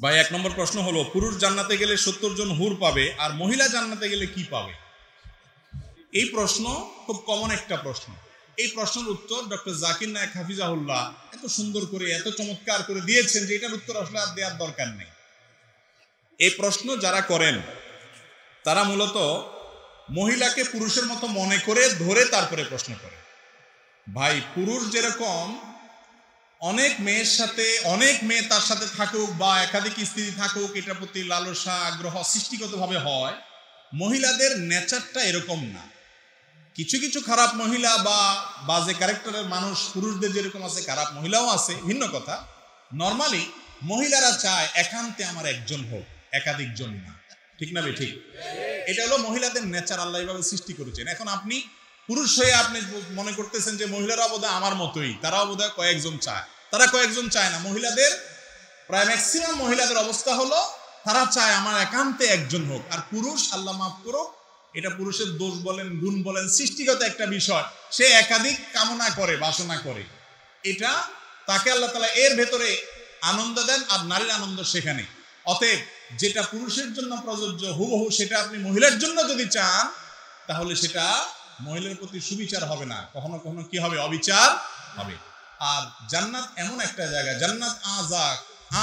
ভাই, 1 নম্বর প্রশ্ন হলো, পুরুষ জান্নাতে গেলে 70 জন হুর পাবে, আর মহিলা জান্নাতে গেলে কি পাবে? এই প্রশ্ন খুব কমন একটা প্রশ্ন। এই প্রশ্নের উত্তর ডক্টর জাকির নায়েক হাফিজাহুল্লাহ এত সুন্দর করে, এত চমৎকার করে দিয়েছেন যে এটার উত্তর আসলে আর দেওয়ার দরকার নেই। এই প্রশ্ন যারা করেন তারা মূলত মহিলাকে পুরুষের মতো মনে করে ধরে তারপরে প্রশ্ন করে। ভাই, পুরুষ যেরকম অনেক মেয়ের সাথে, অনেক মেয়ে তার সাথে থাকুক বা একাধিক স্ত্রী থাকুক, এটার প্রতি লালসা আগ্রহ সৃষ্টিগতভাবে হয়, মহিলাদের নেচারটা এরকম না। কিছু কিছু খারাপ মহিলা বা বাজে ক্যারেক্টারের মানুষ পুরুষদের যেরকম আছে, খারাপ মহিলাও আছে, ভিন্ন কথা। নর্মালি মহিলারা চায় একান্তে আমার একজন হোক, একাধিক জন না। ঠিক না ভাই? ঠিক। এটা হলো মহিলাদের নেচার, আল্লাহ এইভাবে সৃষ্টি করেছেন। এখন আপনি পুরুষ হয়ে আপনি মনে করতেছেন যে মহিলারা বোধহয় আমার মতোই, তারাও বোধহয় কয়েকজন চায়। তারা কয়েকজন চায় না। মহিলাদের প্রায় ম্যাক্সিমাম মহিলাদের অবস্থা হলো তারা চায় আমার একান্তে একজন হোক। আর পুরুষ, আল্লাহ মাফ করুক, এটা পুরুষের দোষ বলেন, গুণ বলেন, সৃষ্টিগত একটা বিষয়, সে একাধিক কামনা করে, বাসনা করে। এটা তাকে আল্লাহ তাআলা এর ভেতরে আনন্দ দেন, আর নারীর আনন্দ সেখানে। অতএব যেটা পুরুষের জন্য প্রযোজ্য হুবহু সেটা আপনি মহিলার জন্য যদি চান, তাহলে সেটা মহিলার প্রতি সুবিচার হবে না, কখনো কখনো কি হবে? অবিচার হবে। আর জান্নাত এমন একটা জায়গা, জান্নাত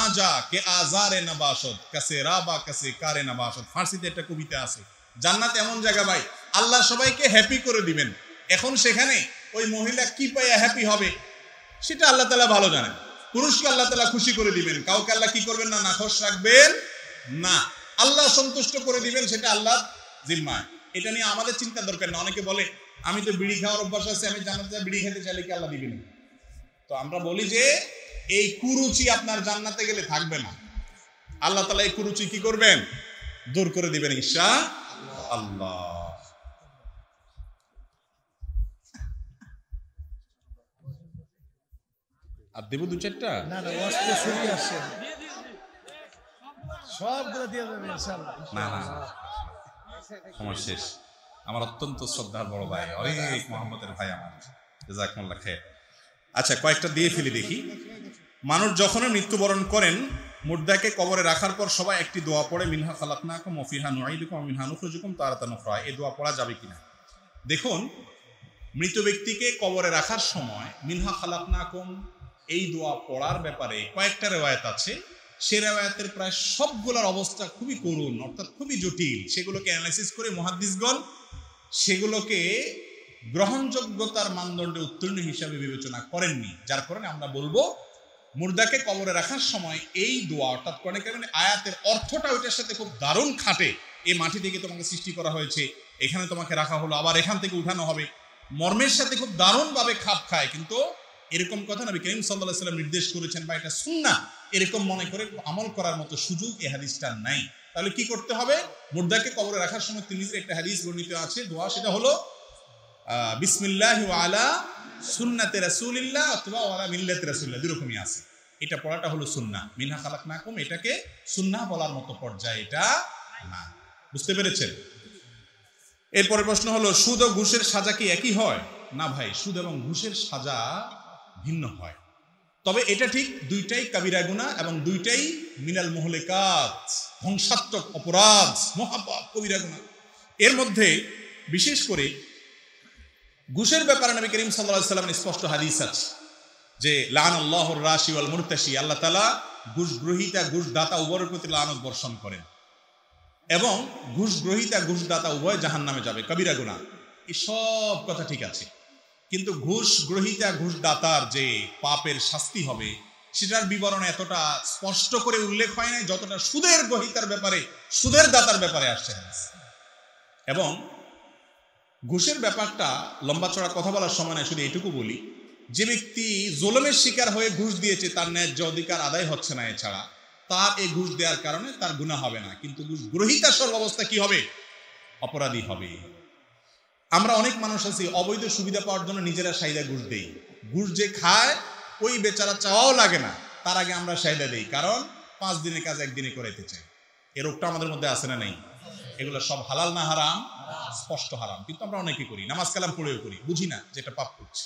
আজা কে আজারে নবাসত কাছে রাবা কাছে কারে নবাসত, ফার্সিতে একটা কবিতা আছে। জান্নাত এমন জায়গা ভাই, আল্লাহ সবাইকে হ্যাপি করে দিবেন। এখন সেখানে ওই মহিলা কি পাইয়া হ্যাপি হবে সেটা আল্লাহ তাআলা ভালো জানেন। পুরুষকে আল্লাহ তাআলা খুশি করে দিবেন, কাউকে আল্লাহ কি করবেন না, নাখোশ রাখবেন না। আল্লাহ সন্তুষ্ট করে দিবেন, সেটা আল্লাহর জিম্মায়। এটা নিয়ে আমাদের চিন্তা দরকার না। অনেকে বলে আমি তো বিড়ি খাওয়ার অভ্যাস আছে, আমি জান্নাতে বিড়ি খেতে চাইলে কি আল্লাহ দিবেন? তো আমরা বলি যে এই কুরুচি আপনার জান্নাতে গেলে থাকবে না। আল্লাহ তাআলা এই কুরুচি কি করবেন? দূর করে দিবেন ইনশাআল্লাহ। আর দেব 2-4টা? না না, ওয়াজটা শুরু আসছে, সবগুলো দিয়ে যাবে ইনশাআল্লাহ। না না, সময় শেষ। আমার অত্যন্ত শ্রদ্ধার বড় ভাই, অনেক মোহাম্মদের ভাই আমার, জাযাকুমুল্লাহ খায়র। আচ্ছা, কয়েকটা দিয়ে ফেলি দেখি। মানুষ যখন মৃত্যুবরণ করেন, মুর্দাকে কবরে রাখার পর সবাই একটি দোয়া পড়ে, মিনহা খালাকনাকুম ওয়া ফিহা নুঈদুকুম ওয়া মিনহা নুখরিজুকুম তারাতান উখরা। এই দোয়া পড়া যাবে কিনা? দেখুন, মৃত ব্যক্তিকে কবরে রাখার সময় মিনহা খালাকনাকুম এই দোয়া পড়ার ব্যাপারে কয়েকটা রিওয়ায়াত আছে। সে রিওয়ায়াতের প্রায় সবগুলোর অবস্থা খুবই করুণ, অর্থাৎ খুবই জটিল। সেগুলোকে অ্যানালাইসিস করে মুহাদ্দিসগণ সেগুলোকে গ্রহণযোগ্যতার মানদণ্ডে উত্তীর্ণ হিসাবে বিবেচনা করেননি। যার কারণে আমরা বলবো মুর্দাকে কবরে রাখার সময় এই দোয়া, অর্থাৎ কোরআনে কারিমে আয়াতের অর্থটা ওইটার সাথে খুব দারুণ খাটে। এই মাটি থেকে তোমাকে সৃষ্টি করা হয়েছে, এখানে তোমাকে রাখা হলো, আবার এখান থেকে উঠানো হবে, মর্মের সাথে খুব দারুণভাবে খাপ খায়। কিন্তু এরকম কথা নবী করিম সাল্লাল্লাহু আলাইহি ওয়াসাল্লাম নির্দেশ করেছেন বা এটা সুন্নাহ, এরকম মনে করে আমল করার মতো সুযোগ এই হাদিসটা নাই। তাহলে কি করতে হবে? মুর্দাকে কবরে রাখার সময় তিরমিজির একটা হাদিস বর্ণিত আছে দোয়া, সেটা হলো বিসমিল্লাহি ওয়া আলা সুন্নাতি রাসূলিল্লাহ অথবা ওয়া আলা মিল্লাতি রাসূলিল্লাহ, দুরকমই আছে। এটা পড়াটা হলো সুন্নাহ। মিনহা খালাকনাকুম এটাকে সুন্নাহ বলার মতো পর্যায়ে এটা না। বুঝতে পেরেছেন? এরপরে প্রশ্ন হলো, সুদ ও ঘুষের সাজা কি একই হয়? না ভাই, সুদ এবং ঘুষের সাজা ভিন্ন হয়। তবে এটা ঠিক, দুইটাই কাবিরা গুনাহ এবং দুইটাই মিনাল মুহলিকাত, ধ্বংসাত্মক অপরাধ, মহাপাপ, কবিরা গুনাহ। এর মধ্যে বিশেষ করে ঘুষের ব্যাপারে নবী করিম সাল্লাল্লাহু আলাইহি ওয়াসাল্লামের স্পষ্ট হাদিস আছে যে লানাল্লাহুর রাশি ওয়াল মুরতাশি, আল্লাহ তাআলা ঘুষ গ্রহীতা, ঘুষ দাতা উভয়ের প্রতি লানত বর্ষণ করেন এবং ঘুষ গ্রহীতা, ঘুষ দাতা উভয় জাহান্নামে যাবে, কবিরা গুনাহ। এই সব কথা ঠিক আছে, কিন্তু ঘুষ গ্রহীতা, ঘুষ দাতার যে পাপের শাস্তি হবে সেটার বিবরণ এতটা স্পষ্ট করে উল্লেখ হয় নাই যতটা সুদের গ্রহীতার ব্যাপারে, সুদের দাতার ব্যাপারে আসছে। এবং ঘুষের ব্যাপারটা লম্বা চড়া কথা বলার সময় নয়, শুধু এটুকু বলি, যে ব্যক্তি জুলুমের শিকার হয়ে ঘুষ দিয়েছে, তার ন্যায্য অধিকার আদায় হচ্ছে না, এছাড়া তার এই ঘুষ দেওয়ার কারণে তার গুনাহ হবে না, কিন্তু ঘুষ গ্রহীতা সর্বাবস্থা কি হবে? অপরাধী হবে। আমরা অনেক মানুষ আছি অবৈধ সুবিধা পাওয়ার জন্য নিজেরা সাইদা ঘুষ দেই। ঘুষ যে খায় ওই বেচারা চাওয়াও লাগে না, তার আগে আমরা সাইদা দেই, কারণ 5 দিনের কাজ একদিনে করাইতে চাই। এই রোগটা আমাদের মধ্যে আছে না নেই? এগুলো সব হালাল না হারাম? স্পষ্ট হারাম, কিন্তু আমরা অনেকে করি, নামাজ কালাম পড়েও করি, বুঝি না যেটা পাপ করছি।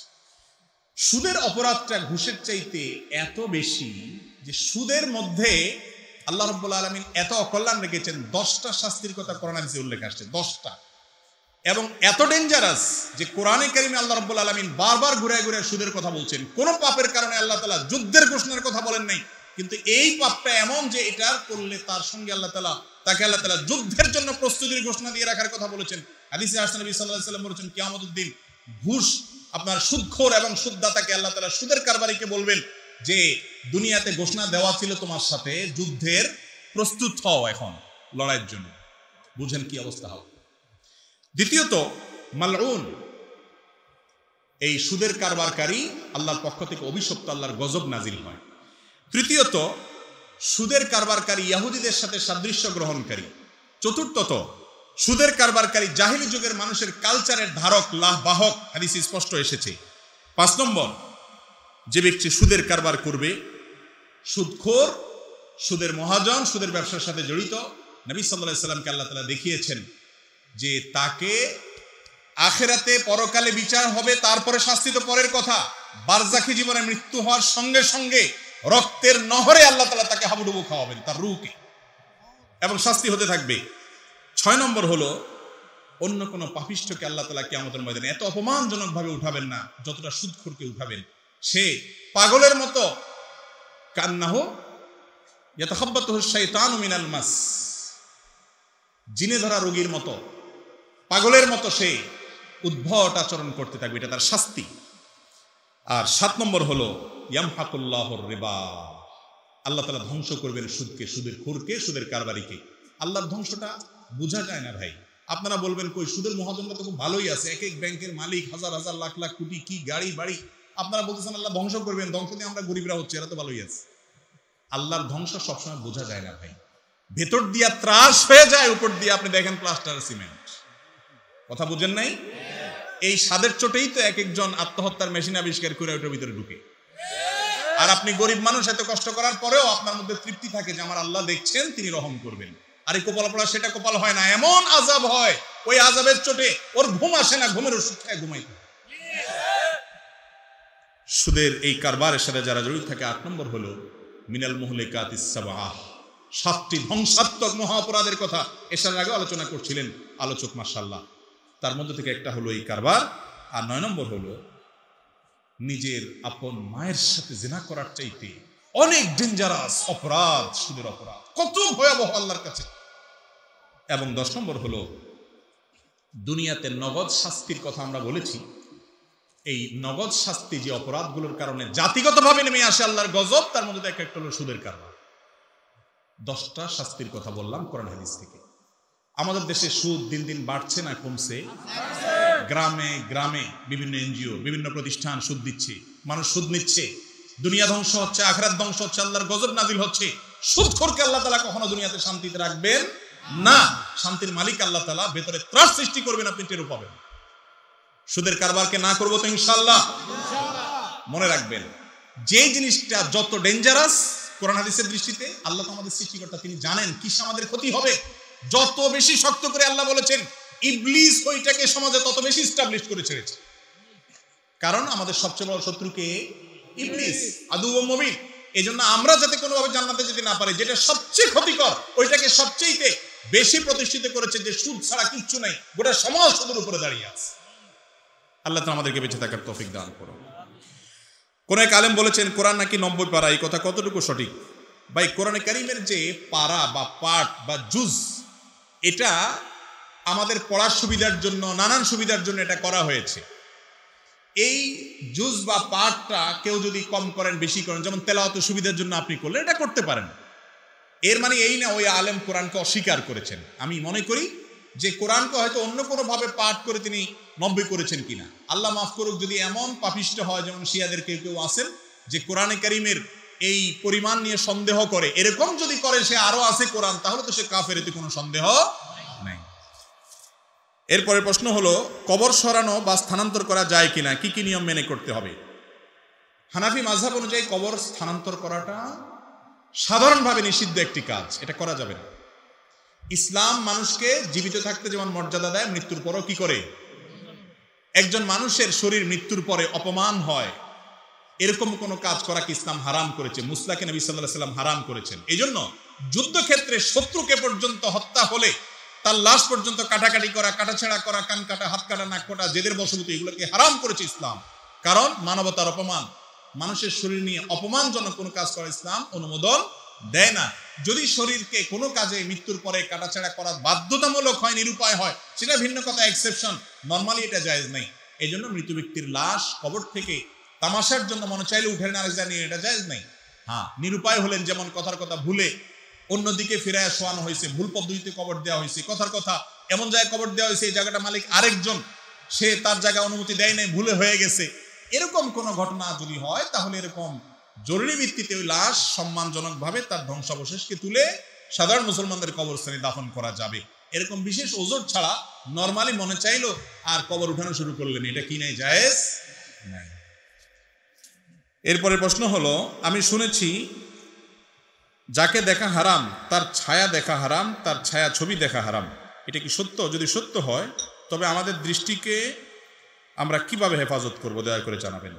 সুদের অপরাধটা ঘুষের চাইতে এত বেশি যে সুদের মধ্যে আল্লাহ রাব্বুল আলামিন এত অকল্যাণ রেখেছেন, 10টা শাস্তির কথা কোরআন হাদিসে উল্লেখ আসছে, 10টা, এবং এত ডেঞ্জারাস যে কোরআনে কারিমে আল্লাহ রাব্বুল আলামিন বারবার ঘুরে ঘুরে সুদের কথা বলছেন। কোন পাপের কারণে আল্লাহ তাআলা যুদ্ধের ঘোষণার কথা বলেন নাই, কিন্তু এই পাপটা এমন যে এটা করলে তার সঙ্গে আল্লাহ তাআলা যুদ্ধের জন্য প্রস্তুতির ঘোষণা দিয়ে রাখার কথা বলেছেন। হাদিসে আসছে নবী সাল্লাল্লাহু আলাইহি ওয়াসাল্লাম বলেছেন, কিয়ামতের দিন ঘুষ আপনার সুদখোর এবং সুদদাতাকে আল্লাহ তাআলা, সুদের কারবারিকে বলবেন যে দুনিয়াতে ঘোষণা দেওয়া ছিল তোমার সাথে যুদ্ধের, প্রস্তুত হও এখন লড়াইয়ের জন্য। বুঝেন কি অবস্থা হবে। দ্বিতীয়ত মালউন, এই সুদের কারবারকারী আল্লাহর পক্ষ থেকে অভিশপ্ত, আল্লাহর গজব নাজিল হয়। তৃতীয়ত সুদের কারবারকারী ইহুদিদের সাথে সাদৃশ্য গ্রহণকারী। চতুর্থত সুদের কারবারকারী জাহিলি যুগের মানুষের কালচারের ধারক বাহক, হাদিসে স্পষ্ট এসেছে। 5 নম্বর, যে ব্যক্তি সুদের কারবার করবে, সুদখোর, সুদের মহাজন, সুদের ব্যবসার সাথে জড়িত, নবী সাল্লাল্লাহু আলাইহি সাল্লামকে আল্লাহ তাআলা দেখিয়েছেন যে তাকে আখিরাতে পরকালে বিচার হবে, তারপরে শাস্তি তো পরের কথা, বারজাখী জীবনে মৃত্যু হওয়ার সঙ্গে সঙ্গে রক্তের নহরে আল্লাহ তাআলা তাকে হাবুডুবু খাওয়াবেন তার রূহকে, এবং শাস্তি হতে থাকবে। 6 নম্বর হলো অন্য কোন পাপিষ্ঠকে আল্লাহ তাআলা কিয়ামতের ময়দানে এত অপমানজনক ভাবে উঠাবেন না যতটা সুদখোরকে উঠাবেন। সে পাগলের মতো, কান্নাহু ইয়াতাখাব্বাতুহু শাইতানু মিনাল মাস, জিনে ধরা রোগীর মতো, পাগলের মতো সে উদ্ভট আচরণ করতে থাকবে, এটা তার শাস্তি। আর 7 নম্বর হলো ইয়ামহাকুল্লাহুর রিবা, আল্লাহ তাআলা ধ্বংস করবেন সুদকে, সুদের খোরকে, সুদের কারবারিকে। আল্লাহর ধ্বংসটা বোঝা যায় না ভাই। আপনারা বলবেন কই সুদের মহাজনরা তো খুব ভালোই আছে, এক এক ব্যাংকের মালিক, হাজার হাজার লাখ লাখ কোটি, কি গাড়ি বাড়ি। আপনারা বলতেছেন আল্লাহ ধ্বংস করবেন, ধ্বংস দিয়ে আমরা গরিবরা হচ্ছে, এরা তো ভালোই আছে। আল্লাহর ধ্বংস সবসময় বোঝা যায় না ভাই। ভেতর দিয়া ত্রাস হয়ে যায়, উপর দিয়ে আপনি দেখেন প্লাস্টার সিমেন্ট। কথা বুঝেন নাই? এই স্বাদের চোটেই তো এক একজন আত্মহত্যার মেশিন আবিষ্কার করে ওটার ভিতরে ঢুকে। আর আপনি গরিব মানুষ, এত কষ্ট করার পরেও আপনার মধ্যে তৃপ্তি থাকে যে আমার আল্লাহ দেখছেন, তিনি রহম করবেন। আর এই কপাল পড়া সেটা কপাল হয় না, এমন আযাব হয়, ওই আযাবের চোটে ওর ঘুম আসে না, ঘুমের ওষুধ খায় ঘুমাইতে। সুদের এই কারবারের সাথে যারা জড়িত থাকে, 8 নম্বর হলো মিনাল মুহলিকাতিস সাবআহ, 7টি ধ্বংসাত্মক মহা অপরাধের কথা এশার আগে আলোচনা করছিলেন আলোচক মাশাআল্লাহ। তার মধ্যে থেকে একটা হলো এই কারবার। আর 9 নম্বর হলো নিজের আপন মায়ের সাথে জিনা করার চাইতে অনেক ডেঞ্জারাস অপরাধ সুদের অপরাধ, কত ভয়াবহ আল্লাহর কাছে। এবং 10 নম্বর হলো দুনিয়াতে নগদ শাস্তির কথা আমরা বলেছি। এই নগদ শাস্তি যে অপরাধগুলোর কারণে জাতিগতভাবে নেমে আসে আল্লাহর গজব, তার মধ্যে একটা হলো সুদের কারবার। 10টা শাস্তির কথা বললাম কোরআন হাদিস থেকে। আমাদের দেশে সুদ দিন দিন বাড়ছে না কমছে? গ্রামে গ্রামে বিভিন্ন এনজিও, বিভিন্ন প্রতিষ্ঠান সুদ দিচ্ছে, মানুষ সুদ নিচ্ছে, দুনিয়া ধ্বংস হচ্ছে, আখিরাত ধ্বংস হচ্ছে, আল্লাহর গজব নাজিল হচ্ছে। সুদখোরকে আল্লাহ তাআলা কখনো দুনিয়াতে শান্তিতে রাখবেন না। শান্তির মালিক আল্লাহ তাআলা, ভেতরে ত্রাস সৃষ্টি করবেন, আপনি টের পাবেন। সুদের কারবারকে না করবো তো ইনশাআল্লাহ। মনে রাখবেন, যে জিনিসটা যত ডেঞ্জারাস কোরআন হাদিসের দৃষ্টিতে, আল্লাহ তো আমাদের সৃষ্টিকর্তা, তিনি জানেন কিসে আমাদের ক্ষতি হবে। যত বেশি শক্ত করে আল্লাহ বলেছেন, ইবলিস ওইটাকে সমাজে তত বেশি এস্টাবলিশ করে ছেড়েছে। কারণ আমাদের সবচেয়ে বড় শত্রুকে ইবলিস, আদু ও মুবিন। এজন্য আমরা যাতে কোনোভাবে জান্নাতে যেতে না পারি, যেটা সবচেয়ে ক্ষতিকর, ওইটাকে সবচেয়ে বেশি প্রতিষ্ঠিত করেছে যে সুদ ছাড়া কিচ্ছু নাই, গোটা সমাজ সুদের উপরে দাঁড়িয়ে আছে। আল্লাহ তো আমাদেরকে বেঁচে থাকার তৌফিক দান করুন। কোন এক আলেম বলেছেন কোরআন নাকি 90 পারা। এই কথা কতটুকু সঠিক ভাই? কোরআনে কারীমের যে পারা বা পাঠ বা জুজ, এটা আমাদের পড়ার সুবিধার জন্য, নানান সুবিধার জন্য এটা করা হয়েছে। এই জুজ বা পাঠটা কেউ যদি কম করেন, বেশি করেন, যেমন তেলাওয়াতের সুবিধার জন্য আপনি করলেন, এটা করতে পারেন। এর মানে এই না ওই আলেম কোরআনকে অস্বীকার করেছেন। আমি মনে করি যে কোরআনকে হয়তো অন্য কোনো ভাবে পাঠ করে তিনি 90 করেছেন কিনা। আল্লাহ মাফ করুক যদি এমন পাপিষ্ট হয়, যেমন শিয়াদের কেউ কেউ আছেন যে কোরআনে কারীমের এই পরিমাণ নিয়ে সন্দেহ করে, এরকম যদি করে সে আরো আছে কোরআন, তাহলে তো সে কাফের, এতে কোনো সন্দেহ নাই। এরপরে প্রশ্ন হলো কবর সরানো বা স্থানান্তর করা যায় কিনা, কি কি নিয়ম মেনে করতে হবে? হানাফি মাযহাব অনুযায়ী কবর স্থানান্তর করাটা সাধারণভাবে নিষিদ্ধ একটি কাজ, এটা করা যাবে না। ইসলাম মানুষকে জীবিত থাকতে যেমন মর্যাদা দেয়, মৃত্যুর পরও কি করে? একজন মানুষের শরীর মৃত্যুর পরে অপমান হয়, এরকম কোনো কাজ করা কি ইসলাম হারাম করেছে? মুসলাকে নবী সাল্লাল্লাহু আলাইহি ওয়াসাল্লাম হারাম করেছেন। এই জন্য যুদ্ধক্ষেত্রে শত্রুকে পর্যন্ত হত্যা হলে তার লাশ পর্যন্ত কাটাকাটি করা, কাটাছেঁড়া করা, কান কাটা, হাত কাটা, নাক কাটা, জেদের বশবর্তী, এগুলোকে হারাম করেছে ইসলাম। কারণ মানবতার অপমান, মানুষের শরীর নিয়ে অপমানজনক কোনো কাজ করা ইসলাম অনুমোদন দেয় না। যদি শরীরকে কোনো কাজে মৃত্যুর পরে কাটাছেঁড়া করা বাধ্যতামূলক হয়, নিরুপায় হয়, সেটা ভিন্ন কথা, এক্সেপশন। নর্মালি এটা জায়েজ নেই। এই জন্য মৃত ব্যক্তির লাশ কবর থেকে তামাশার জন্য মনে চাইলে উঠে না জানিয়ে এটা জায়েজ নেই। হ্যাঁ, নিরুপায় হলেন, যেমন কথার কথা ভুলে অন্যদিকে ফিরায় শোয়ানো হয়েছে, ভুল পদ্ধতিতে কবর দেওয়া হয়েছে, কথার কথা এমন জায়গায় কবর দেওয়া হয়েছে এই জায়গাটা মালিক আরেকজন, সে তার জায়গায় অনুমতি দেয় নাই, ভুলে হয়ে গেছে, এরকম কোন ঘটনা যদি হয় তাহলে এরকম জরুরি ভিত্তিতে ওই লাশ সম্মানজনক ভাবে তার ধ্বংসাবশেষকে তুলে সাধারণ মুসলমানদের কবরস্থানে দাফন করা যাবে। এরকম বিশেষ ওজোর ছাড়া নরমালি মনে চাইলো আর কবর উঠানো শুরু করলেন, এটা কি নাই, জায়েজ নাই। এরপরে প্রশ্ন হলো, আমি শুনেছি যাকে দেখা হারাম তার ছায়া দেখা হারাম, তার ছায়া ছবি দেখা হারাম, এটা কি সত্য? যদি সত্য হয় তবে আমাদের দৃষ্টিকে আমরা কিভাবে হেফাজত করব, দয়া করে জানাবেন।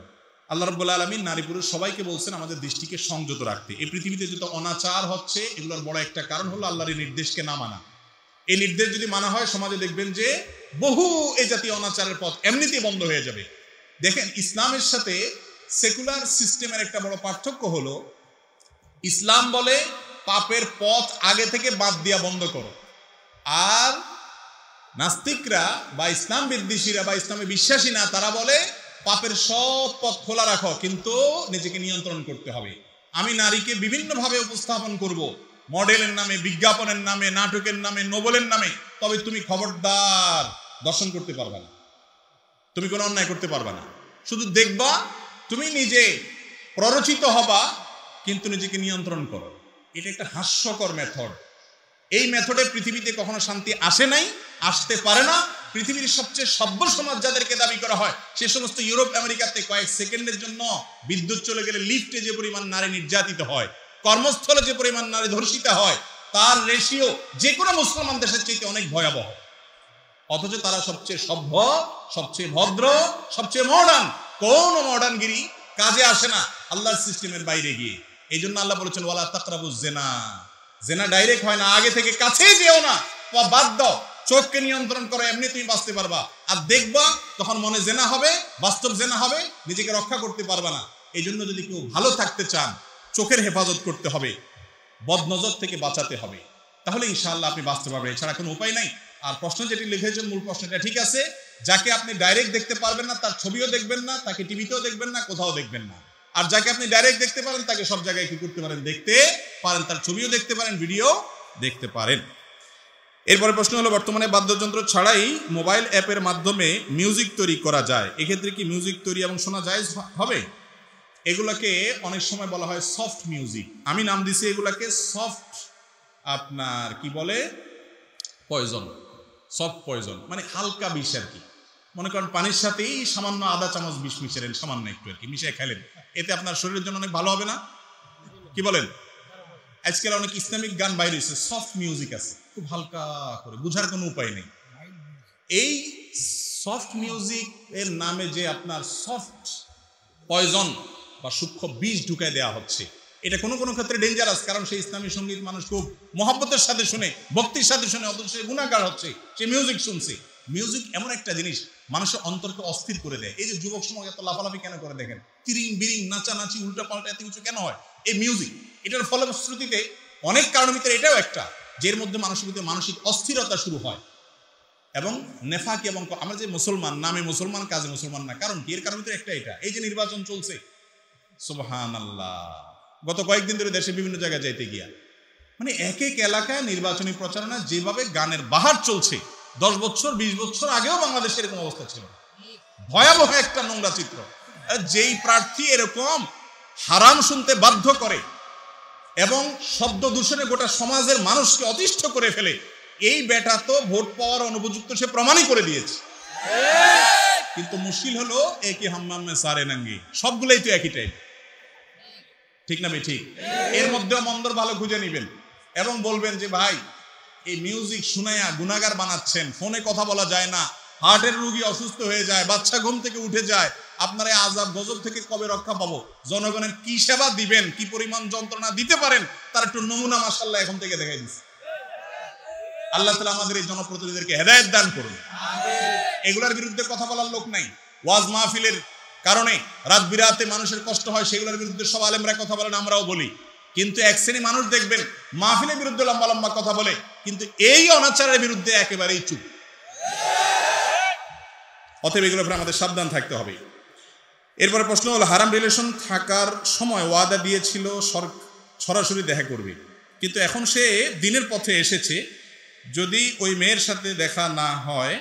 আল্লাহ রাব্বুল আলামিন নারী পুরুষ সবাইকে বলছেন আমাদের দৃষ্টিকে সংযত রাখতে। এই পৃথিবীতে যত অনাচার হচ্ছে এগুলোর বড় একটা কারণ হলো আল্লাহর এই নির্দেশকে না মানা। এই নির্দেশ যদি মানা হয় সমাজে দেখবেন যে বহু এই জাতীয় অনাচারের পথ এমনিতেই বন্ধ হয়ে যাবে। দেখেন, ইসলামের সাথে সেকুলার সিস্টেমের একটা বড় পার্থক্য হলো, ইসলাম বলে পাপের পথ আগে থেকে বাদ দিয়া বন্ধ করো, আর নাস্তিকরা বা ইসলাম বিদ্বেষীরা বা ইসলামে বিশ্বাসী না, তারা বলে পাপের সব পথ খোলা রাখো, কিন্তু নিজেকে নিয়ন্ত্রণ করতে হবে। আমি নারীকে বিভিন্নভাবে উপস্থাপন করব, মডেলের নামে, বিজ্ঞাপনের নামে, নাটকের নামে, নোবেলের নামে, তবে তুমি খবরদার দর্শন করতে পারবে না, তুমি কোনো অন্যায় করতে পারবে না। শুধু দেখবা, তুমি নিজে প্ররোচিত হবা, কিন্তু নিজেকে নিয়ন্ত্রণ করো। এটা একটা হাস্যকর মেথড। এই মেথডে পৃথিবীতে কখনো শান্তি আসে নাই, আসতে পারে না। পৃথিবীর সবচেয়ে সভ্য সমাজ যাদেরকে দাবি করা হয়, সে সমস্ত ইউরোপ আমেরিকাতে কয়েক সেকেন্ডের জন্য বিদ্যুৎ চলে গেলে লিফটে যে পরিমাণ নারী নির্যাতিত হয়, কর্মস্থলে যে পরিমাণ নারী ধর্ষিতা হয়, তার রেশিও যে কোনো মুসলমান দেশের চাইতে অনেক ভয়াবহ। অথচ তারা সবচেয়ে সভ্য, সবচেয়ে ভদ্র, সবচেয়ে মডার্ন। কোন মডার্নগিরি কাজে আসে না আল্লাহর সিস্টেমের বাইরে গিয়ে। এই জন্য আল্লাহ বলেছেন ওয়ালা তাকরাবুজ জিনা। জিনা ডাইরেক্ট হয় না, আগে থেকে কাছেই যেও না, বাদ দাও, চোখকে নিয়ন্ত্রণ করো, এমনি তুমি বাঁচতে পারবা। আর দেখবা তখন মনে জেনা হবে, বাস্তব জেনা হবে, নিজেকে রক্ষা করতে পারবা না। এই জন্য যদি কেউ ভালো থাকতে চান, চোখের হেফাজত করতে হবে, বদনজর থেকে বাঁচাতে হবে, তাহলে ইনশাআল্লাহ আপনি বাঁচতে পারবেন, এছাড়া কোনো উপায় নাই। আর প্রশ্ন যেটি লিখেছেন, মূল প্রশ্নটা ঠিক আছে, যাকে আপনি ডাইরেক্ট দেখতে পারবেন না তার ছবিও দেখবেন না, তাকে টিভিতেও দেখবেন না, কোথাও দেখবেন না। আর যাকে আপনি ডাইরেক্ট দেখতে পারেন তাকে সব জায়গায় কি করতে পারেন, দেখতে পারেন, তার ছবিও দেখতে পারেন, ভিডিও দেখতে পারেন। এরপরে প্রশ্ন হলো, বর্তমানে বাদ্যযন্ত্র ছাড়াই মোবাইল অ্যাপের মাধ্যমে মিউজিক তৈরি করা যায়, এক্ষেত্রে কি মিউজিক তৈরি এবং শোনা জায়েজ হবে? এগুলাকে অনেক সময় বলা হয় সফট মিউজিক। আমি নাম দিছি এগুলাকে সফট, আপনার কি বলে, পয়জন, সফট পয়জন, মানে হালকা বিষ আর কি। মনে করেন পানির সাথেই সামান্য আধা চামচ বিষ মিশালেন, সামান্য একটু আর কি মিশিয়ে খেলেন, এতে আপনার শরীরের জন্য অনেক ভালো হবে না? কি বলেন? আজকাল অনেক ইসলামিক গান বাইরে হয়েছে, সফট মিউজিক আছে, খুব হালকা করে, বুঝার কোনো উপায় নেই। এই সফট মিউজিক এর নামে যে আপনার সফট পয়জন বা সূক্ষ্ম বিষ ঢুকায় দেওয়া হচ্ছে, এটা কোনো কোনো ক্ষেত্রে ডেঞ্জারাস। কারণ সেই ইসলামী সঙ্গীত মানুষ খুব মহব্বতের সাথে শুনে, ভক্তির সাথে শুনে, অথচ সে গুনাহগার হচ্ছে, সে মিউজিক শুনছে। মিউজিক এমন একটা জিনিস মানুষের অন্তরকে অস্থির করে দেয়। এই যে যুবক সমাজ এত লাফালাফি কেন করে দেখেন, তিরিং বিরিং, নাচানাচি, উল্টা পাল্টা, এত কিছু কেন হয়? এই মিউজিক, এটার ফলশ্রুতিতে অনেক কারণের ভিতরে এটাও একটা, যের মধ্যে মানুষের ভিতরে মানসিক অস্থিরতা শুরু হয় এবং নেফাকি। এবং আমরা যে মুসলমান, নামে মুসলমান, কাজে মুসলমান না। কারণ কি? এর কারণ ভিতরে একটা এটা, এই যে নির্বাচন চলছে, সুবহানাল্লাহ, গত কয়েকদিন ধরে দেশে বিভিন্ন জায়গায় যাইতে গিয়া, মানে এক এক এলাকায় নির্বাচনী প্রচারণা যেভাবে গানের বাহার চলছে, 10 বছর 20 বছর আগেও বাংলাদেশের এরকম অবস্থা ছিল। ভয়াবহ একটা নোংরা চিত্র। যেই প্রার্থী এরকম হারাম শুনতে বাধ্য করে এবং শব্দ দূষণে গোটা সমাজের মানুষকে অতিষ্ঠ করে ফেলে, এই বেটা তো ভোট পাওয়ার অনুপযুক্ত, সে প্রমাণই করে দিয়েছে। কিন্তু মুশকিল হলো একই হাম্মামে সারে নাঙ্গি, সবগুলোই তো একই টাইপ, ঠিক না ভাই? ঠিক। এর মধ্যেও মন্দর ভালো খুঁজে নিবেন এবং বলবেন যে ভাই এই মিউজিক শুনাইয়া গুনাহগার বানাচ্ছেন, ফোনে কথা বলা যায় না, হার্টের রোগী অসুস্থ হয়ে যায়, বাচ্চা ঘুম থেকে উঠে যায়, আপনার এই আযাব গজব থেকে কবে রক্ষা পাবো? জনগণের কি সেবা দিবেন, কি পরিমাণ যন্ত্রণা দিতে পারেন, তার একটু নমুনা মাশাআল্লাহ এখন থেকে দেখাই দিচ্ছে। আল্লাহ তাআলা আমাদের এই জনপ্রতিনিধিদেরকে হেদায়েত দান করুন। এগুলোর বিরুদ্ধে কথা বলার লোক নাই। ওয়াজ মাহফিলের কারণে রাত বিরাতে মানুষের কষ্ট হয়, সেগুলোর বিরুদ্ধে সব আলেমরা কথা বলেন, আমরাও বলি। কিন্তু এক শ্রেণী মানুষ দেখবেন মাহফিলের বিরুদ্ধে লম্বা লম্বা কথা বলে, কিন্তু এই অনাচারের বিরুদ্ধে একেবারেই চুপ। অতএব এগুলোর উপরে আমাদের সাবধান থাকতে হবে। এরপরে প্রশ্ন হলো, হারাম রিলেশন থাকার সময় ওয়াদা দিয়েছিল সরাসরি দেখা করবে, কিন্তু এখন সে দিনের পথে এসেছে, যদি ওই মেয়ের সাথে দেখা না হয়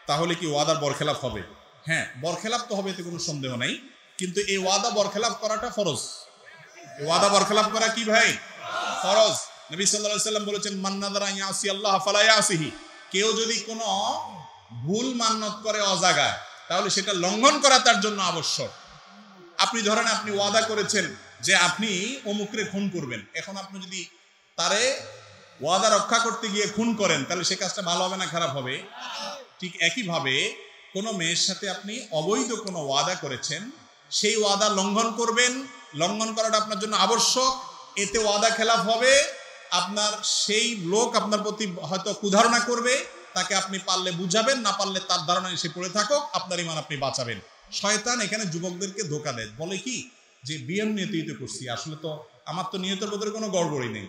তাহলে কি ওয়াদার বরখেলাপ হবে? হ্যাঁ, বরখেলাপ তো হবে, এতে কোনো সন্দেহ নাই, কিন্তু এই ওয়াদা বরখেলাপ করাটা ফরজ। এই ওয়াদা বরখেলাপ করা কি ভাই? ফরজ। নবী সাল্লাল্লাহু আলাইহি ওয়াসাল্লাম বলেছেন, মান নাযারা ইয়াসি আল্লাহ ফালা ইয়াসিহি। কেউ যদি কোনো ভুল মান্যত করে অজাগায়, তাহলে সেটা লঙ্ঘন করা তার জন্য আবশ্যক। আপনি ধরেন আপনি ওয়াদা করেছেন যে আপনি অমুকরে খুন করবেন, এখন আপনি যদি তারে ওয়াদা রক্ষা করতে গিয়ে খুন করেন, তাহলে সে কাজটা ভালো হবে না খারাপ হবে? ঠিক একইভাবে কোনো মেয়ের সাথে আপনি অবৈধ কোনো ওয়াদা করেছেন, সেই ওয়াদা লঙ্ঘন করবেন, লঙ্ঘন করাটা আপনার জন্য আবশ্যক। এতে ওয়াদা খেলাফ হবে, আপনার সেই লোক আপনার প্রতি হয়তো কুধারণা করবে, তাকে আপনি পারলে বুঝাবেন, না পারলে তার ধারণা এসে পড়ে থাকুক, আপনার ঈমান আপনি বাঁচাবেন। শয়তান এখানে যুবকদেরকে ধোঁকা দেয়, বলে কি যে বিয়ের নিয়তে করছি, আসলে তো আমার তো নিয়তের ভিতরে কোনো গড়বড়ই নেই,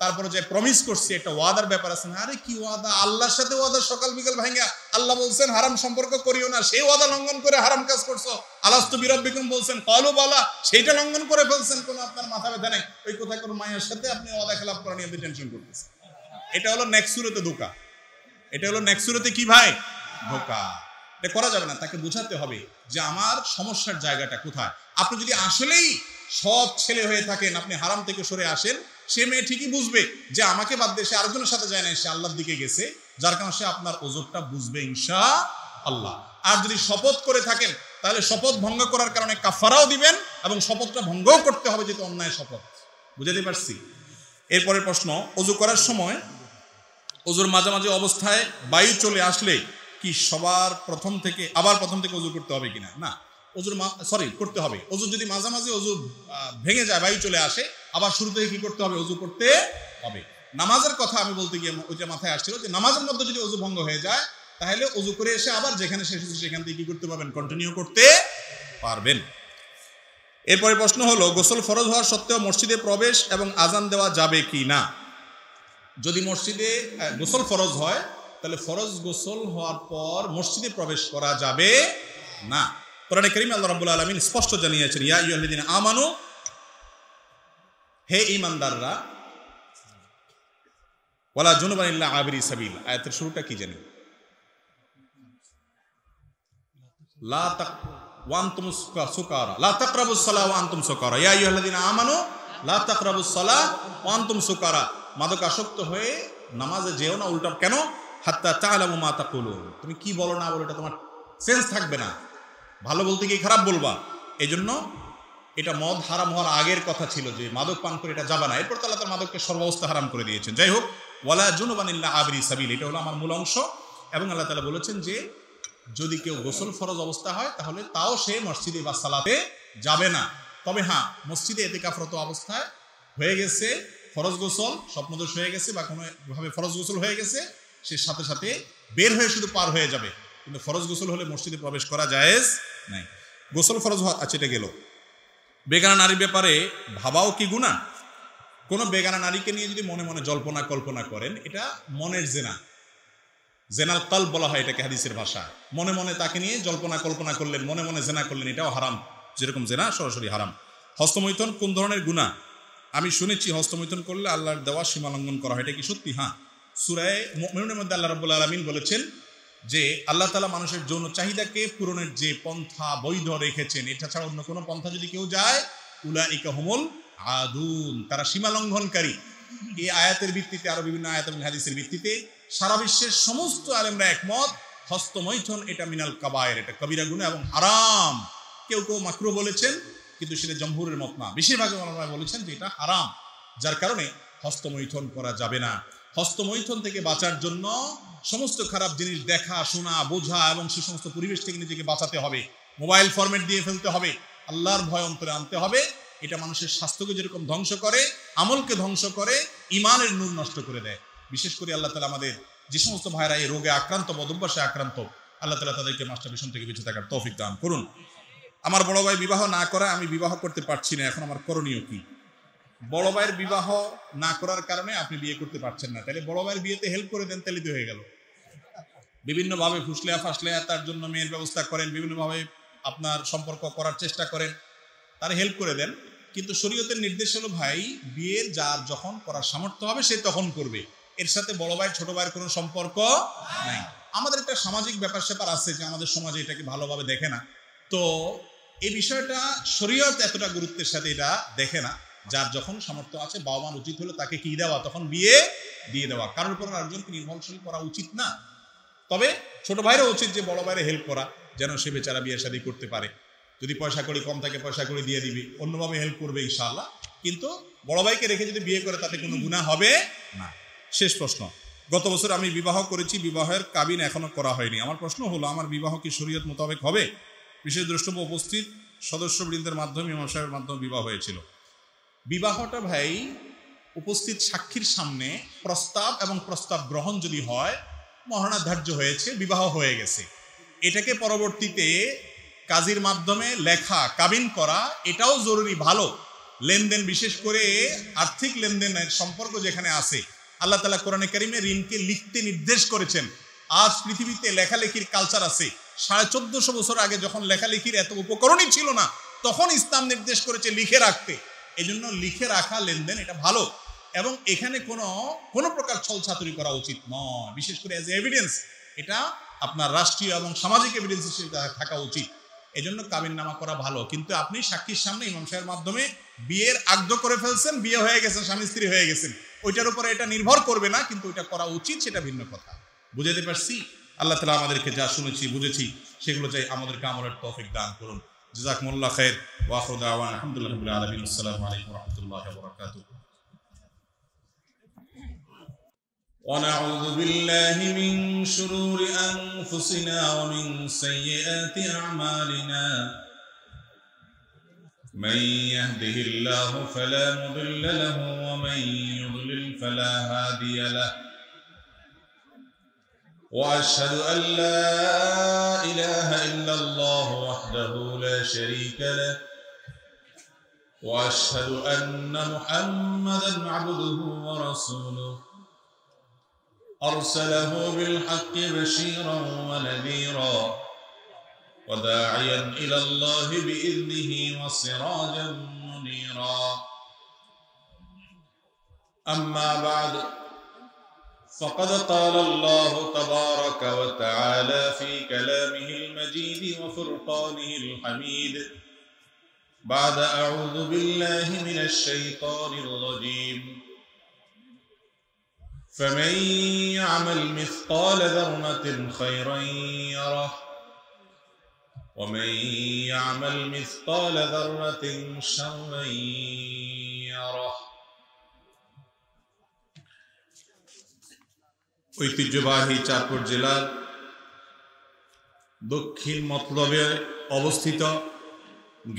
তারপরে যে প্রমিস করছি একটা ওয়াদার ব্যাপার আছে না, আরে কি ওয়াদা? আল্লাহর সাথে ওয়াদা সকাল বিকাল ভাঙা, আল্লাহ বলছেন হারাম সম্পর্ক করিও না, সেই ওয়াদা লঙ্ঘন করে হারাম কাজ করছো। আলাস্তু বিরাব্বিকুম বলছেন ক্বালু বালা, সেইটা লঙ্ঘন করে ফেলছেন, কোনো আপনার মাথা ব্যথা নেই, ওই কোথায় কোনো মায়ের সাথে আপনি ওয়াদা খেলাপ করা নিয়ে টেনশন করতেছেন। এটা হলো নেক্সট সুরতে ধোঁকা, এটা হলো নেক্সট সুরতে কি ভাই? ধোঁকা। এটা করা যাবে না, তাকে বোঝাতে হবে যে আমার সমস্যার জায়গাটা কোথায়। আপনি যদি আসলেই সৎ ছেলে হয়ে থাকেন, আপনি হারাম থেকে সরে আসেন, সে মেয়ে ঠিকই বুঝবে যে আমাকে বাদ দিয়ে সে আরেকজনের সাথে যায় না, সে আল্লাহর দিকে গেছে, যার কারণে সে আপনার ওজরটা বুঝবে ইনশাআল্লাহ। আর যদি শপথ করে থাকেন, তাহলে শপথ ভঙ্গ করার কারণে কাফারাও দিবেন, এবং শপথটা ভঙ্গও করতে হবে, যেহেতু অন্যায় শপথ। বুঝাতে পারছি? এরপরের প্রশ্ন, অজু করার সময় অজুর মাঝামাঝি অবস্থায় বায়ু চলে আসলে কি সবার প্রথম থেকে অজু করতে হবে কিনা? না, অজুর করতে হবে। অজু যদি মাঝামাঝি অজু ভেঙে যায়, বায়ু চলে আসে, আবার শুরু থেকে কি করতে হবে? অজু করতে হবে। নামাজের কথা আমি বলতে গিয়ে ওইটা মাথায় আসছিল যে নামাজের মধ্যে যদি অজু ভঙ্গ হয়ে যায়, তাহলে অজু করে এসে আবার যেখানে শেষ হচ্ছে সেখান থেকে কি করতে পারবেন? কন্টিনিউ করতে পারবেন। এরপরে প্রশ্ন হলো, গোসল ফরজ হওয়ার সত্ত্বেও মসজিদে প্রবেশ এবং আজান দেওয়া যাবে কি না? যদি মসজিদে গোসল ফরজ হয়, তাহলে ফরজ গোসল হওয়ার পর মসজিদে প্রবেশ করা যাবে না। কোরআনে কারীমে আল্লাহ রাব্বুল আলামিন স্পষ্ট জানিয়েছেন, ইয়া আইয়ুহাল্লাযীনা আমানু, হে ঈমানদাররা, ওয়ালা জুনুবান ইল্লা আবিরি সাবিল। আয়াতের শুরুটা কি জানি? লা তাক ওয়া আনতুম সুকারা লা তাকরাবুস সালাহ ওয়া আনতুম সুকারা, ইয়া আইয়ুহাল্লাযীনা আমানু লা তাকরাবুস সালাহ ওয়া আনতুম সুকারা। মাদকাসক্ত হয়ে নামাজে যেও না। উল্টা কেন? হাত্তা তা'লামু মা তাকুলুন, তুমি কি বলো না বলো এটা তোমার সেন্স থাকবে না, ভালো বলতে গিয়ে খারাপ বলবা। এই জন্য এটা মদ হারাম হওয়ার আগের কথা ছিল যে মাদক পান করে এটা যাবে না, এরপর তো আল্লাহ তাআলা মাদককে সর্বাবস্থা হারাম করে দিয়েছেন। যাই হোক, ওয়ালা জুনুবান ইল্লা আবিরি সাবিল, এটা হলো আমার মূল অংশ। এবং আল্লাহ তাআলা বলেছেন যে যদি কেউ গোসল ফরজ অবস্থা হয়, তাহলে তাও সে মসজিদে বা সালাতে যাবে না। তবে হ্যাঁ, মসজিদে ইতিকাফরত অবস্থায় হয়ে গেছে ফরজ গোসল, স্বপ্নদোষ হয়ে গেছে বা কোনোভাবে ফরজ গোসল হয়ে গেছে, সে সাথে সাথে বের হয়ে শুধু পার হয়ে যাবে, কিন্তু ফরজ গোসল হলে মসজিদে প্রবেশ করা জায়েজ নাই। গোসল ফরজ হওয়া, আচ্ছা এটা গেল। বেগানা নারীর ব্যাপারে ভাবাও কি গুনাহ? কোনো বেগানা নারীকে নিয়ে যদি মনে মনে জল্পনা কল্পনা করেন, এটা মনের জেনা, জেনাল কলব বলা হয় এটাকে হাদিসের ভাষা। মনে মনে তাকে নিয়ে জল্পনা কল্পনা করলেন, মনে মনে জেনা করলেন, এটাও হারাম, যেরকম জেনা সরাসরি হারাম। হস্তমৈথুন কোন ধরনের গুনাহ? আমি শুনেছি হস্তমৈথুন করলে আল্লাহর দেওয়া সীমা লঙ্ঘন করা হয়, এটা কি সত্যি? হ্যাঁ, সূরা মুমিনুনের মধ্যে আল্লাহ রাব্বুল আলামিন বলেছেন যে আল্লাহ তাআলা মানুষের যৌন চাহিদাকে পূরণের যে পন্থা বৈধ রেখেছেন, এটা ছাড়া অন্য কোনো পন্থা যদি কেউ যায়, উলাইকা হুমুল আদুন, তারা সীমা লঙ্ঘনকারী। এই আয়াতের ভিত্তিতে, আরো বিভিন্ন আয়াত এবং হাদিসের ভিত্তিতে সারা বিশ্বের সমস্ত আলেমরা একমত, হস্তমৈথুন এটা মিনাল কাবায়ের, এটা কবিরা গুনাহ এবং হারাম। কেউ কেউ মাকরুহ বলেছেন, কিন্তু সেটা জমহুরের মত না, বেশিরভাগ ওলামা বলেছেন যে এটা হারাম, যার কারণে হস্তমৈথুন করা যাবে না। হস্তমৈথুন থেকে বাঁচার জন্য সমস্ত খারাপ জিনিস দেখা, শোনা, বোঝা এবং সে সমস্ত পরিবেশ থেকে নিজেকে বাঁচাতে হবে। মোবাইল ফরম্যাট দিয়ে ফেলতে হবে, আল্লাহর ভয় অন্তরে আনতে হবে। এটা মানুষের স্বাস্থ্যকে যেরকম ধ্বংস করে, আমলকে ধ্বংস করে, ইমানের নূর নষ্ট করে দেয়। বিশেষ করে আল্লাহ তাআলা আমাদের যে সমস্ত ভাইরা এই রোগে আক্রান্ত, বদভ্যাসে আক্রান্ত, আল্লাহ তাআলা তাদেরকে মাস্টারবেশন থেকে বেঁচে থাকার তৌফিক দান করুন। আমার বড় ভাই বিবাহ না করা, আমি বিবাহ করতে পারছি না, এখন আমার করণীয় কি? বড় ভাইয়ের বিবাহ না করার কারণে আপনি বিয়ে করতে পারছেন না, তাহলে বড় ভাইয়ের বিয়েতে হেল্প করে দেন, তাহলে তো হয়ে গেল। বিভিন্নভাবে ফুসলেয়া ফাসলেয়া তার জন্য মেয়ের ব্যবস্থা করেন, বিভিন্নভাবে আপনার সম্পর্ক করার চেষ্টা করেন, তার হেল্প করে দেন। কিন্তু শরীয়তের নির্দেশ হলো ভাই, বিয়ের যার যখন করার সামর্থ্য হবে সে তখন করবে, এর সাথে বড় ভাই ছোট ভাইয়ের কোনো সম্পর্ক নাই। আমাদের একটা সামাজিক ব্যাপার স্যাপার আছে যে আমাদের সমাজে এটাকে ভালোভাবে দেখে না, তো এই বিষয়টা শরীয়ত এতটা গুরুত্বের সাথে এটা দেখে না। যার যখন সামর্থ্য আছে, বাবা মার উচিত হলো তাকে কি দেওয়া, তখন বিয়ে দিয়ে দেওয়া, কারোর উপর আরেকজনকে নির্ভরশীল করা উচিত না। তবে ছোট ভাইরও উচিত যে বড় ভাইরে হেল্প করা, যেন সে বেচারা বিয়ে শাদী করতে পারে। যদি পয়সা কড়ি কম থাকে পয়সা কড়ি দিয়ে দিবি, অন্যভাবে হেল্প করবে ইনশাআল্লাহ, কিন্তু বড় ভাইকে রেখে যদি বিয়ে করে তাতে কোনো গুনাহ হবে না। শেষ প্রশ্ন, গত বছর আমি বিবাহ করেছি, বিবাহের কাবিন এখনো করা হয়নি। আমার প্রশ্ন হলো, আমার বিবাহ কি শরীয়ত মোতাবেক হবে? বিশেষ দ্রষ্টব্য উপস্থিত সদস্যবৃন্দের মাধ্যমে, ইমাম সাহেবের মাধ্যমে বিবাহ হয়েছিল। বিবাহটা ভাই উপস্থিত সাক্ষীর সামনে প্রস্তাব এবং প্রস্তাব গ্রহণ যদি হয়, মহারণা ধার্য হয়েছে, বিবাহ হয়ে গেছে। এটাকে পরবর্তীতে কাজীর মাধ্যমে লেখা কাবিন করা, এটাও জরুরি, ভালো লেনদেন, বিশেষ করে আর্থিক লেনদেনের সম্পর্ক যেখানে আছে। আল্লাহ তাআলা কোরআনে কারিমে ঋণকে লিখতে নির্দেশ করেছেন। আজ পৃথিবীতে লেখালেখির কালচার আছে, 1450 বছর আগে যখন লেখালেখির এত উপকরণই ছিল না, তখন ইসলাম নির্দেশ করেছে লিখে রাখতে। এই জন্য লিখে রাখা লেনদেন এটা ভালো, এবং এখানে কোনো প্রকার ছলছাতুরি করা উচিত নয়, বিশেষ করে এজ এভিডেন্স এটা আপনার রাষ্ট্রীয় এবং সামাজিক এভিডেন্স হিসেবে থাকা উচিত। এই জন্য কাবিন নামা করা ভালো, কিন্তু আপনি সাক্ষীর সামনে ইমাম সাহেবের মাধ্যমে বিয়ের আগ্ধ করে ফেলছেন, বিয়ে হয়ে গেছেন, স্বামী স্ত্রী হয়ে গেছেন, ওইটার উপরে এটা নির্ভর করবে না, কিন্তু ওইটা করা উচিত, সেটা ভিন্ন কথা। বুঝাতে পারছি? আল্লাহ তাআলা আমাদেরকে যা শুনেছি বুঝেছি সেগুলো চাই আমাদেরকে আমলের তৌফিক দান করুন। জাযাকুমুল্লাহ খাইর, ওয়া আখিরু দাওয়ানা আলহামদুলিল্লাহি রাব্বিল আলামিন। আসসালামু আলাইকুম ওয়া রাহমাতুল্লাহি ওয়া বারাকাতুহু। ونعوذ بالله من شرور أنفسنا ومن سيئات أعمالنا، من يهده الله فلا مضل له ومن يضلل فلا هادي له، وأشهد أن لا إله إلا الله وحده لا شريك له، وأشهد أن محمدا عبده ورسوله أرسله بالحق بشيرا ونذيرا وداعيا إلى الله بإذنه وسراجا منيرا. أما بعد، فقد قال الله تبارك وتعالى في كلامه المجيد وفرقانه الحميد بعد أعوذ بالله من الشيطان الرجيم: فمن يعمل مثقال ذرة خيرا يره ومن يعمل مثقال ذرة شرا يره. ঐতিহ্যবাহী চাঁদপুর জেলার দক্ষিণ মতলবে অবস্থিত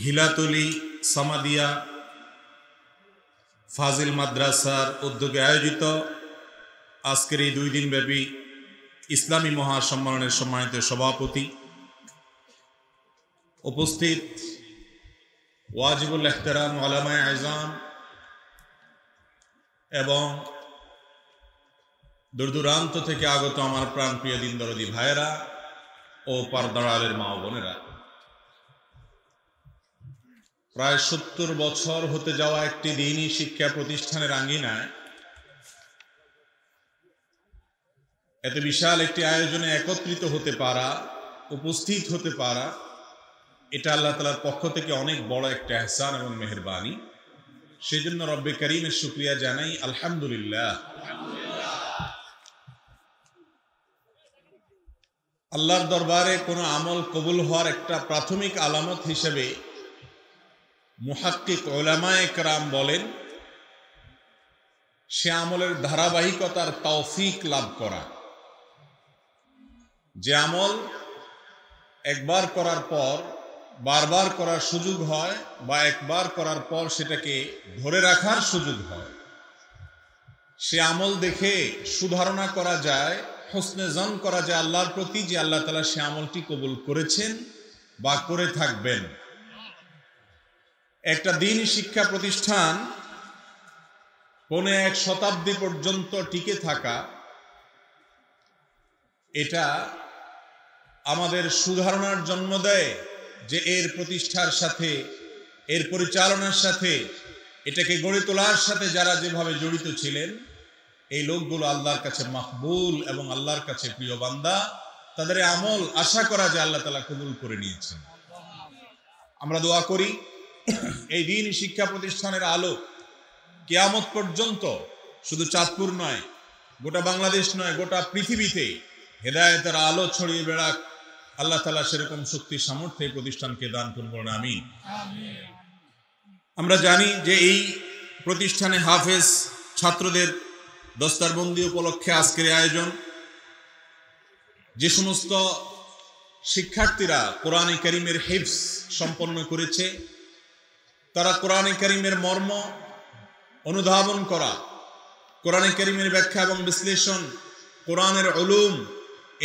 ঘিলাতলি সামাদিয়া ফাজিল মাদ্রাসার উদ্যোগে আয়োজিত আজকের এই 2 দিনব্যাপী ইসলামী মহাসম্মেলনের সম্মানিত সভাপতি, উপস্থিত ওয়াজিবুল ইহতিরাম উলামায়ে আযম এবং দূরদূরান্ত থেকে আগত আমার প্রাণপ্রিয় দিন দরদি ভাইয়েরা ও পর্দার আলের মা ও বোনেরা, প্রায় 70 বছর হতে যাওয়া একটি দ্বীনি শিক্ষা প্রতিষ্ঠানের আঙ্গিনায় এত বিশাল একটি আয়োজনে একত্রিত হতে পারা, উপস্থিত হতে পারা, এটা আল্লাহ তাআলার পক্ষ থেকে অনেক বড় একটা ইহসান এবং মেহেরবানি। সেই জন্য রব্বে কারীমের শুকরিয়া জানাই, আলহামদুলিল্লাহ। আল্লাহর দরবারে কোনো আমল কবুল হওয়ার একটা প্রাথমিক আলামত হিসেবে মুহাক্কিক উলামায়ে কেরাম বলেন সে আমলের ধারাবাহিকতার তৌফিক লাভ করা। যে আমল একবার করার পর বারবার করার সুযোগ হয় বা একবার করার পর সেটাকে ধরে রাখার সুযোগ হয়, সে আমল দেখে সুধারণা করা যায়, হোসনে জন করা যায় আল্লাহর প্রতি যে আল্লাহ তাআলা সে আমলটি কবুল করেছেন বা করে থাকবেন। একটা দ্বীনি শিক্ষা প্রতিষ্ঠান পৌনে 1 শতাব্দী পর্যন্ত টিকে থাকা, এটা আমাদের সুধারণার জন্ম দেয় যে এর প্রতিষ্ঠার সাথে, এর পরিচালনার সাথে, এটাকে গড়ে তোলার সাথে যারা যেভাবে জড়িত ছিলেন, এই লোকগুলো আল্লাহর কাছে মাকবুল এবং আল্লাহর কাছে প্রিয় বান্দা। তাদের আমল আশা করা যে আল্লাহ তাআলা কবুল করে নিয়েছেন। আমরা দোয়া করি এই দ্বীনি শিক্ষা প্রতিষ্ঠানের আলো কিয়ামত পর্যন্ত শুধু চাঁদপুর নয়, গোটা বাংলাদেশ নয়, গোটা পৃথিবীতে হেদায়েতের আলো ছড়িয়ে বেড়াক। আল্লাহ তাআলা সেরকম শক্তি সামর্থ্য এই প্রতিষ্ঠানকে দান করুন, আমিন। আমরা জানি যে এই প্রতিষ্ঠানে হাফেজ ছাত্রদের দস্তারবন্দি উপলক্ষে আজকের আয়োজন। যে সমস্ত শিক্ষার্থীরা কোরআনে কারীমের হিফজ সম্পন্ন করেছে, তারা কোরআনে কারীমের মর্ম অনুধাবন করা, কোরআনে কারীমের ব্যাখ্যা এবং বিশ্লেষণ, কোরআনের উলুম,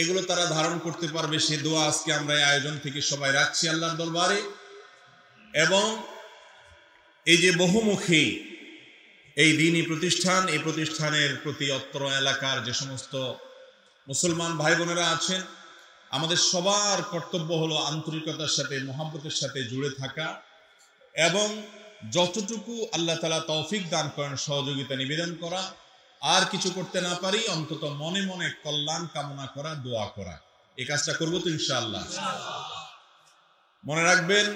এগুলো তারা ধারণ করতে পারবে, সে দোয়া আজকে আমরা এই আয়োজন থেকে সবাই রাখছি আল্লাহর দরবারে। এবং এই যে বহুমুখী এই দ্বীনি প্রতিষ্ঠান, এই প্রতিষ্ঠানের প্রতি অত্র এলাকার যে সমস্ত মুসলমান ভাই বোনেরা আছেন, আমাদের সবার কর্তব্য হলো আন্তরিকতার সাথে, মহব্বতের সাথে জুড়ে থাকা এবং যতটুকু আল্লাহ তাআলা তৌফিক দান করেন সহযোগিতা নিবেদন করা। আর কিছু করতে না পারি অন্তত মনে মনে কল্যাণ কামনা করা, দোয়া করা। এই কাজটা করবো তো ইনশাআল্লাহ। মনে রাখবেন,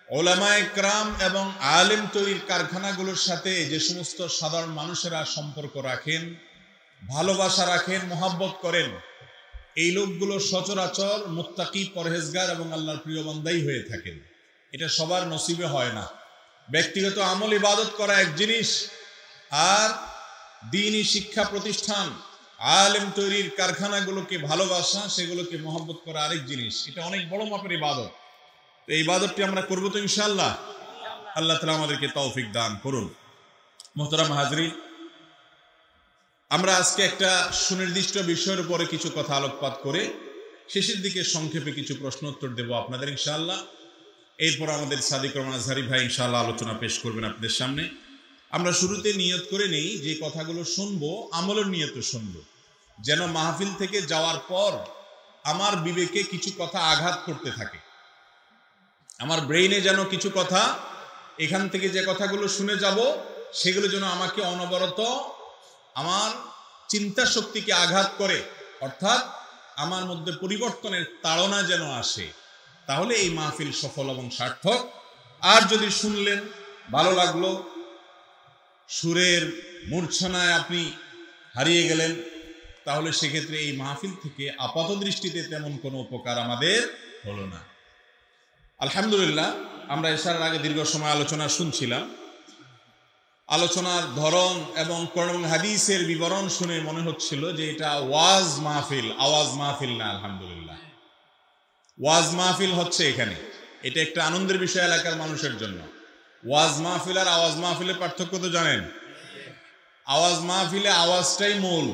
ওলামায়ে কেরাম এবং আলেম তৈরির কারখানাগুলোর সাথে যে সমস্ত সাধারণ মানুষেরা সম্পর্ক রাখেন, ভালোবাসা রাখেন, মহব্বত করেন, এই লোকগুলো সচরাচর মুত্তাকি, পরহেজগার এবং আল্লাহর প্রিয় বান্দাই হয়ে থাকেন। এটা সবার নসিবে হয় না। ব্যক্তিগত আমল ইবাদত করা এক জিনিস, আর দ্বীনি শিক্ষা প্রতিষ্ঠান, আলেম তৈরির কারখানাগুলোকে ভালোবাসা, সেগুলোকে মহব্বত করা আরেক জিনিস। এটা অনেক বড় মাপের ইবাদত। তো এই ইবাদতটি আমরা করবো তো ইনশাআল্লাহ। আল্লাহ তাআলা আমাদেরকে তৌফিক দান করুন। মুহতারাম হাজরিন, আমরা আজকে একটা সুনির্দিষ্ট বিষয়ের উপরে কিছু কথা আলোকপাত করে শেষের দিকে সংক্ষেপে কিছু প্রশ্ন উত্তর দেব আপনাদের ইনশাআল্লাহ। এরপর আমাদের সাদিক রহমান আজহারী ভাই ইনশাআল্লাহ আলোচনা পেশ করবেন আপনাদের সামনে। আমরা শুরুতে নিয়ত করে নেই যে কথাগুলো শুনবো আমলের নিয়তে শুনবো, যেন মাহফিল থেকে যাওয়ার পর আমার বিবেকে কিছু কথা আঘাত করতে থাকে, আমার ব্রেইনে যেন কিছু কথা, এখান থেকে যে কথাগুলো শুনে যাব সেগুলো যেন আমাকে অনবরত আমার চিন্তা শক্তিকে আঘাত করে, অর্থাৎ আমার মধ্যে পরিবর্তনের তাড়না যেন আসে। তাহলে এই মাহফিল সফল এবং সার্থক। আর যদি শুনলেন, ভালো লাগলো, সুরের মূর্ছনায় আপনি হারিয়ে গেলেন, তাহলে সেক্ষেত্রে এই মাহফিল থেকে আপাত দৃষ্টিতে তেমন কোনো উপকার আমাদের হলো না। আলহামদুলিল্লাহ, আমরা এশার আগে দীর্ঘ সময় আলোচনা শুনছিলাম। আলোচনার ধরন এবং কোরআন হাদিসের বিবরণ শুনে মনে হচ্ছিল যে এটা ওয়াজ মাহফিল, আওয়াজ মাহফিল না। আলহামদুলিল্লাহ, ওয়াজ মাহফিল হচ্ছে এখানে। এটা একটা আনন্দের বিষয় এলাকার মানুষের জন্য। ওয়াজ মাহফিল আর আওয়াজ মাহফিলের পার্থক্য তো জানেন। আওয়াজ মাহফিলে আওয়াজটাই মূল,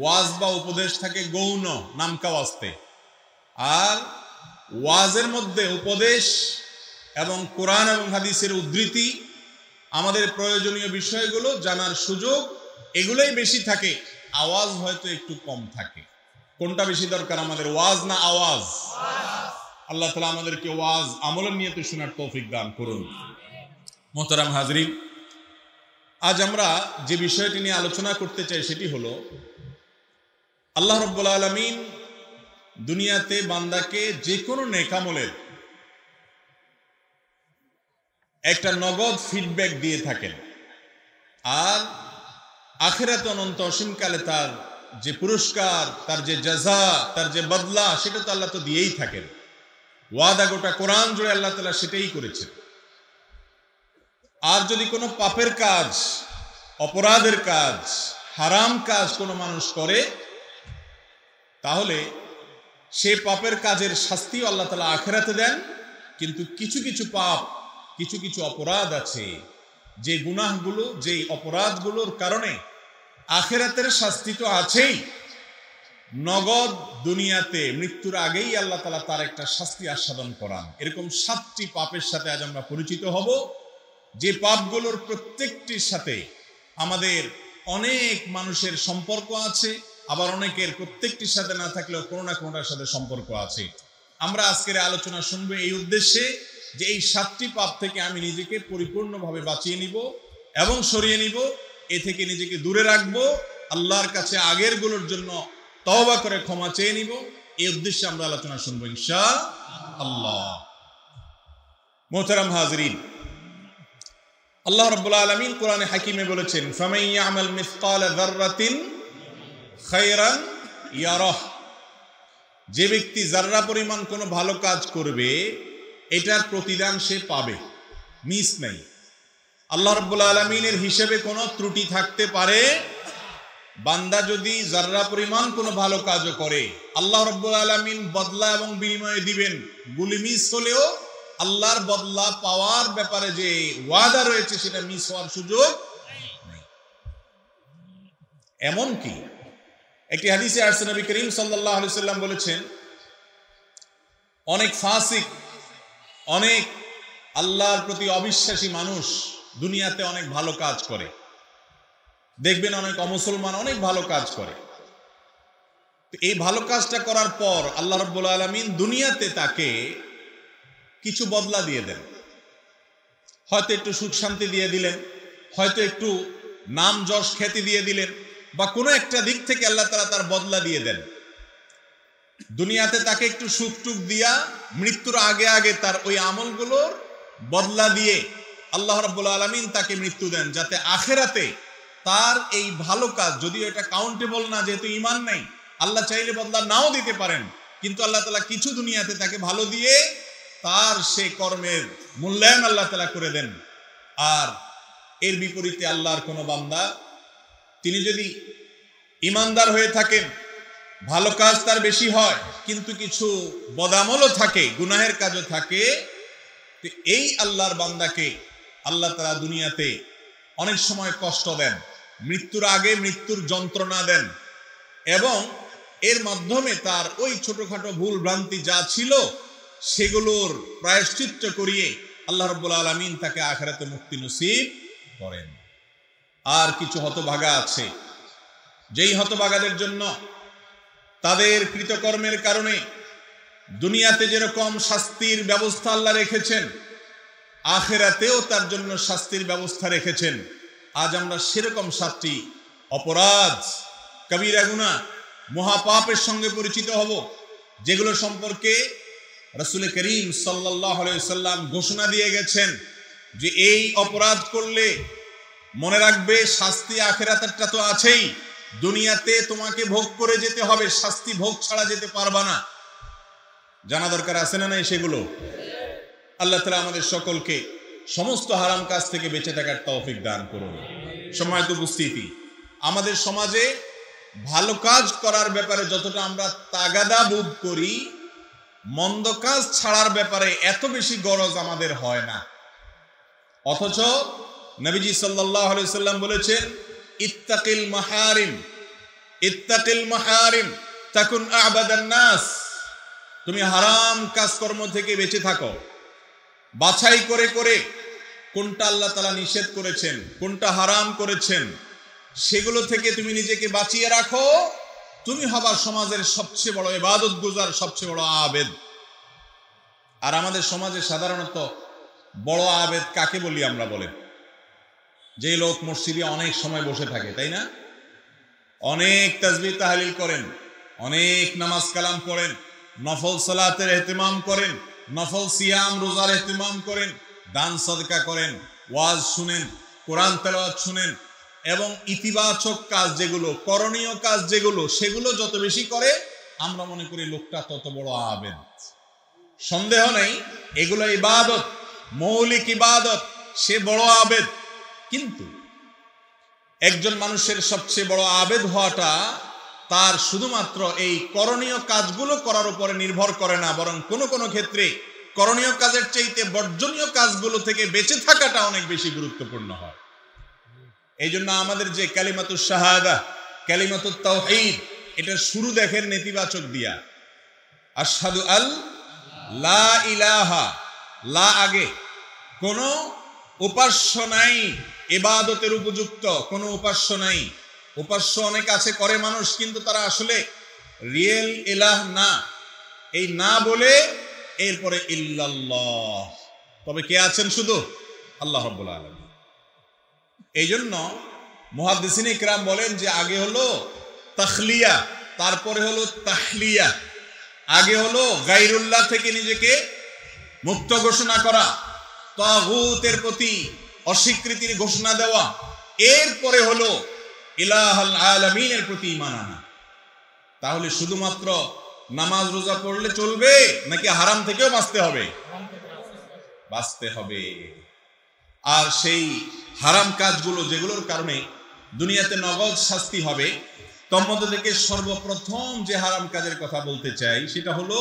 ওয়াজ বা উপদেশ থাকে গৌণ, নামকা ওয়াস্তে। আর ওয়াজের মধ্যে উপদেশ এবং কোরআন এবং হাদিসের উদ্ধৃতি, আমাদের প্রয়োজনীয় বিষয়গুলো জানার সুযোগ, এগুলোই বেশি থাকে। আওয়াজ হয়তো একটু কম থাকে। কোনটা বেশি দরকার আমাদের, ওয়াজ না আওয়াজ? আল্লাহ তাআলা আমাদেরকে ওয়াজ আমলের নিয়তে শোনার তৌফিক দান করুন। মুহতারাম হাজরিন, আজ আমরা যে বিষয়টি নিয়ে আলোচনা করতে চাই সেটি হলো, আল্লাহ রাব্বুল আলামিন দুনিয়াতে বান্দাকে যে কোনো নেকামলের একটা নগদ ফিডব্যাক দিয়ে থাকেন, আর আখিরাতে অনন্ত অসীমকালে তার যে পুরস্কার, তার যে জাযা, তার যে বদলা, সেটা তো আল্লাহ তো দিয়েই থাকেন। ওয়াদা গোটা কোরআন জুড়ে আল্লাহ তাআলা সেটাই করেছেন। আর যদি কোনো পাপের কাজ অপরাধের কাজ, হারাম কাজ কোনো মানুষ করে, তাহলে সে পাপের কাজের শাস্তিও আল্লাহ তাআলা আখিরাতে দেন। কিন্তু কিছু কিছু পাপ, কিছু কিছু অপরাধ আছে, যে গুনাহগুলো, যে অপরাধগুলোর কারণে আখিরাতের শাস্তি তো আছেই, নগদ দুনিয়াতে মৃত্যুর আগেই আল্লাহ তাআলা তার একটা শাস্তি আস্বাদন করান। এরকম 7টি পাপের সাথে আজ আমরা পরিচিত হব, যে পাপগুলোর প্রত্যেকটির সাথে আমাদের অনেক মানুষের সম্পর্ক আছে, আবার অনেকের প্রত্যেকটির সাথে না থাকলেও কোনো না কোনোটার সাথে সম্পর্ক আছে। আমরা আজকের আলোচনা শুনবো এই উদ্দেশ্যে যে এই 7টি পাপ থেকে আমি নিজেকে পরিপূর্ণভাবে বাঁচিয়ে নিব এবং সরিয়ে নিব, এ থেকে নিজেকে দূরে রাখবো, আল্লাহর কাছে আগের গুলোর জন্য তওবা করে ক্ষমা চেয়ে নিব। এই উদ্দেশ্যে আমরা আলোচনা শুনবো ইনশাআল্লাহ। মোহতারাম হাজরিন, আল্লাহ রাব্বুল আলামিন কোরআনে হাকিমে বলেছেন, ফামান ইয়ামাল মিসকালা যাররাতিন খায়রান ইয়ারাহ, যে ব্যক্তি যাররা পরিমাণ কোনো ভালো কাজ করবে এটার প্রতিদান সে পাবে, মিস নাই। আল্লাহ রাব্বুল আলামিনের হিসেবে কোনো ত্রুটি থাকতে পারে? বান্দা যদি যাররা পরিমাণ কোনো ভালো কাজও করে, আল্লাহ রাব্বুল আলামিন বদলা এবং বিনিময়ে দিবেন। গুলি মিস হলেও আল্লাহর বদলা পাওয়ার ব্যাপারে যে ওয়াদা রয়েছে সেটা মিস হওয়ার সুযোগ নেই। এমনকি একটি হাদিসে আসছে, নবী করিম সাল্লাল্লাহু আলাইহি সাল্লাম বলেছেন, অনেক ফাসিক, অনেক আল্লাহর প্রতি অবিশ্বাসী মানুষ দুনিয়াতে অনেক ভালো কাজ করে। দেখবেন অনেক অমুসলমান অনেক ভালো কাজ করে। এই ভালো কাজটা করার পর আল্লাহ রাব্বুল আলামিন দুনিয়াতে তাকে কিছু বদলা দিয়ে দেন। হয়তো একটু সুখ শান্তি দিয়ে দিলেন, হয়তো একটু নাম যশ খ্যাতি দিয়ে দিলেন, বা কোনো একটা দিক থেকে আল্লাহ তাআলা তার বদলা দিয়ে দেন। দুনিয়াতে তাকে একটু সুখ টুক দিয়া মৃত্যুর আগে আগে তার ওই আমলগুলোর বদলা দিয়ে আল্লাহ রাব্বুল আলামিন তাকে মৃত্যু দেন, যাতে আখিরাতে তার এই ভালো কাজ, যদিও এটা কাউন্টেবল না, যেহেতু ঈমান নাই, আল্লাহ চাইলে বদলা নাও দিতে পারেন, কিন্তু আল্লাহ তাআলা কিছু দুনিয়াতে তাকে ভালো দিয়ে তার সে কর্মের মূল্যায়ন আল্লাহ তাআলা করে দেন। আর এর বিপরীতে আল্লাহর কোনো বান্দা, তিনি যদি ঈমানদার হয়ে থাকেন, ভালো কাজ তার বেশি হয়, কিন্তু কিছু বদামলও থাকে, গুনাহের কাজও থাকে, এই আল্লাহর বান্দাকে আল্লাহ তাআলা দুনিয়াতে অনেক সময় কষ্ট দেন, মৃত্যুর আগে মৃত্যুর যন্ত্রণা দেন, এবং এর মাধ্যমে তার ওই ছোটখাটো ভুল ভ্রান্তি যা ছিল সেগুলোর প্রায়শ্চিত্ত করিয়ে আল্লাহ রাব্বুল আলামিন তাকে আখিরাতে মুক্তি নসিব করেন। আর কিছু হতভাগা আছে, যেই হতভাগাদের জন্য তাদের কৃতকর্মের কারণে দুনিয়াতে যেরকম শাস্তির ব্যবস্থা আল্লাহ রেখেছেন, আখিরাতেও তার জন্য শাস্তির ব্যবস্থা রেখেছেন। আজ আমরা সেরকম 7টি অপরাধ, কবিরা গুনাহ, মহাপাপের সঙ্গে পরিচিত হব, যেগুলো সম্পর্কে রাসূল করিম সাল্লাল্লাহু আলাইহি ওয়াসাল্লাম ঘোষণা দিয়ে গেছেন যে এই অপরাধ করলে মনে রাখবে শাস্তি আখিরাতেরটা তো আছেই, দুনিয়াতে তোমাকে ভোগ করে যেতে হবে, শাস্তি ভোগ ছাড়া যেতে পারবা না। জানা দরকার আছে না নাই সেগুলো? আল্লাহ তাআলা আমাদের সকলকে সমস্ত হারাম কাজ থেকে বেঁচে থাকার তৌফিক দান করুন। সম্মানিত উপস্থিতি, আমাদের সমাজে ভালো কাজ করার ব্যাপারে যতটা আমরা তাগাদা বোধ করি, মন্দ কাজ ছাড়ার ব্যাপারে এত বেশি গরজ আমাদের হয় না। অথচ নবীজি সাল্লাল্লাহু আলাইহি সাল্লাম বলেছেন, ইত্তাকিল মাহারিম, ইত্তাকিল মাহারিম তাকুন আ'বাদান নাস। তুমি হারাম কাজকর্ম থেকে বেঁচে থাকো, বাছাই করে করে কোনটা আল্লাহ তাআলা নিষেধ করেছেন, কোনটা হারাম করেছেন, সেগুলো থেকে তুমি নিজেকে বাঁচিয়ে রাখো, তুমি হবা সমাজের সবচেয়ে বড় ইবাদত গুজার, সবচেয়ে বড় আবেদ। আর আমাদের সমাজে সাধারণত বড় আবেদ কাকে বলি আমরা? বলেন, যে লোক মসজিদে অনেক সময় বসে থাকে, তাই না? অনেক তাসবিহ তাহলিল করেন, অনেক নামাজ কালাম পড়েন, নফল সালাতের ইহতিমাম করেন, নফল সিয়াম রোজার ইহতিমাম করেন, দান সদকা করেন, ওয়াজ শুনেন, কোরআন তেলাওয়াত শুনেন, এবং ইতিবাচক কাজ যেগুলো, করণীয় কাজ যেগুলো, সেগুলো যত বেশি করে আমরা মনে করি লোকটা তত বড় আবেদ। সন্দেহ নেই এগুলো ইবাদত, মৌলিক ইবাদত, সে বড় আবেদ। কিন্তু একজন মানুষের সবচেয়ে বড় আবেদ হওয়াটা তার শুধুমাত্র এই করণীয় কাজগুলো করার উপরে নির্ভর করে না, বরং কোনো কোনো ক্ষেত্রে করণীয় কাজের চাইতে বর্জনীয় কাজগুলো থেকে বেঁচে থাকাটা অনেক বেশি গুরুত্বপূর্ণ হয়। এই জন্য আমাদের যে কালিমাতুশ শাহাদা, কালিমাতুত তাওহীদ, এটা শুরু দেখেন নেতিবাচক দিয়া, আশহাদু আল লা ইলাহা, লা আগে, কোনো উপাস্য নাই, ইবাদতের উপযুক্ত কোনো উপাস্য নাই। উপাস্য অনেক আছে করে মানুষ, কিন্তু তারা আসলে রিয়েল ইলাহ না। এই না বলে এরপরে ইল্লাল্লাহ, তবে কে আছেন? শুধু আল্লাহ রাব্বুল আলামিন। এই জন্য মুহাদ্দিসিন ইকরাম বলেন যে আগে হলো তাখলিয়া, তারপরে হলো তাহলিয়া। আগে হলো গায়রুল্লাহ থেকে নিজেকে মুক্ত ঘোষণা করা, তাগুতের প্রতি অস্বীকৃতির ঘোষণা দেওয়া, এরপরে হলো ইলাহুল আলামিনের প্রতি ঈমান আনা। তাহলে শুধুমাত্র নামাজ রোজা পড়লে চলবে নাকি হারাম থেকেও বাঁচতে হবে? বাঁচতে হবে। আর সেই হারাম কাজগুলো যেগুলোর কারণে দুনিয়াতে নগদ শাস্তি হবে, তোর মধ্যে থেকে সর্বপ্রথম যে হারাম কাজের কথা বলতে চাই সেটা হলো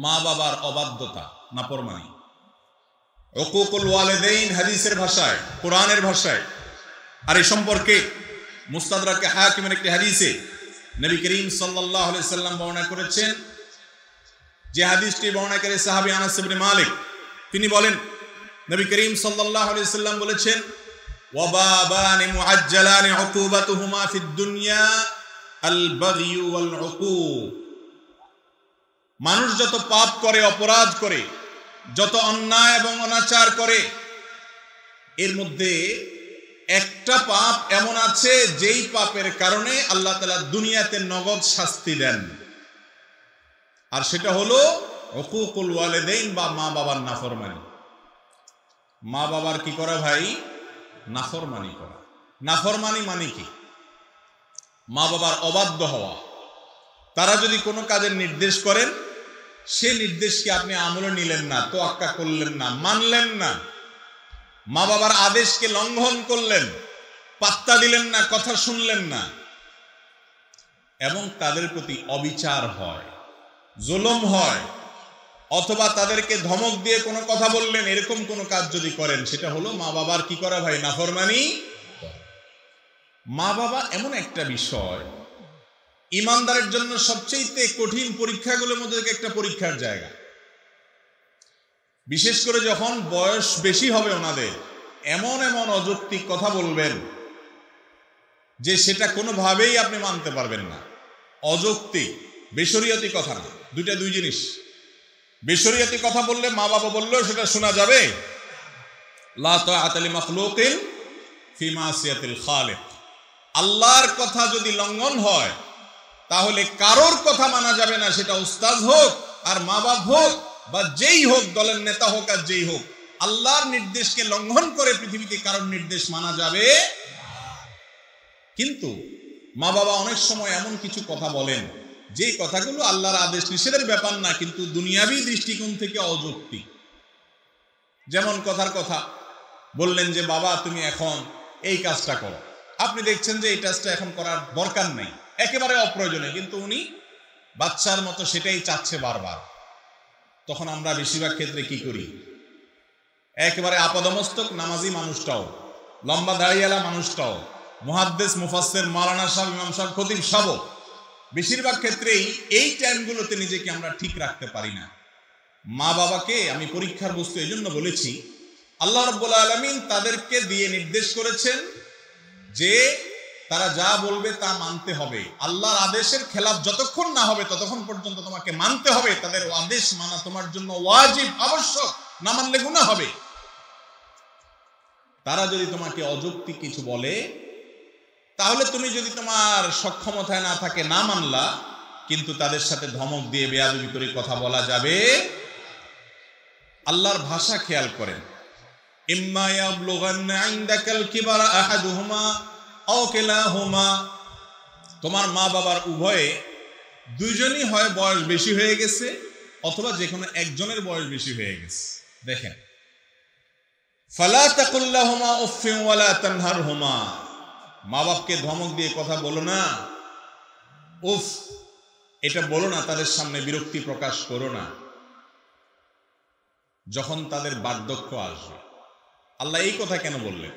মা বাবার অবাধ্যতা, নাফরমানি, উকুকুল ওয়ালিদাইন হাদিসের ভাষায়, কোরআনের ভাষায়। আর এই সম্পর্কে মুস্তাদরাকে হাকিমের একটি হাদিসে নবী করিম সাল্লাল্লাহু আলাইহি সাল্লাম বর্ণনা করেছেন, যে হাদিসটি বর্ণনাকারী সাহাবী আনাস ইবনে মালিক, তিনি বলেন নবী করিম সাল্লাল্লাহু আলাইহি সাল্লাম বলেছেন, ওয়া বাবানি মুআজ্জালানি উকুবাতুহুমা ফিদ দুনিয়া আল বাগয়ু ওয়াল উকুক। মানুষ যত পাপ করে, অপরাধ করে, যত অন্যায় এবং অনাচার করে, এর মধ্যে একটা পাপ এমন আছে যেই পাপের কারণে আল্লাহ তাআলা দুনিয়াতে নগদ শাস্তি দেন, আর সেটা হলো উকুকুল ওয়ালিদাইন, বা মা বাবার নাফরমানি। মা বাবার কি করা ভাই? নাফরমানি করা। নাফরমানি মানে কি? মা বাবার অবাধ্য হওয়া। তারা যদি কোনো কাজের নির্দেশ করেন, সে নির্দেশকে আপনি আমলে নিলেন না, তোয়াক্কা করলেন না, মানলেন না, মা বাবার আদেশকে লঙ্ঘন করলেন, পাত্তা দিলেন না, কথা শুনলেন না, এবং তাদের প্রতি অবিচার হয়, জুলুম হয়, অথবা তাদেরকে ধমক দিয়ে কোনো কথা বললেন, এরকম কোনো কাজ যদি করেন, সেটা হলো মা বাবার কি করা ভাই? নাফরমানি। মা বাবা এমন একটা বিষয়, ইমানদারের জন্য সবচেয়ে কঠিন পরীক্ষাগুলোর মধ্যে একটা পরীক্ষার জায়গা। বিশেষ করে যখন বয়স বেশি হবে ওনাদের, এমন এমন অযৌক্তিক কথা বলবেন যে সেটা কোনোভাবেই আপনি মানতে পারবেন না। অযৌক্তিক, বেশরিয়তি কথা না, দুইটা দুই জিনিস। বেশরিয়তি কথা বললে মা বাবা বললেও সেটা শোনা যাবে। লা তাআতা লি মাখলুকিন ফি মাসিয়াতিল খালিক। আল্লাহর কথা যদি লঙ্ঘন হয়, তাহলে কারোর কথা মানা যাবে না, সেটা উস্তাদ হোক আর মা বাপ হোক বা যেই হোক, দলের নেতা হোক আর যেই হোক। আল্লাহর নির্দেশকে লঙ্ঘন করে পৃথিবীতে কারোর নির্দেশ মানা যাবে। কিন্তু মা বাবা অনেক সময় এমন কিছু কথা বলেন যে কথাগুলো আল্লাহর আদেশ নিষেধের ব্যাপার না, কিন্তু দুনিয়াবী দৃষ্টিকোণ থেকে অযৌক্তিক। যেমন কথার কথা বললেন যে বাবা তুমি এখন এই কাজটা করো, আপনি দেখছেন যে এই কাজটা এখন করার দরকার নেই, একেবারে অপ্রয়োজনীয়, কিন্তু উনি বাচ্চার মতো সেটাই চাচ্ছে বারবার। তখন আমরা বেশিরভাগ ক্ষেত্রে কি করি? একেবারে আপাদমস্তক নামাজি মানুষটাও, লম্বা দাড়িওয়ালা মানুষটাও, মুহাদ্দিস মুফাসসির মাওলানা সাহেব, ইমাম সাহেব, খতিব সাহেব, বেশিরভাগ ক্ষেত্রেই এই টাইমগুলোতে নিজেকে আমরা ঠিক রাখতে পারি না। মা বাবাকে আমি পরীক্ষার বস্তু এই জন্য বলেছি, আল্লাহ রাব্বুল আলামিন তাদেরকে দিয়ে নির্দেশ করেছেন যে তারা যা বলবে তা মানতে হবে। আল্লাহর আদেশের খেলাফ যতক্ষণ না হবে ততক্ষণ পর্যন্ত তোমাকে মানতে হবে। তাদের আদেশ মানা তোমার জন্য ওয়াজিব, আবশ্যক, না মানলে গুনাহ হবে। তারা যদি তোমাকে অযৌক্তিক কিছু বলে, তাহলে তুমি যদি তোমার সক্ষমতায় না থাকে না মানলা, কিন্তু তাদের সাথে ধমক দিয়ে বেয়াদবি করে কথা বলা যাবে। আল্লাহর ভাষা খেয়াল করেন, ইম্মা ইয়াবলুগান্না ইনদাকাল কিবারা আহাদুহুমা আও কিলাহুমা। তোমার মা বাবার উভয়ে দুইজনই হয় বয়স বেশি হয়ে গেছে, অথবা যে কোনো একজনের বয়স বেশি হয়ে গেছে। দেখেন, ফালা তাকুল লাহুমা উফফিন ওয়ালা তানহারহুমা, মা বাপকে ধমক দিয়ে কথা বলো না, উফ এটা বলো না, তাদের সামনে বিরক্তি প্রকাশ করো না যখন তাদের বার্ধক্য আসবে। আল্লাহ এই কথা কেন বললেন?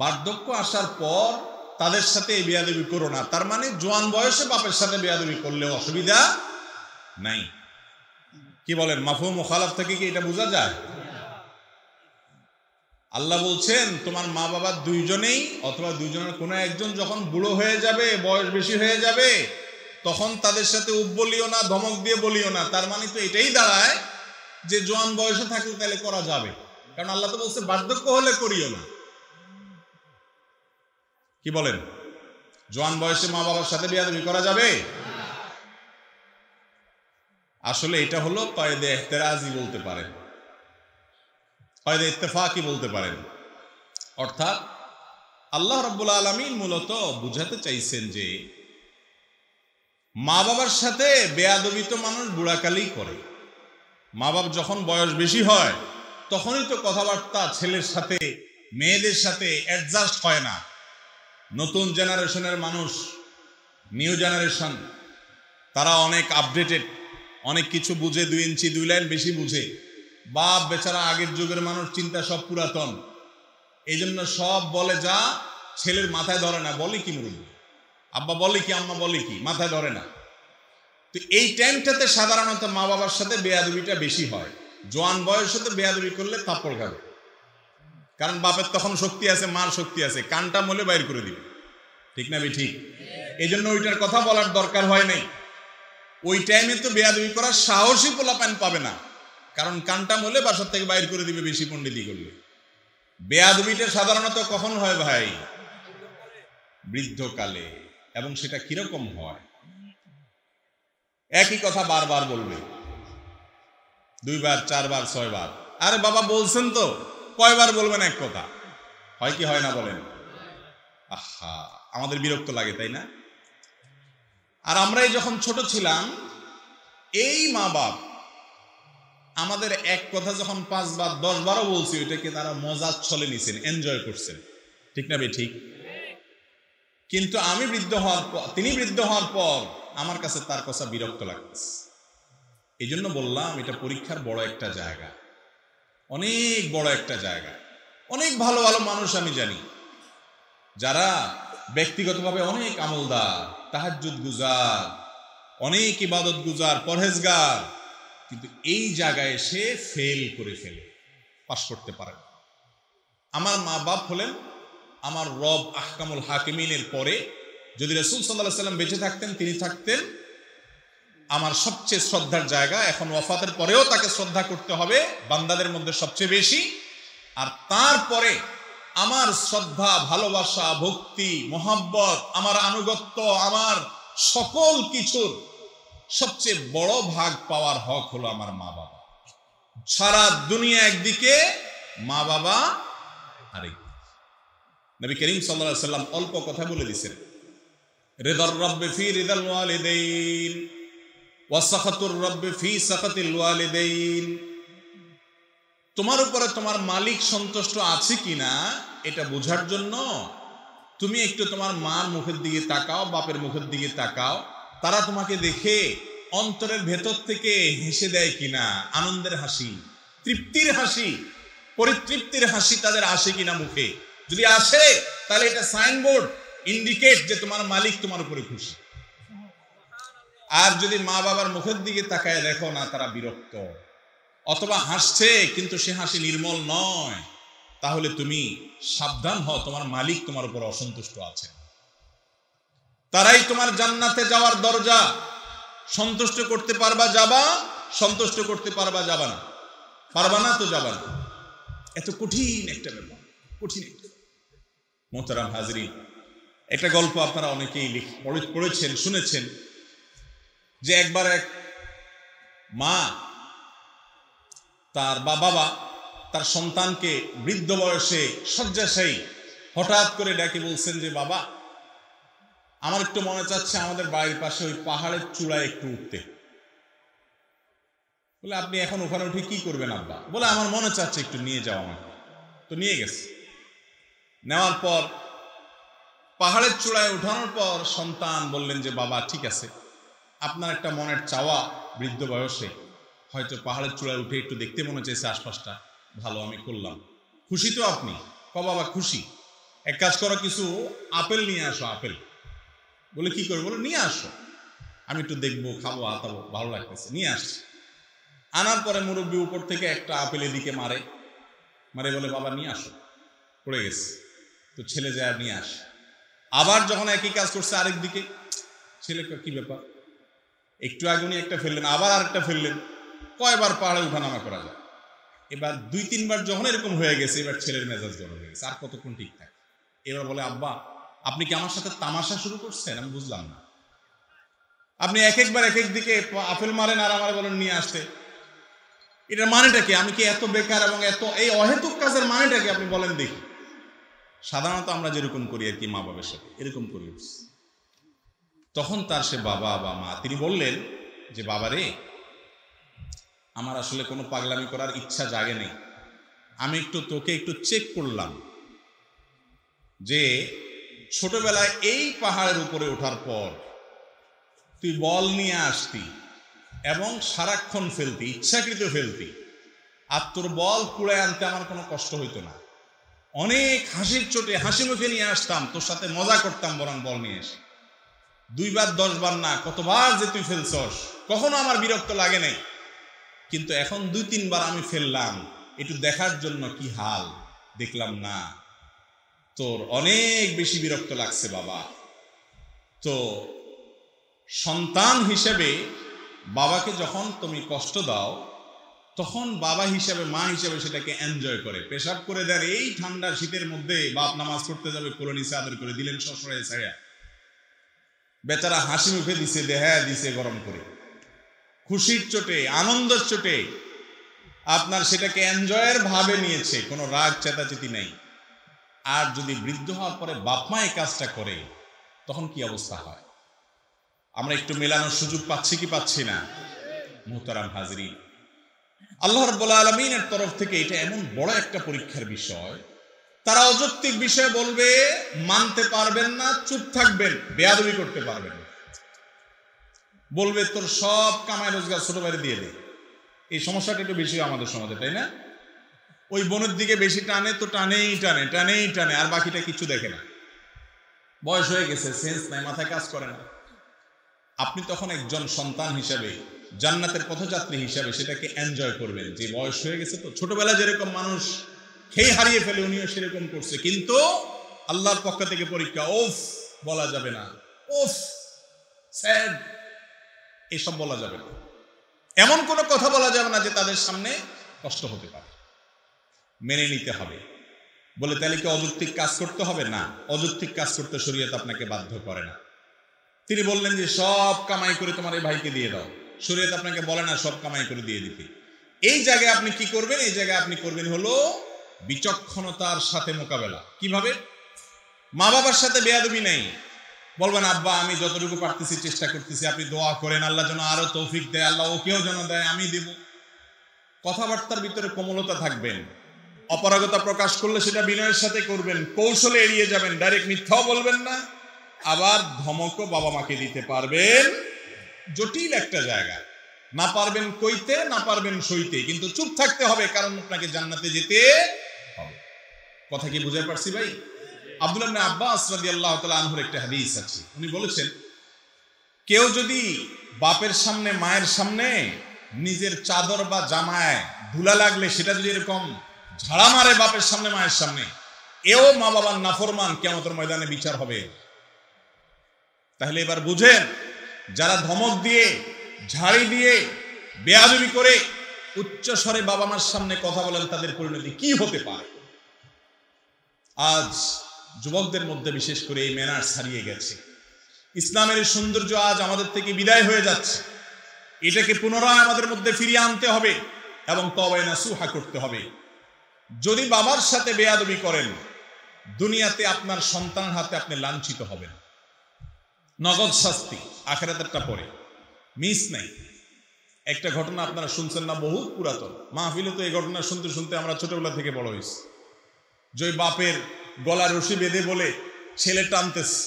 বার্ধক্য আসার পর তাদের সাথে এই বেয়াদবি করো না, তার মানে জোয়ান বয়সে বাপের সাথে বেয়াদবি করলে অসুবিধা নাই। কি বলেন, মাফহুম মুখালাফ থেকে কি এটা বোঝা যায়? আল্লাহ বলছেন তোমার মা বাবা দুইজনেই অথবা দুইজনের কোনো একজন যখন বুড়ো হয়ে যাবে, বয়স বেশি হয়ে যাবে, তখন তাদের সাথে উপ বলিও না, ধমক দিয়ে বলিও না। তার মানে তো এটাই দাঁড়ায় যে জোয়ান বয়সে থাকলে তাহলে করা যাবে, কারণ আল্লাহ তো বলছে বার্ধক্য হলে করিও না। কি বলেন, জোয়ান বয়সে মা বাবার সাথে বেয়াদবি করা যাবে? আসলে এটা হলো কয়েদে ইহতেরাজি বলতে পারেন, কয়েদে ইত্তেফাকি বলতে পারেন। অর্থাৎ আল্লাহ রাব্বুল আলামিন মূলত বুঝাতে চাইছেন যে মা বাবার সাথে বেয়াদবি তো মানুষ বুড়াকালেই করে। মা বাপ যখন বয়স বেশি হয় তখনই তো কথাবার্তা ছেলের সাথে মেয়েদের সাথে অ্যাডজাস্ট হয় না। নতুন জেনারেশনের মানুষ, নিউ জেনারেশন, তারা অনেক আপডেটেড, অনেক কিছু বুঝে, 2 ইঞ্চি 2 লাইন বেশি বুঝে। বাপ বেচারা আগের যুগের মানুষ, চিন্তা সব পুরাতন, এই জন্য সব বলে যা ছেলের মাথায় ধরে না। বলে কি মুরব্বী, আব্বা বলে কি, আম্মা বলে কি, মাথায় ধরে না। তো এই টাইমটাতে সাধারণত মা বাবার সাথে বেয়াদবিটা বেশি হয়। জোয়ান বয়সে বেয়াদবি করলে থাপ্পড় খাবে, কারণ বাপের তখন শক্তি আছে, মার শক্তি আছে, কানটা মলে বাইর করে দিবে। ঠিক না ঠিক? এই জন্য ওইটার কথা বলার দরকার হয় নাই। ওই টাইমে তো বেয়াদবি করার সাহসী পোলাপান পাবে না, কারণ কানটা মলে বাসার থেকে বাইর করে দিবে বেশি পণ্ডিতি করলে। বেয়াদবিটা সাধারণত কখন হয় ভাই? বৃদ্ধকালে। এবং সেটা কিরকম হয়? একই কথা বারবার বলবে, 2 বার 4 বার 6 বার। আরে বাবা বলছেন তো, কয়বার বলবেন এক কথা? হয় কি হয় না বলেন? আহা, আমাদের বিরক্ত লাগে, তাই না? আর আমরাই যখন ছোট ছিলাম, এই মা বাপ আমাদের এক কথা যখন 5 বার 10 বারও বলছি, ওইটাকে তারা মজার ছলে নিছেন, এনজয় করছেন। ঠিক না ঠিক? কিন্তু আমি বৃদ্ধ হওয়ার পর, তিনি বৃদ্ধ হওয়ার পর আমার কাছে তার কথা বিরক্ত লাগতেছে। এই জন্য বললাম এটা পরীক্ষার বড় একটা জায়গা, অনেক বড় একটা জায়গা। অনেক ভালো ভালো মানুষ আমি জানি যারা ব্যক্তিগতভাবে অনেক আমলদার, তাহাজ্জুদ গুজার, অনেক ইবাদত গুজার, পরহেজগার, কিন্তু এই জায়গায় সে ফেল করে ফেলে, পাস করতে পারে না। আমার মা বাপ হলেন আমার রব আহকামুল হাকিমিনের পরে। যদি রাসূল সাল্লাল্লাহু আলাইহি ওয়াসাল্লাম বেঁচে থাকতেন, তিনি থাকতেন আমার সবচেয়ে শ্রদ্ধার জায়গা। এখন ওয়াফাতের পরেও তাকে শ্রদ্ধা করতে হবে বান্দাদের মধ্যে সবচেয়ে বেশি। আর তারপরে আমার শ্রদ্ধা, ভালোবাসা, ভক্তি, মোহাব্বত, আমার আনুগত্য, আমার সকল কিছুর সবচেয়ে বড় ভাগ পাওয়ার হক হলো আমার মা বাবা। সারা দুনিয়া একদিকে, মা বাবা আরেক। নবী করিম সাল্লাল্লাহু আলাইহি ওয়াসাল্লাম অল্প কথা বলে দিয়েছেন, রিদার রাব্বি ফি রিদাল ওয়ালিদাইন ওয়া সাখাতুর রাব্বি ফি সাখাতিল ওয়ালিদাইন। তোমার উপরে তোমার মালিক সন্তুষ্ট আছে কিনা এটা বোঝার জন্য তুমি একটু তোমার মার মুখের দিকে তাকাও, বাপের মুখের দিকে তাকাও। তারা তোমাকে দেখে অন্তরের ভেতর থেকে হেসে দেয় কিনা, আনন্দের হাসি, তৃপ্তির হাসি, পরিতৃপ্তির হাসি তাদের আসে কিনা মুখে। যদি আসে তাহলে এটা সাইনবোর্ড, ইন্ডিকেট যে তোমার মালিক তোমার উপরে খুশি। আর যদি মা বাবার মুখের দিকে তাকায় দেখো না, তারা বিরক্ত অথবা হাসছে কিন্তু সে হাসি নির্মল নয়, তাহলে তুমি সাবধান হও, তোমার মালিক তোমার উপর অসন্তুষ্ট আছে। তারাই তোমার জান্নাতে যাওয়ার দরজা। সন্তুষ্ট করতে পারবা যাবা, সন্তুষ্ট করতে পারবা যাবা না, পারবা না তো যাবা না। এত কঠিন একটা ব্যাপার, কঠিন। মোহতারাম হাজরিন, একটা গল্প আপনারা অনেকেই পড়েছেন, শুনেছেন, যে একবার এক মা তার বাবা তার সন্তানকে বৃদ্ধ বয়সে শয্যাশায়ী হঠাৎ করে ডেকে বলছেন যে বাবা, আমার একটু মনে চাচ্ছে আমাদের বাড়ির পাশে ওই পাহাড়ের চূড়ায় একটু উঠতে। বলে আপনি এখন ওখানে উঠে কি করবেন আব্বা? বলে আমার মনে চাচ্ছে একটু নিয়ে যাও আমাকে। তো নিয়ে গেছে। নেওয়ার পর পাহাড়ের চূড়ায় উঠানোর পর সন্তান বললেন যে বাবা ঠিক আছে, আপনার একটা মনের চাওয়া, বৃদ্ধ বয়সে হয়তো পাহাড়ের চূড়ায় উঠে একটু দেখতে মনে চাইছে আশপাশটা, ভালো, আমি করলাম। খুশি তো আপনি? বাবা খুশি। এক কাজ করো, কিছু আপেল নিয়ে আসো। আপেল বলে কি করবো? বলে নিয়ে আসো, আমি একটু দেখবো, খাবো, আতাবো, ভালো লাগতেছে। নিয়ে আসছি। আনার পরে মুরব্বী উপর থেকে একটা আপেলের দিকে মারে বলে বাবা নিয়ে আসো, পড়ে গেছে। তো ছেলে যায় নিয়ে আসে। আবার যখন একই কাজ করছে আরেক দিকে, ছেলে কি ব্যাপার, একটু আগে উনি একটা ফেললেন, আবার আরেকটা ফেললেন, কয়বার পাহাড়ে উঠানামা করা যায়? এবার 2-3 বার যখন এরকম হয়ে গেছে, এবার ছেলের মেজাজ গরম হয়ে গেছে, আর কতক্ষণ ঠিক থাকে। এবার বলে আব্বা আপনি কি আমার সাথে তামাশা শুরু করছেন? আমি বুঝলাম না, আপনি এক একবার এক এক দিকে আপেল মারেন আর আমার বলেন নিয়ে আসতে, এটার মানেটা কি? আমি কি এত বেকার এবং এত এই অহেতুক কাজের মানেটা কি আপনি বলেন দেখি। সাধারণত আমরা যেরকম করি আর কি, মা বাবার সাথে এরকম করি। তখন তার সে বাবা বা মা তিনি বললেন যে বাবা রে, আমার আসলে কোনো পাগলামি করার ইচ্ছা জাগে নেই, আমি তোকে একটু চেক করলাম যে ছোটবেলায় এই পাহাড়ের উপরে ওঠার পর তুই বল নিয়ে আসতি এবং সারাক্ষণ ফেলতি, ইচ্ছাকৃত ফেলতি, আর তোর বল কুড়ায় আনতে আমার কোনো কষ্ট হইতো না, অনেক হাসির চোটে হাসি মুখে নিয়ে আসতাম, তোর সাথে মজা করতাম, বরং বল নিয়ে এসে 2বার 10 বার না, কতবার যে তুই ফেলছস, কখনো আমার বিরক্ত লাগে নাই, কিন্তু এখন 2-3 বার আমি ফেললাম, একটু দেখার জন্য কি হাল, দেখলাম না, তোর অনেক বেশি বিরক্ত লাগছে বাবা। তো সন্তান হিসেবে বাবাকে যখন তুমি কষ্ট দাও, তখন বাবা হিসাবে মা হিসাবে সেটাকে এনজয় করে, পেশাব করে দেন এই ঠান্ডা শীতের মধ্যে, বাপ নামাজ পড়তে যাবে কোলে নিচে আদর করে দিলেন শ্বশুরায় ছাড়া, বেচারা হাসি মুখে দিছে, দেহা দিছে গরম করে, খুশির চোটে আনন্দের চোটে আপনার সেটাকে এনজয়ের ভাবে নিয়েছে, কোনো রাগ চেতাচেতি নেই। আর যদি বৃদ্ধ হওয়ার পরে বাপ মা এই কাজটা করে, তখন কি অবস্থা হয়? আমরা একটু মেলানোর সুযোগ পাচ্ছি কি পাচ্ছি না? মুহতারাম হাজরিন, আল্লাহ রাব্বুল আলামিনের তরফ থেকে এটা এমন বড় একটা পরীক্ষার বিষয়, তারা অযৌক্তিক বিষয় বলবে, মানতে পারবেন না, চুপ থাকবেন, বেয়াদবি করতে পারবেন না, বলবে তোর সব কামাই রোজগার ছোট ভাইরে দিয়ে দে। এই সমস্যাটা একটু বেশি আমাদের সমাজে, তাই না? ওই বোনের দিকে বেশি টানে তো টানেই টানে টানেই টানে, আর বাকিটা কিছু দেখে না, বয়স হয়ে গেছে, সেন্স নাই, মাথায় কাজ করে না। আপনি তখন একজন সন্তান হিসাবে, জান্নাতের পথযাত্রী হিসাবে সেটাকে এনজয় করবেন, যে বয়স হয়ে গেছে তো, ছোটবেলা যেরকম মানুষ খেয়ে হারিয়ে ফেলে, উনিও সেরকম করছে, কিন্তু আল্লাহর পক্ষ থেকে পরীক্ষা, ওফ বলা যাবে না, ওফ স্যাড এসব বলা যাবে না, এমন কোনো কথা বলা যাবে না যে তাদের সামনে কষ্ট হতে পারে, মেনে নিতে হবে। বলে তাহলে কি অযৌক্তিক কাজ করতে হবে? না, অযৌক্তিক কাজ করতে শরীয়ত আপনাকে বাধ্য করে না। তিনি বললেন যে সব কামাই করে তোমার এই ভাইকে দিয়ে দাও, শরীয়ত আপনাকে বলে না সব কামাই করে দিয়ে দিতে। এই জায়গায় আপনি কি করবেন? এই জায়গায় আপনি করবেন হলো বিচক্ষণতার সাথে মোকাবেলা। কিভাবে? মা বাবার সাথে বেয়াদবি নেই, বলবেন আব্বা আমি যতটুকু পারতেছি চেষ্টা করতেছি, আপনি দোয়া করেন আল্লাহ যেন আরো তৌফিক দেয়, আল্লাহ ওকেও যেন দেয়, আমি দেব। কথাবার্তার ভিতরে কোমলতা থাকবেন, অপারগতা প্রকাশ করলে সেটা বিনয়ের সাথে করবেন, কৌশলে এড়িয়ে যাবেন, ডাইরেক্ট মিথ্যাও বলবেন না, আবার ধমকও বাবা মাকে দিতে পারবেন। জটিল একটা জায়গা, না পারবেন কইতে, না পারবেন সইতে, কিন্তু চুপ থাকতে হবে, কারণ আপনাকে জান্নাতে যেতে হবে। কথা কি বুঝতে পারছি ভাই? আব্দুল্লাহ ইবনে আব্বাস রাদিয়াল্লাহু তাআলা আনহুর একটা হাদিস আছে, উনি বলেছেন কেউ যদি বাপের সামনে মায়ের সামনে নিজের চাদর বা জামায় ধুলা লাগলে সেটা যদি এরকম ঝাড়া মারে বাপের সামনে মায়ের সামনে, এও মা বাবার নাফরমান, কিয়ামতের ময়দানে বিচার হবে। তাহলে এবার বুঝেন, যারা ধমক দিয়ে, ঝাড়ি দিয়ে, বেয়াদবি করে উচ্চ স্বরে বাবা মার সামনে কথা বলেন, তাদের পরিণতি কি হতে পারে? আজ যুবকদের মধ্যে বিশেষ করে এই ম্যানার্স হারিয়ে গেছে, ইসলামের সৌন্দর্য আজ আমাদের থেকে বিদায় হয়ে যাচ্ছে। এটাকে পুনরায় আমাদের মধ্যে ফিরিয়ে আনতে হবে এবং তওবা নাসুহা করতে হবে। যদি বাবার সাথে বেয়াদবি করেন, দুনিয়াতে আপনার সন্তানের হাতে আপনি লাঞ্ছিত হবেন, নগদ শাস্তি, আখিরাতেরটা পরে মিস নাই। একটা ঘটনা আপনারা শুনছেন না, বহু পুরাতন, মাহফিলে তো এই ঘটনা শুনতে শুনতে আমরা ছোটবেলা থেকে বড় হয়েছি। যে বাপের গলার রশি বেঁধে বলে ছেলে টানতেছে,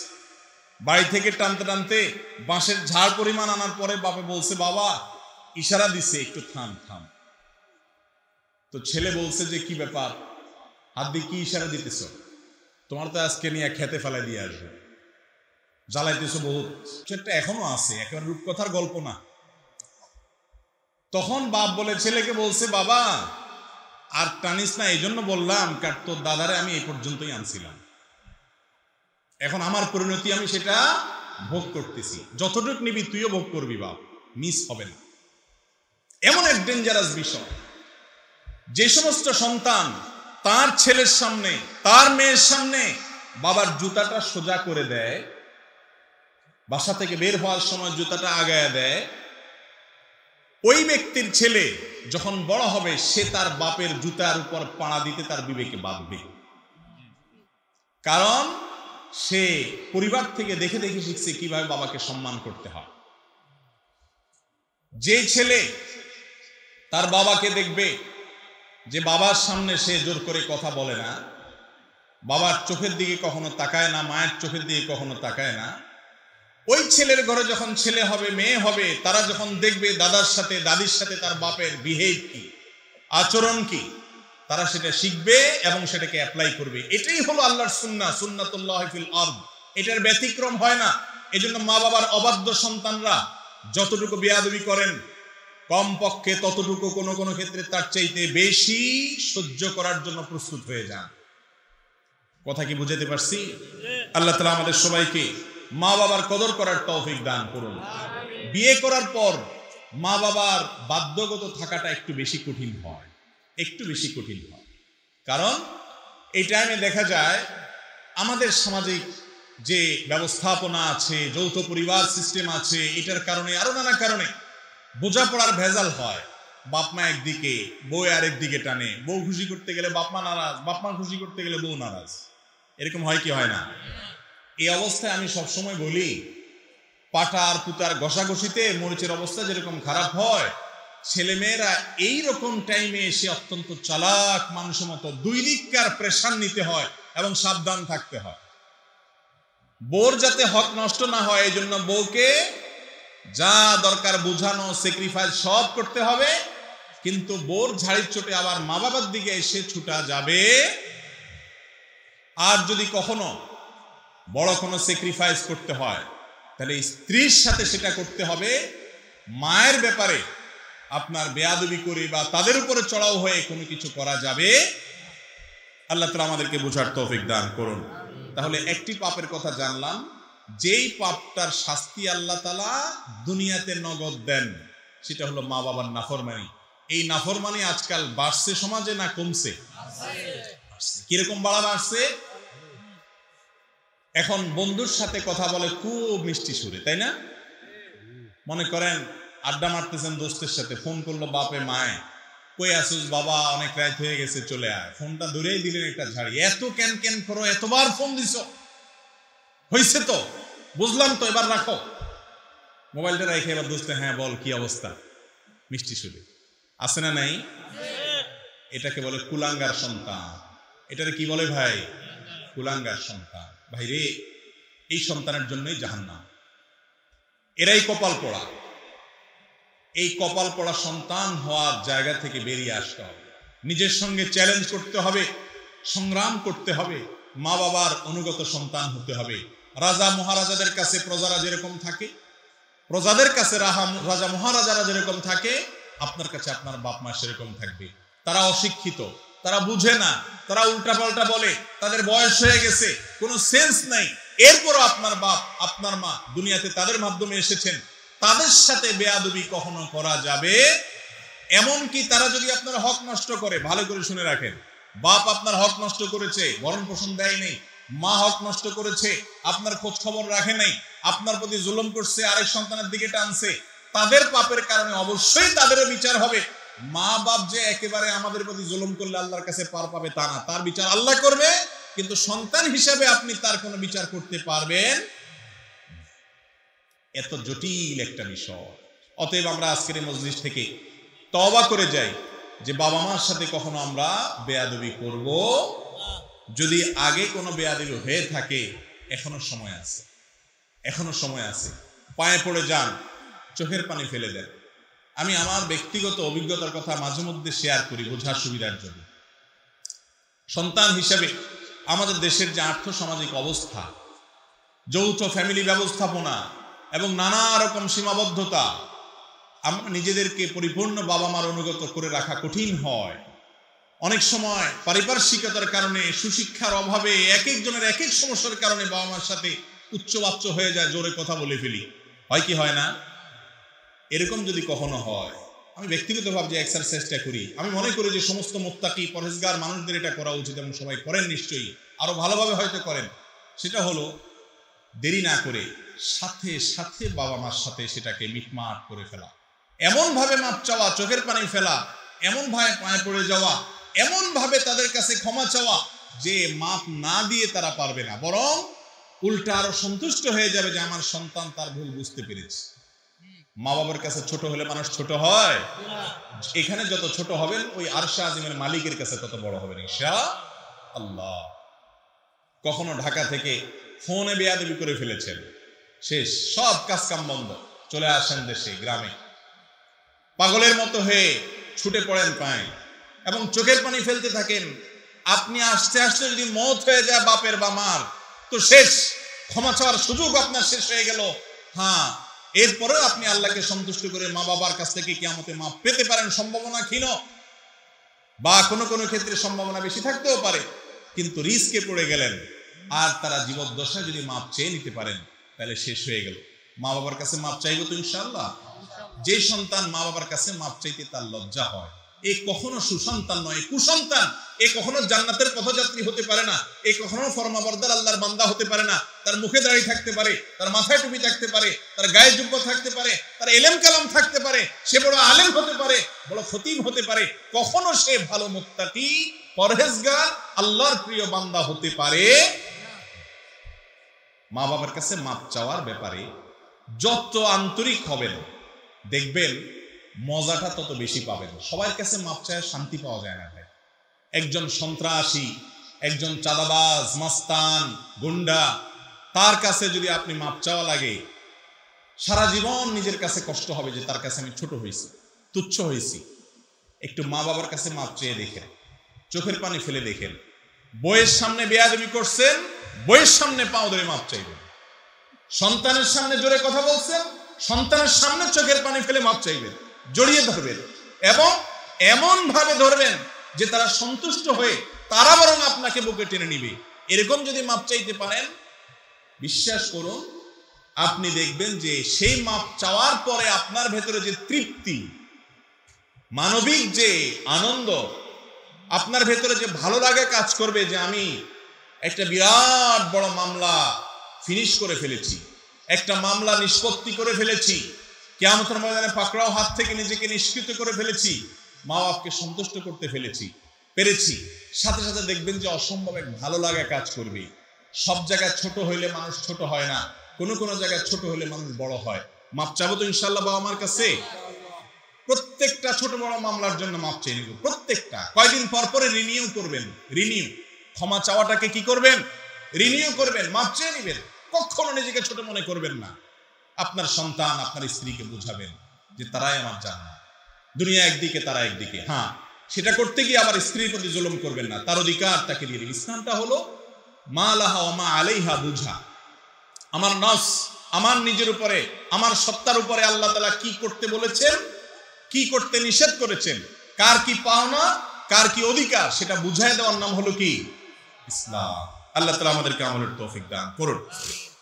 বাড়ি থেকে টানতে টানতে বাঁশের ঝাড় পরিমাণ আনার পরে বাপে বলছে বাবা, ইশারা দিছে একটু থাম থাম। তো ছেলে বলছে যে কি ব্যাপার, হাত দিয়ে কি ইশারা দিতেছ? তোমার তো আজকে নিয়ে খেতে ফেলাই দিয়ে আসবে, জ্বালাইতেছো বহুত। সেটা এখনো আছে, একেবারে রূপকথার গল্প না। তখন বাপ বলে ছেলেকে বলছে বাবা আর টানিস না, এই জন্য বললাম কারণ তোর দাদারে আমি এই পর্যন্তই আনছিলাম, এখন আমার পরিণতি আমি সেটা ভোগ করতেছি, যতটুকু নিবি তুইও ভোগ করবি বাপ, মিস হবে না। এমন এক ডেঞ্জারাস বিষয়, যে সমস্ত সন্তান তার ছেলের সামনে তার মেয়ের সামনে বাবার জুতাটা সোজা করে দেয়, বাসা থেকে বের হওয়ার সময় জুতাটা আগায় দেয়, ওই ব্যক্তির ছেলে যখন বড় হবে সে তার বাপের জুতার উপর পাড়া দিতে তার বিবেকে বাঁধবে। কারণ সে পরিবার থেকে দেখে দেখে শিখছে কিভাবে বাবাকে সম্মান করতে হয়। যে ছেলে তার বাবাকে দেখবে যে বাবার সামনে সে জোর করে কথা বলে না, বাবার চোখের দিকে কখনো তাকায় না, মায়ের চোখের দিকে কখনো তাকায় না, ওই ছেলের ঘরে যখন ছেলে হবে মেয়ে হবে, তারা যখন দেখবে দাদার সাথে দাদির সাথে তার বাপের বিহেভ কি, আচরণ কি, তারা সেটা শিখবে এবং সেটাকে অ্যাপ্লাই করবে। এটাই হলো আল্লাহর সুন্নাহ, সুন্নাতুল্লাহ ফিল আরদ। এটার ব্যতিক্রম হয় না। এজন্য মা বাবার অবাধ্য সন্তানরা যতটুকু বেয়াদবি করেন কমপক্ষে ততটুকু কোনো কোনো ক্ষেত্রে তার চাইতে বেশি সহ্য করার জন্য প্রস্তুত হয়ে যান। কথা কি বুঝাতে পারছি? আল্লাহ তাআলা আমাদের সবাইকে মা বাবার কদর করার তৌফিক দান করুন। বিয়ে করার পর মা বাবার বাধ্যগত থাকাটা একটু বেশি কঠিন হয়, একটু বেশি কঠিন হয়। কারণ এই টাইমে দেখা যায় আমাদের সামাজিক যে ব্যবস্থাপনা আছে, যৌথ পরিবার সিস্টেম আছে, এটার কারণে আরো নানা কারণে বোঝাপড়ার ভেজাল হয়। বাপ মা একদিকে, বউ আরেক দিকে টানে, বউ খুশি করতে গেলে বাপ মা নারাজ, বাপ মা খুশি করতে গেলে বউ নারাজ। এরকম হয় কি হয় না? এই অবস্থায় আমি সবসময় বলি, পাটা আর পুতার ঘষাঘষিতে মরিচের অবস্থা যেরকম খারাপ হয়, ছেলেমেয়েরা এইরকম টাইমে এসে অত্যন্ত চালাক মানুষের মতো দুই দিককার প্রেশার নিতে হয় এবং সাবধান থাকতে হয়। বউর যাতে হক নষ্ট না হয় এই জন্য বউকে যা দরকার বুঝানো, স্যাক্রিফাইস সব করতে হবে। কিন্তু বউর ঝাড়ির চোটে আবার মা বাবার দিকে এসে ছুটা যাবে। আর যদি কখনো বড় কোনো স্যাক্রিফাইস করতে হয় তাহলে স্ত্রীর সাথে সেটা করতে হবে। মায়ের ব্যাপারে আপনার বেয়াদবি করে বা তাদের উপরে চড়াও হয়ে কোনো কিছু করা যাবে। আল্লাহ তাআলা আমাদেরকে বোঝার তৌফিক দান করুন। তাহলে একটি পাপের কথা জানলাম, যেই পাপটার শাস্তি আল্লাহ তাআলা দুনিয়াতে নগদ দেন, সেটা হলো মা বাবার নাফরমানি। এই নাফরমানি আজকাল বাড়ছে সমাজে না কমছে? কিরকম বাড়া বাড়ছে? এখন বন্ধুর সাথে কথা বলে খুব মিষ্টি সুরে, তাই না? মনে করেন আড্ডা মারতেছেন দোস্তের সাথে, ফোন করলো বাপে মায়ে, কই আসুস বাবা, অনেক রাত হয়ে গেছে চলে আয়। ফোনটা ধরেই দিলেন একটা ঝাড়ি, এত ক্যান ক্যান করো, এতবার ফোন দিছ, হয়েছে তো, বুঝলাম তো, এবার রাখো। মোবাইলটা রেখে এবার দোস্তে, হ্যাঁ বল কি অবস্থা, মিষ্টি সুরে। আছে না নাই? এটাকে বলে কুলাঙ্গার সন্তান। এটারে কি বলে ভাই? কুলাঙ্গার সন্তান। ভাই রে, এই সন্তানের জন্যই জাহান্নাম। এরাই কপাল পোড়া। এই কপাল পোড়া সন্তান হওয়ার জায়গা থেকে বেরিয়ে আসতে হবে, নিজের সঙ্গে চ্যালেঞ্জ করতে হবে, সংগ্রাম করতে হবে, মা বাবার অনুগত সন্তান হতে হবে। রাজা মহারাজাদের কাছে প্রজারা যেরকম থাকে, প্রজাদের কাছে রাজা মহারাজারা যেরকম থাকে, আপনার কাছে আপনার বাপ মা সেরকম থাকবে। তারা অশিক্ষিত, তারা বুঝে না, তারা উল্টাপাল্টা বলে, তাদের বয়স হয়ে গেছে, কোনো সেন্স নাই, এরপরও আপনার বাপ আপনার মা দুনিয়াতে তাদের মাধ্যমে এসেছেন, তাদের সাথে বেয়াদবি কখনো করা যাবে? এমনকি তারা যদি আপনার হক নষ্ট করে, ভালো করে শুনে রাখেন, বাপ আপনার হক নষ্ট করেছে, ভরণ পোষণ দেয় নেই, মা হক নষ্ট করেছে, আপনার খোঁজ খবর রাখে নাই, আপনার প্রতি জুলুম করছে, আরেক সন্তানের দিকে টানছে, তাদের পাপের কারণে অবশ্যই তাদেরও বিচার হবে। মা বাপ যে একেবারে আমাদের প্রতি জুলুম করলে আল্লাহর কাছে পার পাবে তা না, তার বিচার আল্লাহ করবে, কিন্তু সন্তান হিসাবে আপনি তার কোনো বিচার করতে পারবেন? এত জটিল একটা বিষয়। অতএব আমরা আজকের মজলিস থেকে তওবা করে যাই যে বাবা মার সাথে কখনো আমরা বেয়াদবি করব যদি আগে কোনো বেয়াদবি হয়ে থাকে এখনো সময় আছে, এখনো সময় আছে। পায়ে পড়ে যান, চোখের পানি ফেলে দেন। আমি আমার ব্যক্তিগত অভিজ্ঞতার কথা মাঝে মধ্যে শেয়ার করি বোঝার সুবিধার জন্য। সন্তান হিসেবে আমাদের দেশের যে আর্থসামাজিক অবস্থা, যৌথ ফ্যামিলি ব্যবস্থাপনা এবং নানা রকম সীমাবদ্ধতা, আমরা নিজেদেরকে পরিপূর্ণ বাবা মার অনুগত করে রাখা কঠিন হয়। অনেক সময় পারিপার্শ্বিকতার কারণে, সুশিক্ষার অভাবে, এক একজনের এক এক সমস্যার কারণে বাবা মার সাথে উচ্চবাচ্য হয়ে যায়, জোরে কথা বলে ফেলি, হয় কি হয় না? এরকম যদি কখনো হয়, আমি ব্যক্তিগতভাবে যে এক্সারসাইজটা করি, আমি মনে করি যে সমস্ত মুত্তাকি পরহেজগার মানুষদের এটা করা উচিত এবং সবাই করেন নিশ্চয়ই, আরো ভালোভাবে হয়তো করেন। সেটা হলো দেরি না করে সাথে সাথে বাবা মার সাথে সেটাকে মিটমাট করে ফেলা, এমন ভাবে মাপ চাওয়া, চোখের পানি ফেলা, এমন ভাবে পায়ে পড়ে যাওয়া, এমন ভাবে তাদের কাছে ক্ষমা চাওয়া যে মাপ না দিয়ে তারা পারবে না, বরং উল্টা আরো সন্তুষ্ট হয়ে যাবে যে আমার সন্তান তার ভুল বুঝতে পেরেছে। মা বাবার কাছে ছোট হলে মানুষ ছোট হয়? এখানে যত ছোট হবেন ওই আরশে আজিমের মালিকের কাছে তত বড় হবেন ইনশাআল্লাহ। কখনো ঢাকা থেকে ফোনে বেয়াদবি করে ফেলেছেন, শেষ, সব কাজ কাম বন্ধ, চলে আসেন দেশে, গ্রামে, পাগলের মতো হয়ে ছুটে পড়েন পায়ে এবং চোখের পানি ফেলতে থাকেন। আপনি আস্তে আস্তে যদি মওত হয়ে যায় বাপের বা মার, তো শেষ, ক্ষমা চাওয়ার সুযোগ আপনার শেষ হয়ে গেল। হ্যাঁ, এরপরেও আপনি আল্লাহকে সন্তুষ্ট করে মা বাবার কাছ থেকে কিয়ামতে মাপ পেতে পারেন, সম্ভাবনা ক্ষীণ, বা কোনো কোনো ক্ষেত্রে সম্ভাবনা বেশি থাকতেও পারে, কিন্তু রিস্কে পড়ে গেলেন। আর তারা জীবদ্দশায় যদি মাপ চেয়ে নিতে পারেন তাহলে শেষ হয়ে গেল। মা বাবার কাছে মাপ চাইবো তো ইনশাআল্লাহ। যে সন্তান মা বাবার কাছে মাপ চাইতে তার লজ্জা হয়, এ কখনো সুসন্তান নয়, কুসন্তান। এ কখনো জান্নাতের পথযাত্রী হতে পারে না, এ কখনো ফরমাবরদার আল্লাহর বান্দা হতে পারে না। তার মুখে দাড়ি থাকতে পারে, তার মাথায় টুপি থাকতে পারে, তার গায়ে জুব্ব থাকতে পারে, তার এলেম কালাম থাকতে পারে, সে বড় আলেম হতে পারে, বড় খতিব হতে পারে, কখনো সে ভালো মুত্তাকি, পরহেজগার, আল্লাহর প্রিয় বান্দা হতে পারে। মা বাবার কাছে মাপ চাওয়ার ব্যাপারে যত আন্তরিক হবেন দেখবেন মজাটা তত বেশি পাবেন। সবার কাছে মাপ চায় শান্তি পাওয়া যায় না ভাই। একজন সন্ত্রাসী, একজন চাঁদাবাজ, মাস্তান, গুন্ডা, তার কাছে যদি আপনি মাপ চাওয়া লাগে, সারা জীবন নিজের কাছে কষ্ট হবে যে তার কাছে আমি ছোট হয়েছি, তুচ্ছ হয়েছি। একটু মা বাবার কাছে মাপ চেয়ে দেখেন, চোখের পানি ফেলে দেখেন। বইয়ের সামনে বেয়াদবি করছেন, বইয়ের সামনে পাও ধরে মাপ চাইবেন। সন্তানের সামনে জোরে কথা বলছেন, সন্তানের সামনে চোখের পানি ফেলে মাপ চাইবেন, জড়িয়ে ধরবেন এবং এমন ভাবে ধরবেন যে তারা সন্তুষ্ট হয়ে তারা বরং আপনাকে বুকে টেনে নিবে। এরকম যদি মাপ চাইতে পারেন, বিশ্বাস করুন আপনি দেখবেন যে সেই মাপ চাওয়ার পরে আপনার ভেতরে যে তৃপ্তি, মানবিক যে আনন্দ, আপনার ভেতরে যে ভালো লাগা কাজ করবে যে আমি একটা বিরাট বড় মামলা ফিনিশ করে ফেলেছি, একটা মামলা নিষ্পত্তি করে ফেলেছি, কিয়ামতের ময়দানে পাকড়াও হাত থেকে নিজেকে নিষ্কৃত করে ফেলেছি, মা বাপকে সন্তুষ্ট করতে পেরেছি, সাথে সাথে দেখবেন যে অসম্ভব এক ভালো লাগা কাজ করবে। সব জায়গায় ছোট হইলে মানুষ ছোট হয় না, কোনো কোনো জায়গায় ছোট হলে মানুষ বড় হয়। মাপ চাবো তো ইনশাআল্লাহ বাবা আমার কাছে। প্রত্যেকটা ছোট বড় মামলার জন্য মাপ চেয়ে নিব, প্রত্যেকটা। কয়দিন পর পরে রিনিউ করবেন, রিনিউ, ক্ষমা চাওয়াটাকে কি করবেন? রিনিউ করবেন, মাপ চেয়ে নিবেন। কখনো নিজেকে ছোট মনে করবেন না। আপনার সন্তান, আপনার স্ত্রীকে বুঝাবেন যে তারাই আমার জান্নাত, দুনিয়া একদিকে তারা একদিকে। হ্যাঁ, সেটা করতে গিয়ে আবার স্ত্রীর প্রতি জুলুম করবেন না, তার অধিকার তাকে দিয়ে দিন। ইসলামটা হলো মা লাহা ওয়া মা আলাইহা বুঝা। আমার নফস, আমার নিজের উপরে, আমার সত্তার উপরে আল্লাহ তাআলা কি করতে বলেছেন, কি করতে নিষেধ করেছেন, কার কি পাওনা, কার কি অধিকার, সেটা বুঝাই দেওয়ার নাম হলো কি ইসলাম। আল্লাহ তাআলা আমাদেরকে আমলের তৌফিক দান করুন।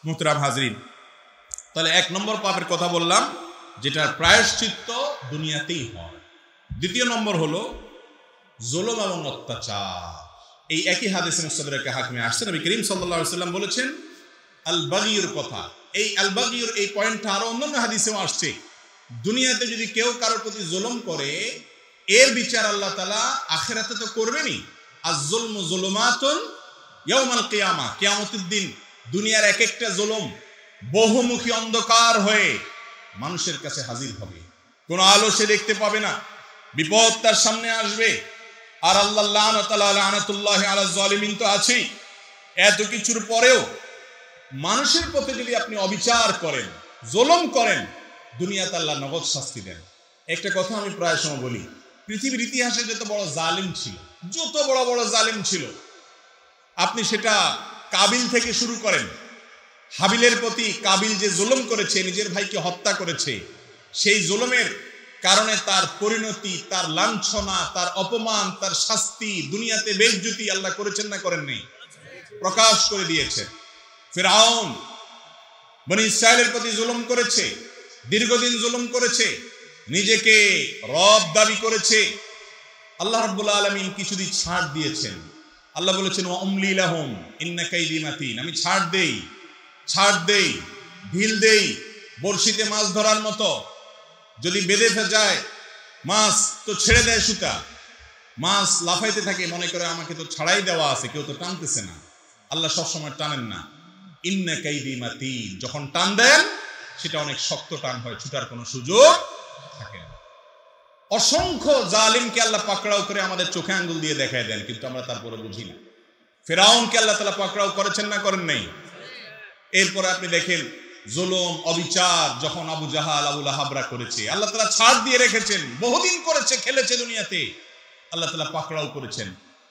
মুহতারাম হাজরিন, তাহলে এক নম্বর পাপের কথা বললাম, যেটার প্রায়শ্চিত্ত দুনিয়াতেই হয়। দ্বিতীয় নম্বর হলো জুলুম এবং অত্যাচার। এই একই হাদিসে মুস্তাদরাকে হাকিমে আসছে, নবী করিম সাল্লাল্লাহু আলাইহি ওয়াসাল্লাম বলেছেন আল বাগিয়ুর কথা। এই আল বাগিয়ুর এই পয়েন্টটা আরো অন্যান্য হাদিসেও আসছে। দুনিয়াতে যদি কেউ কারোর প্রতি জুলুম করে, এর বিচার আল্লাহ তাআলা আখিরাতে তো করবেনই। আয-যুলমু যুলুমাতুন ইয়াউমাল কিয়ামা, কিয়ামতের দিন দুনিয়ার এক একটা জুলুম বহুমুখী অন্ধকার হয়ে মানুষের কাছে হাজির হবে। কোনো আলো সে দেখতে পাবে না, বিপদ তার সামনে আসবে। আর আল্লাহ লানাতুল্লাহি আলা যালিমিন তো আছেই। এত কিছুর পরেও মানুষের প্রতি যদি আপনি অবিচার করেন, জুলুম করেন, দুনিয়াতে আল্লাহ নগদ শাস্তি দেন। একটা কথা আমি প্রায় সময় বলি, পৃথিবীর ইতিহাসে যত বড় জালিম ছিল, যত বড় বড় জালিম ছিল, আপনি সেটা কাবিল থেকে শুরু করেন। হাবিলের প্রতি কাবিল যে জুলুম করেছে, নিজের ভাইকে হত্যা করেছে, সেই জুলুমের কারণে তার পরিণতি, তার লাঞ্ছনা, তার অপমান, তার শাস্তি, দুনিয়াতে বেইজ্জতি আল্লাহ করেছেন না করেন নাই? প্রকাশ করে দিয়েছেন। ফিরআউন বনি ইসরাইলের প্রতি জুলুম করেছে, দীর্ঘদিন জুলুম করেছে, নিজেকে রব দাবি করেছে। আল্লাহ রাব্বুল আলামিন কিছুদিন ছাড় দিয়েছেন। আল্লাহ বলেছেন ওয়া উমলি লাহুম ইন্না কাইদি মাতিন, আমি ছাড় দেই, ঢিল দেই, বড়শিতে মাছ ধরার মতো। যদি বেঁধে যায় মাছ তো ছেড়ে দেয় সুতা, মাছ লাফাইতে থাকে, মনে করে আমাকে তো ছাড়াই দেওয়া আছে, কেউ তো টানতেছে না। আল্লাহ সবসময় টানেন না। ইন্না কাইদি মাতিন, যখন টান দেন সেটা অনেক শক্ত টান হয়, ছুটার কোনো সুযোগ থাকে না। অসংখ্য জালিমকে আল্লাহ পাকড়াও করে আমাদের চোখে আঙ্গুল দিয়ে দেখায় দেন, কিন্তু আমরা তারপরে বুঝি না। ফিরআউনকে আল্লাহ তাআলা পাকড়াও করেছেন না করেন নাই? এরপরে আপনি দেখেন জুলুম, অবিচার যখন আবু জাহাল, আবু লাহাবরা করেছে, আল্লাহ তাআলা ছাড় দিয়ে রেখেছেন। বহুদিন করেছে, খেলেছে দুনিয়াতে, আল্লাহ তাআলা পাকড়াও করেছেন।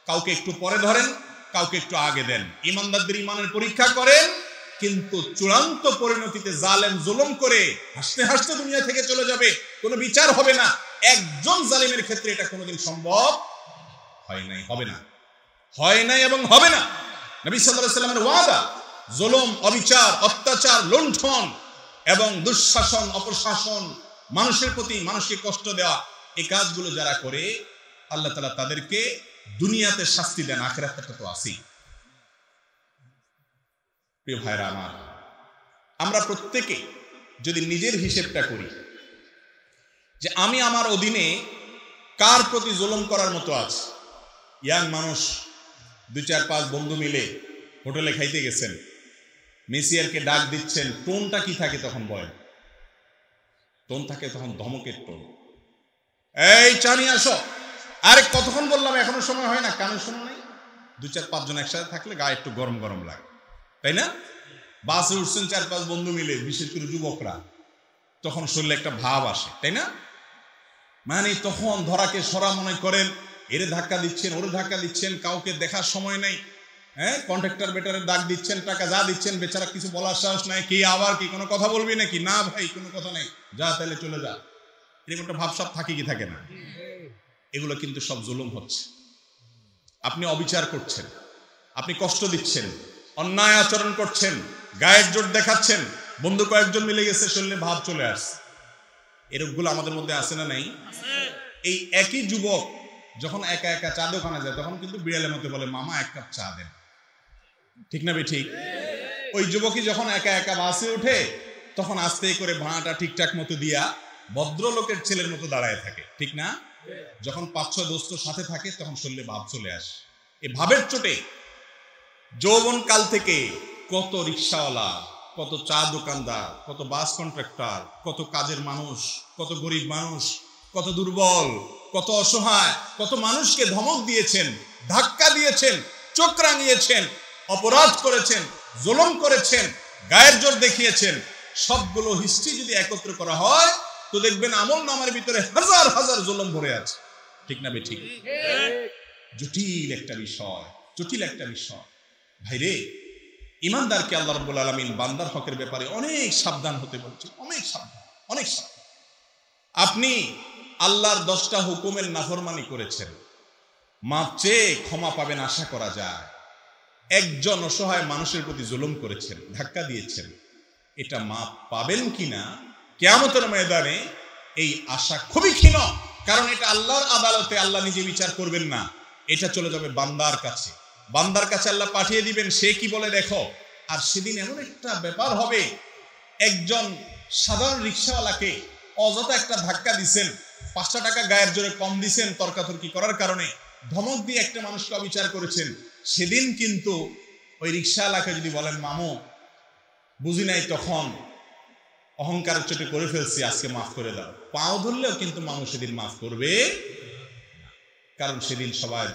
কাউকে একটু পরে ধরেন, কাউকে একটু আগে দেন। ইমানদারদের ইমানের পরীক্ষা করেন, কিন্তু চূড়ান্ত পরিণতিতে জালেম জুলুম করে হাসতে হাসতে দুনিয়া থেকে চলে যাবে, কোনো বিচার হবে না। একজন জালিমের ক্ষেত্রে এটা কোনোদিন সম্ভব হয় নাই, হবে না, হয় নাই এবং হবে না। নবী সাল্লাল্লাহু আলাইহি ওয়াসাল্লামের ওয়াদা, জুলুম, অবিচার, অত্যাচার, লুণ্ঠন এবং দুঃশাসন, অপশাসন, মানুষের প্রতি মানুষকে কষ্ট দেওয়া, এই কাজগুলো যারা করে আল্লাহ তাআলা তাদেরকে দুনিয়াতে শাস্তি দেন, আখিরাতে তো আছেই। প্রিয় ভাইরা আমার, আমরা প্রত্যেকে যদি নিজের হিসেবটা করি যে আমি আমার অধীনে কার প্রতি জুলুম করার মতো আছে। ইয়াং মানুষ 2-4-5 বন্ধু মিলে হোটেলে খাইতে গেছেন, মেসিয়ারকে ডাক দিচ্ছেন, টোনটা কি থাকে তখন? বলেন, টোন থাকে তখন ধমকের টোন। এই চা নিয়ে আসো, আরে কতক্ষণ বললাম, এখনো সময় হয় না, কানে শোনো নাই? 2-4-5 জন একসাথে থাকলে গায়ে একটু গরম গরম লাগে, তাই না? বাসে উঠছেন 4-5 বন্ধু মিলে, বিশেষ করে যুবকরা, তখন শরীরে একটা ভাব আসে, তাই না? মানে তখন ধরাকে সরা মনে করেন, এরে ধাক্কা দিচ্ছেন, ওরে ধাক্কা দিচ্ছেন, কাউকে দেখার সময় নেই। হ্যাঁ, কন্ট্রাক্টর বেটারের ডাক দিচ্ছেন, টাকা যা দিচ্ছেন, বেচারা কিছু বলার সাহস নাই। কি আবার কি কোনো কথা বলবি নাকি? না ভাই, কোনো কথা নেই, যা তাহলে চলে যা। এরকম একটা ভাবসাব থাকে কি থাকে না? এগুলো কিন্তু সব জুলুম হচ্ছে। আপনি অবিচার করছেন, আপনি কষ্ট দিচ্ছেন, অন্যায় আচরণ করছেন, গায়ের জোর দেখাচ্ছেন, বন্ধু কয়েকজন মিলে গেছে, শরীরে ভাব চলে আসছে। এরকমগুলো আমাদের মধ্যে আছে না নাই? এই একই যুবক যখন একা একা চা দোকানে যায়, তখন কিন্তু বিড়ালের মতো বলে, মামা 1 কাপ চা দেন। ঠিক না বে ঠিক? ওই যুবকই যখন একা একা বাসে ওঠে, তখন আস্তে করে ভাড়াটা ঠিকঠাক মতো দিয়া ভদ্রলোকের ছেলের মতো দাঁড়ায় থাকে, ঠিক না? যখন 5-6 দোস্ত সাথে থাকে, তখন শরীরে ভাব চলে আসে। এই ভাবের চোটে যৌবন কাল থেকে কত রিক্সাওয়ালা, কত চা দোকানদার, কত বাস কন্ট্রাক্টর, কত কাজের মানুষ, কত গরিব মানুষ, কত দুর্বল, কত অসহায়, কত মানুষকে ধমক দিয়েছেন, ধাক্কা দিয়েছেন, চোখ রাঙিয়েছেন, অপরাধ করেছেন, জুলুম করেছেন, গায়ের জোর দেখিয়েছেন। সবগুলো হিস্ট্রি যদি একত্র করা হয়, তো দেখবেন আমল নামার ভিতরে হাজার হাজার জুলুম ভরে আছে, ঠিক না বে ঠিক? জটিল একটা বিষয়, জটিল একটা বিষয়। ভাইরে, ইমানদারকে আল্লাহ রাব্বুল আলামিন বান্দার হকের ব্যাপারে অনেক সাবধান হতে বলছেন, অনেক সাবধান, অনেক সাবধান। আপনি আল্লাহর 10টা হুকুমের নাফরমানি করেছেন, মাপ চেয়ে ক্ষমা পাবেন আশা করা যায়। একজন অসহায় মানুষের প্রতি জুলুম করেছেন, ধাক্কা দিয়েছেন, এটা মাপ পাবেন কিনা কিয়ামতের ময়দানে এই আশা খুবই ক্ষীণ। কারণ এটা আল্লাহর আদালতে আল্লাহ নিজে বিচার করবেন না, এটা চলে যাবে বান্দার কাছে। বান্দার কাছে আল্লাহ পাঠিয়ে দিবেন, সে কি বলে দেখো। আর সেদিন এমন একটা ব্যাপার হবে, একজন সাধারণ রিক্সাওয়ালাকে অযথা একটা ধাক্কা দিচ্ছেন, 5টা টাকা গায়ের জোরে কম দিচ্ছেন তর্কাতর্কি করার কারণে, ধমক দিয়ে একটা মানুষকে অবিচার করেছেন। সেদিন কিন্তু ওই রিক্সাওয়ালাকে যদি বলেন, মামু বুঝি নাই, তখন অহংকারের চোটে করে ফেলছি, আজকে মাফ করে দাও, পাও ধরলেও কিন্তু মামু সেদিন মাফ করবে। কারণ সেদিন সবাই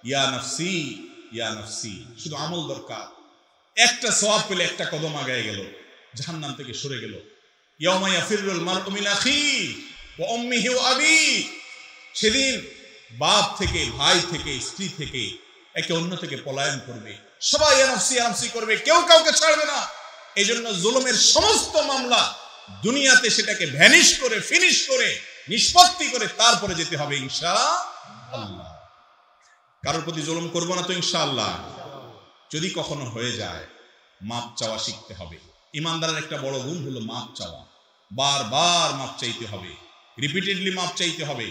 ইয়া নফসি ইয়া নফসি, শুধু আমল দরকার। একটা সওয়াব পেলে একটা কদম আগায় গেল, জাহান্নাম থেকে সরে গেল। ইয়াউমা ইয়াফিরুল মারউ মিন আখিহি ওয়া উম্মিহি ওয়া আবি, সেদিন বাপ থেকে, ভাই থেকে, স্ত্রী থেকে, একে অন্য থেকে পলায়ন করবে, সবাই ইয়া নফসি করবে, কেউ কাউকে ছাড়বে না। এই জন্য জুলুমের সমস্ত মামলা দুনিয়াতে সেটাকে ভ্যানিশ করে, ফিনিশ করে, নিষ্পত্তি করে তারপরে যেতে হবে ইনশাআল্লাহ। কারোর প্রতি জুলুম করবো না তো ইনশাআল্লাহ। যদি কখনো হয়ে যায়, মাপ চাওয়া শিখতে হবে। ইমানদারের একটা বড় গুণ হলো মাপ চাওয়া। বারবার মাপ চাইতে হবে, রিপিটেডলি মাপ চাইতে হবে।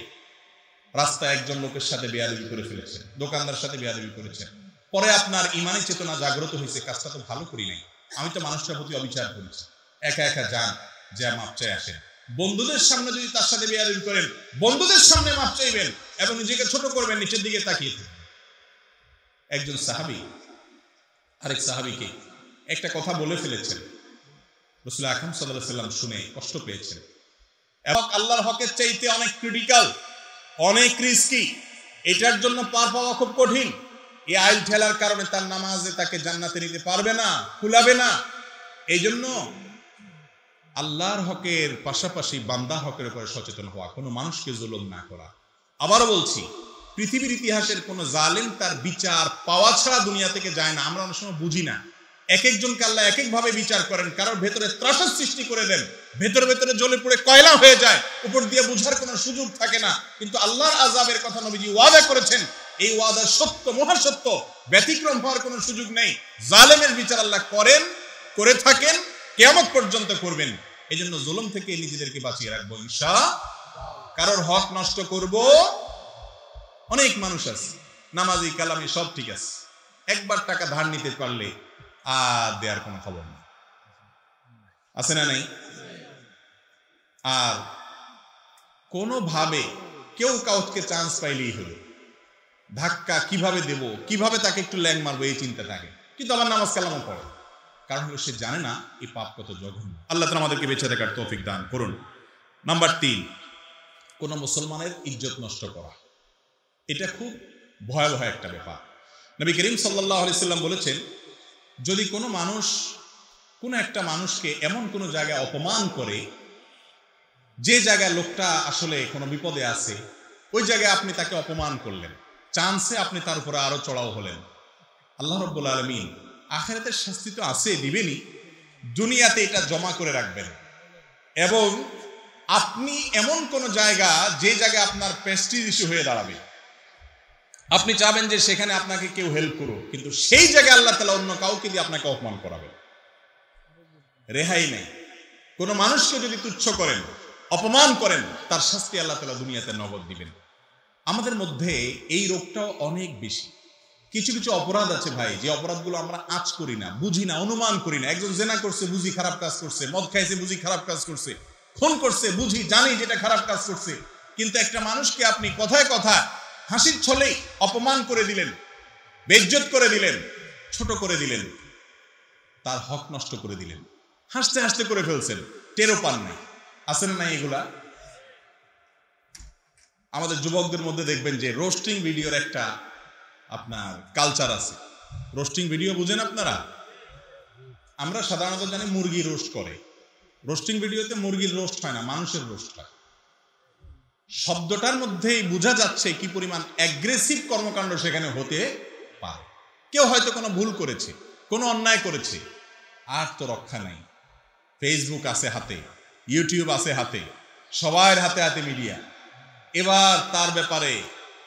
রাস্তায় একজন লোকের সাথে বেয়াদবি করে ফেলেছেন, দোকানদার সাথে বেয়াদবি করেছেন, পরে আপনার ইমানি চেতনা জাগ্রত হয়েছে, কাজটা তো ভালো করি নাই, আমি তো মানুষটার প্রতি অবিচার করেছি। একা একা যান, যা মাপ চাই আসেন। বন্ধুদের সামনে যদি তার সাথে বেয়াদবি করেন, বন্ধুদের সামনে মাপ চাইবেন এবং নিজেকে ছোট করবেন, নিচের দিকে তাকিয়ে থাকবেন। একজন সাহাবী আরেক সাহাবীকে একটা কথা বলে ফেলেছেন, রাসূল আকরাম সাল্লাল্লাহু আলাইহি ওয়াসাল্লাম শুনে কষ্ট পেয়েছেন। এবং আল্লাহর হকের চাইতে অনেক ক্রিটিক্যাল, অনেক রিস্কি, এটার জন্য পার পাওয়া খুব কঠিন। এই আইল ঠেলার কারণে তার নামাজে তাকে জান্নাতে নিতে পারবে না, কুলাবে না। এই জন্য আল্লাহর হকের পাশাপাশি বান্দার হকের উপরে সচেতন হওয়া, কোনো মানুষকে জুলুম না করা। আবারও বলছি, পৃথিবীর ইতিহাসের কোন জালেম তার বিচার পাওয়া ছাড়া দুনিয়া থেকে যায় না। আমরা অনেক সময় বুঝি না, এক একজনকে আল্লাহ এক এক ভাবে বিচার করেন। কারোর ভেতরে ত্রাসের সৃষ্টি করে দেন, ভেতরে ভেতরে জ্বলে পুড়ে কয়লা হয়ে যায়, উপর দিয়ে বুঝার কোনো সুযোগ থাকে না। কিন্তু আল্লাহর আযাবের কথা নবীজি ওয়াদা করেছেন, এই ওয়াদা সত্য, মহাসত্য, ব্যতিক্রম হওয়ার কোনো সুযোগ নেই। জালেমের বিচার আল্লাহ করেন, করে থাকেন, কিয়ামত পর্যন্ত করবেন। এই জন্য জুলুম থেকে নিজেদেরকে বাঁচিয়ে রাখবো ইনশাআল্লাহ। কারোর হক নষ্ট করব, অনেক মানুষ আছে নামাজি কালামি সব ঠিক আছে, একবার টাকা ধার নিতে পারলে আর দেওয়ার কোনো খবর নেই, আছে না নাই? আর কোনোভাবে কেউ কাউকে চান্স পাইলেই হলো, ধাক্কা কিভাবে দেব, কিভাবে তাকে একটু ল্যাং মারবো, এই চিন্তা থাকে। কিন্তু আবার নামাজ কালামও পড়ে, কারণ হলো সে জানে না এই পাপ কত জঘন্য। আল্লাহ তাআলা আমাদেরকে বেঁচে থাকার তৌফিক দান করুন। নাম্বার 3, কোন মুসলমানের ইজ্জত নষ্ট করা, এটা খুব ভয়াবহ একটা ব্যাপার। নবী করিম সাল্লাল্লাহু আলাইহি সাল্লাম বলেছেন, যদি কোনো মানুষ কোনো একটা মানুষকে এমন কোনো জায়গায় অপমান করে, যে জায়গায় লোকটা আসলে কোনো বিপদে আছে, ওই জায়গায় আপনি তাকে অপমান করলেন, চান্সে আপনি তার উপরে আরো চড়াও হলেন, আল্লাহ রাব্বুল আলামিন আখিরাতের শাস্তি তো আছে, দিবেনই, দুনিয়াতে এটা জমা করে রাখবেন। এবং আপনি এমন কোন জায়গা, যে জায়গায় আপনার প্রেস্টিজ ইস্যু হয়ে দাঁড়াবে, আপনি চাবেন যে সেখানে আপনাকে কেউ হেল্প করুক, কিন্তু সেই জায়গায় আল্লাহ তাআলা অন্য কাউকে দিয়ে আপনাকে অপমান করাবে, রেহাই নেই। কোন মানুষকে যদি তুচ্ছ করেন, অপমান করেন, তার শাস্তি আল্লাহ তাআলা দুনিয়াতে নগদ দিবেন। আমাদের মধ্যে এই রোগটাও অনেক বেশি। কিছু কিছু অপরাধ আছে ভাই, যে অপরাধগুলো আমরা আঁচ করি না, বুঝি না, অনুমান করি না। একজন জেনা করছে, বুঝি খারাপ কাজ করছে, মদ খাইছে, বুঝি খারাপ কাজ করছে, খুন করছে, বুঝি, জানি যেটা খারাপ কাজ করছে। কিন্তু একটা মানুষকে আপনি কথায় কথা হাসির ছলেই অপমান করে দিলেন, বেইজ্জত করে দিলেন, ছোট করে দিলেন, তার হক নষ্ট করে দিলেন, হাসতে হাসতে করে ফেলছেন, টেরও পান নাই। আছেন না এগুলা? আমাদের যুবকদের মধ্যে দেখবেন যে রোস্টিং ভিডিওর একটা আপনার কালচার আছে। রোস্টিং ভিডিও বুঝেন আপনারা? আমরা সাধারণত জানি মুরগি রোস্ট করে, রোস্টিং ভিডিওতে মুরগির রোস্ট হয় না, মানুষের রোস্ট হয়। শব্দটার মধ্যেই বোঝা যাচ্ছে কি পরিমাণ অ্যাগ্রেসিভ কর্মকাণ্ড সেখানে হতে পারে। কেউ হয়তো কোনো ভুল করেছে, কোনো অন্যায় করেছে, আর তো রক্ষা নাই। ফেসবুক আছে হাতে, ইউটিউব আছে হাতে, সবার হাতে হাতে মিডিয়া। এবার তার ব্যাপারে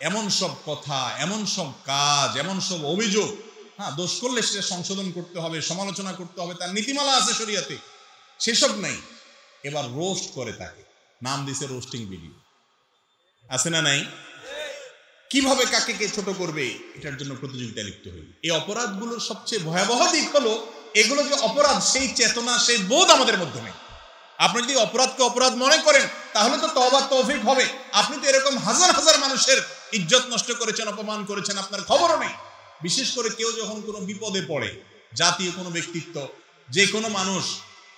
এমন সব কথা, এমন সব কাজ, এমন সব অভিযোগ, হ্যাঁ, দোষ করলে সেটা সংশোধন করতে হবে, সমালোচনা করতে হবে, তার নীতিমালা আছে শরীয়তে, সেসব নেই। এবার রোস্ট করে তাকে, নাম দিছে রোস্টিং ভিডিও। আছে না নাই? কিভাবে কাকে কে ছোট করবে, এটার জন্য প্রতিযোগিতা লিপ্ত হইল। এই অপরাধগুলোর সবচেয়ে ভয়াবহ দিক হলো, এগুলো যে অপরাধ, সেই চেতনা, সেই বোধ আমাদের মধ্যে নেই। আপনি যদি অপরাধকে অপরাধ মনে করেন, তাহলে তো তওবা তৌফিক হবে। আপনি তো এরকম হাজার হাজার মানুষের ইজ্জত নষ্ট করেছেন, অপমান করেছেন, আপনার খবরও নেই। বিশেষ করে কেউ যখন কোনো বিপদে পড়ে, জাতীয় কোনো ব্যক্তিত্ব, যে কোনো মানুষ,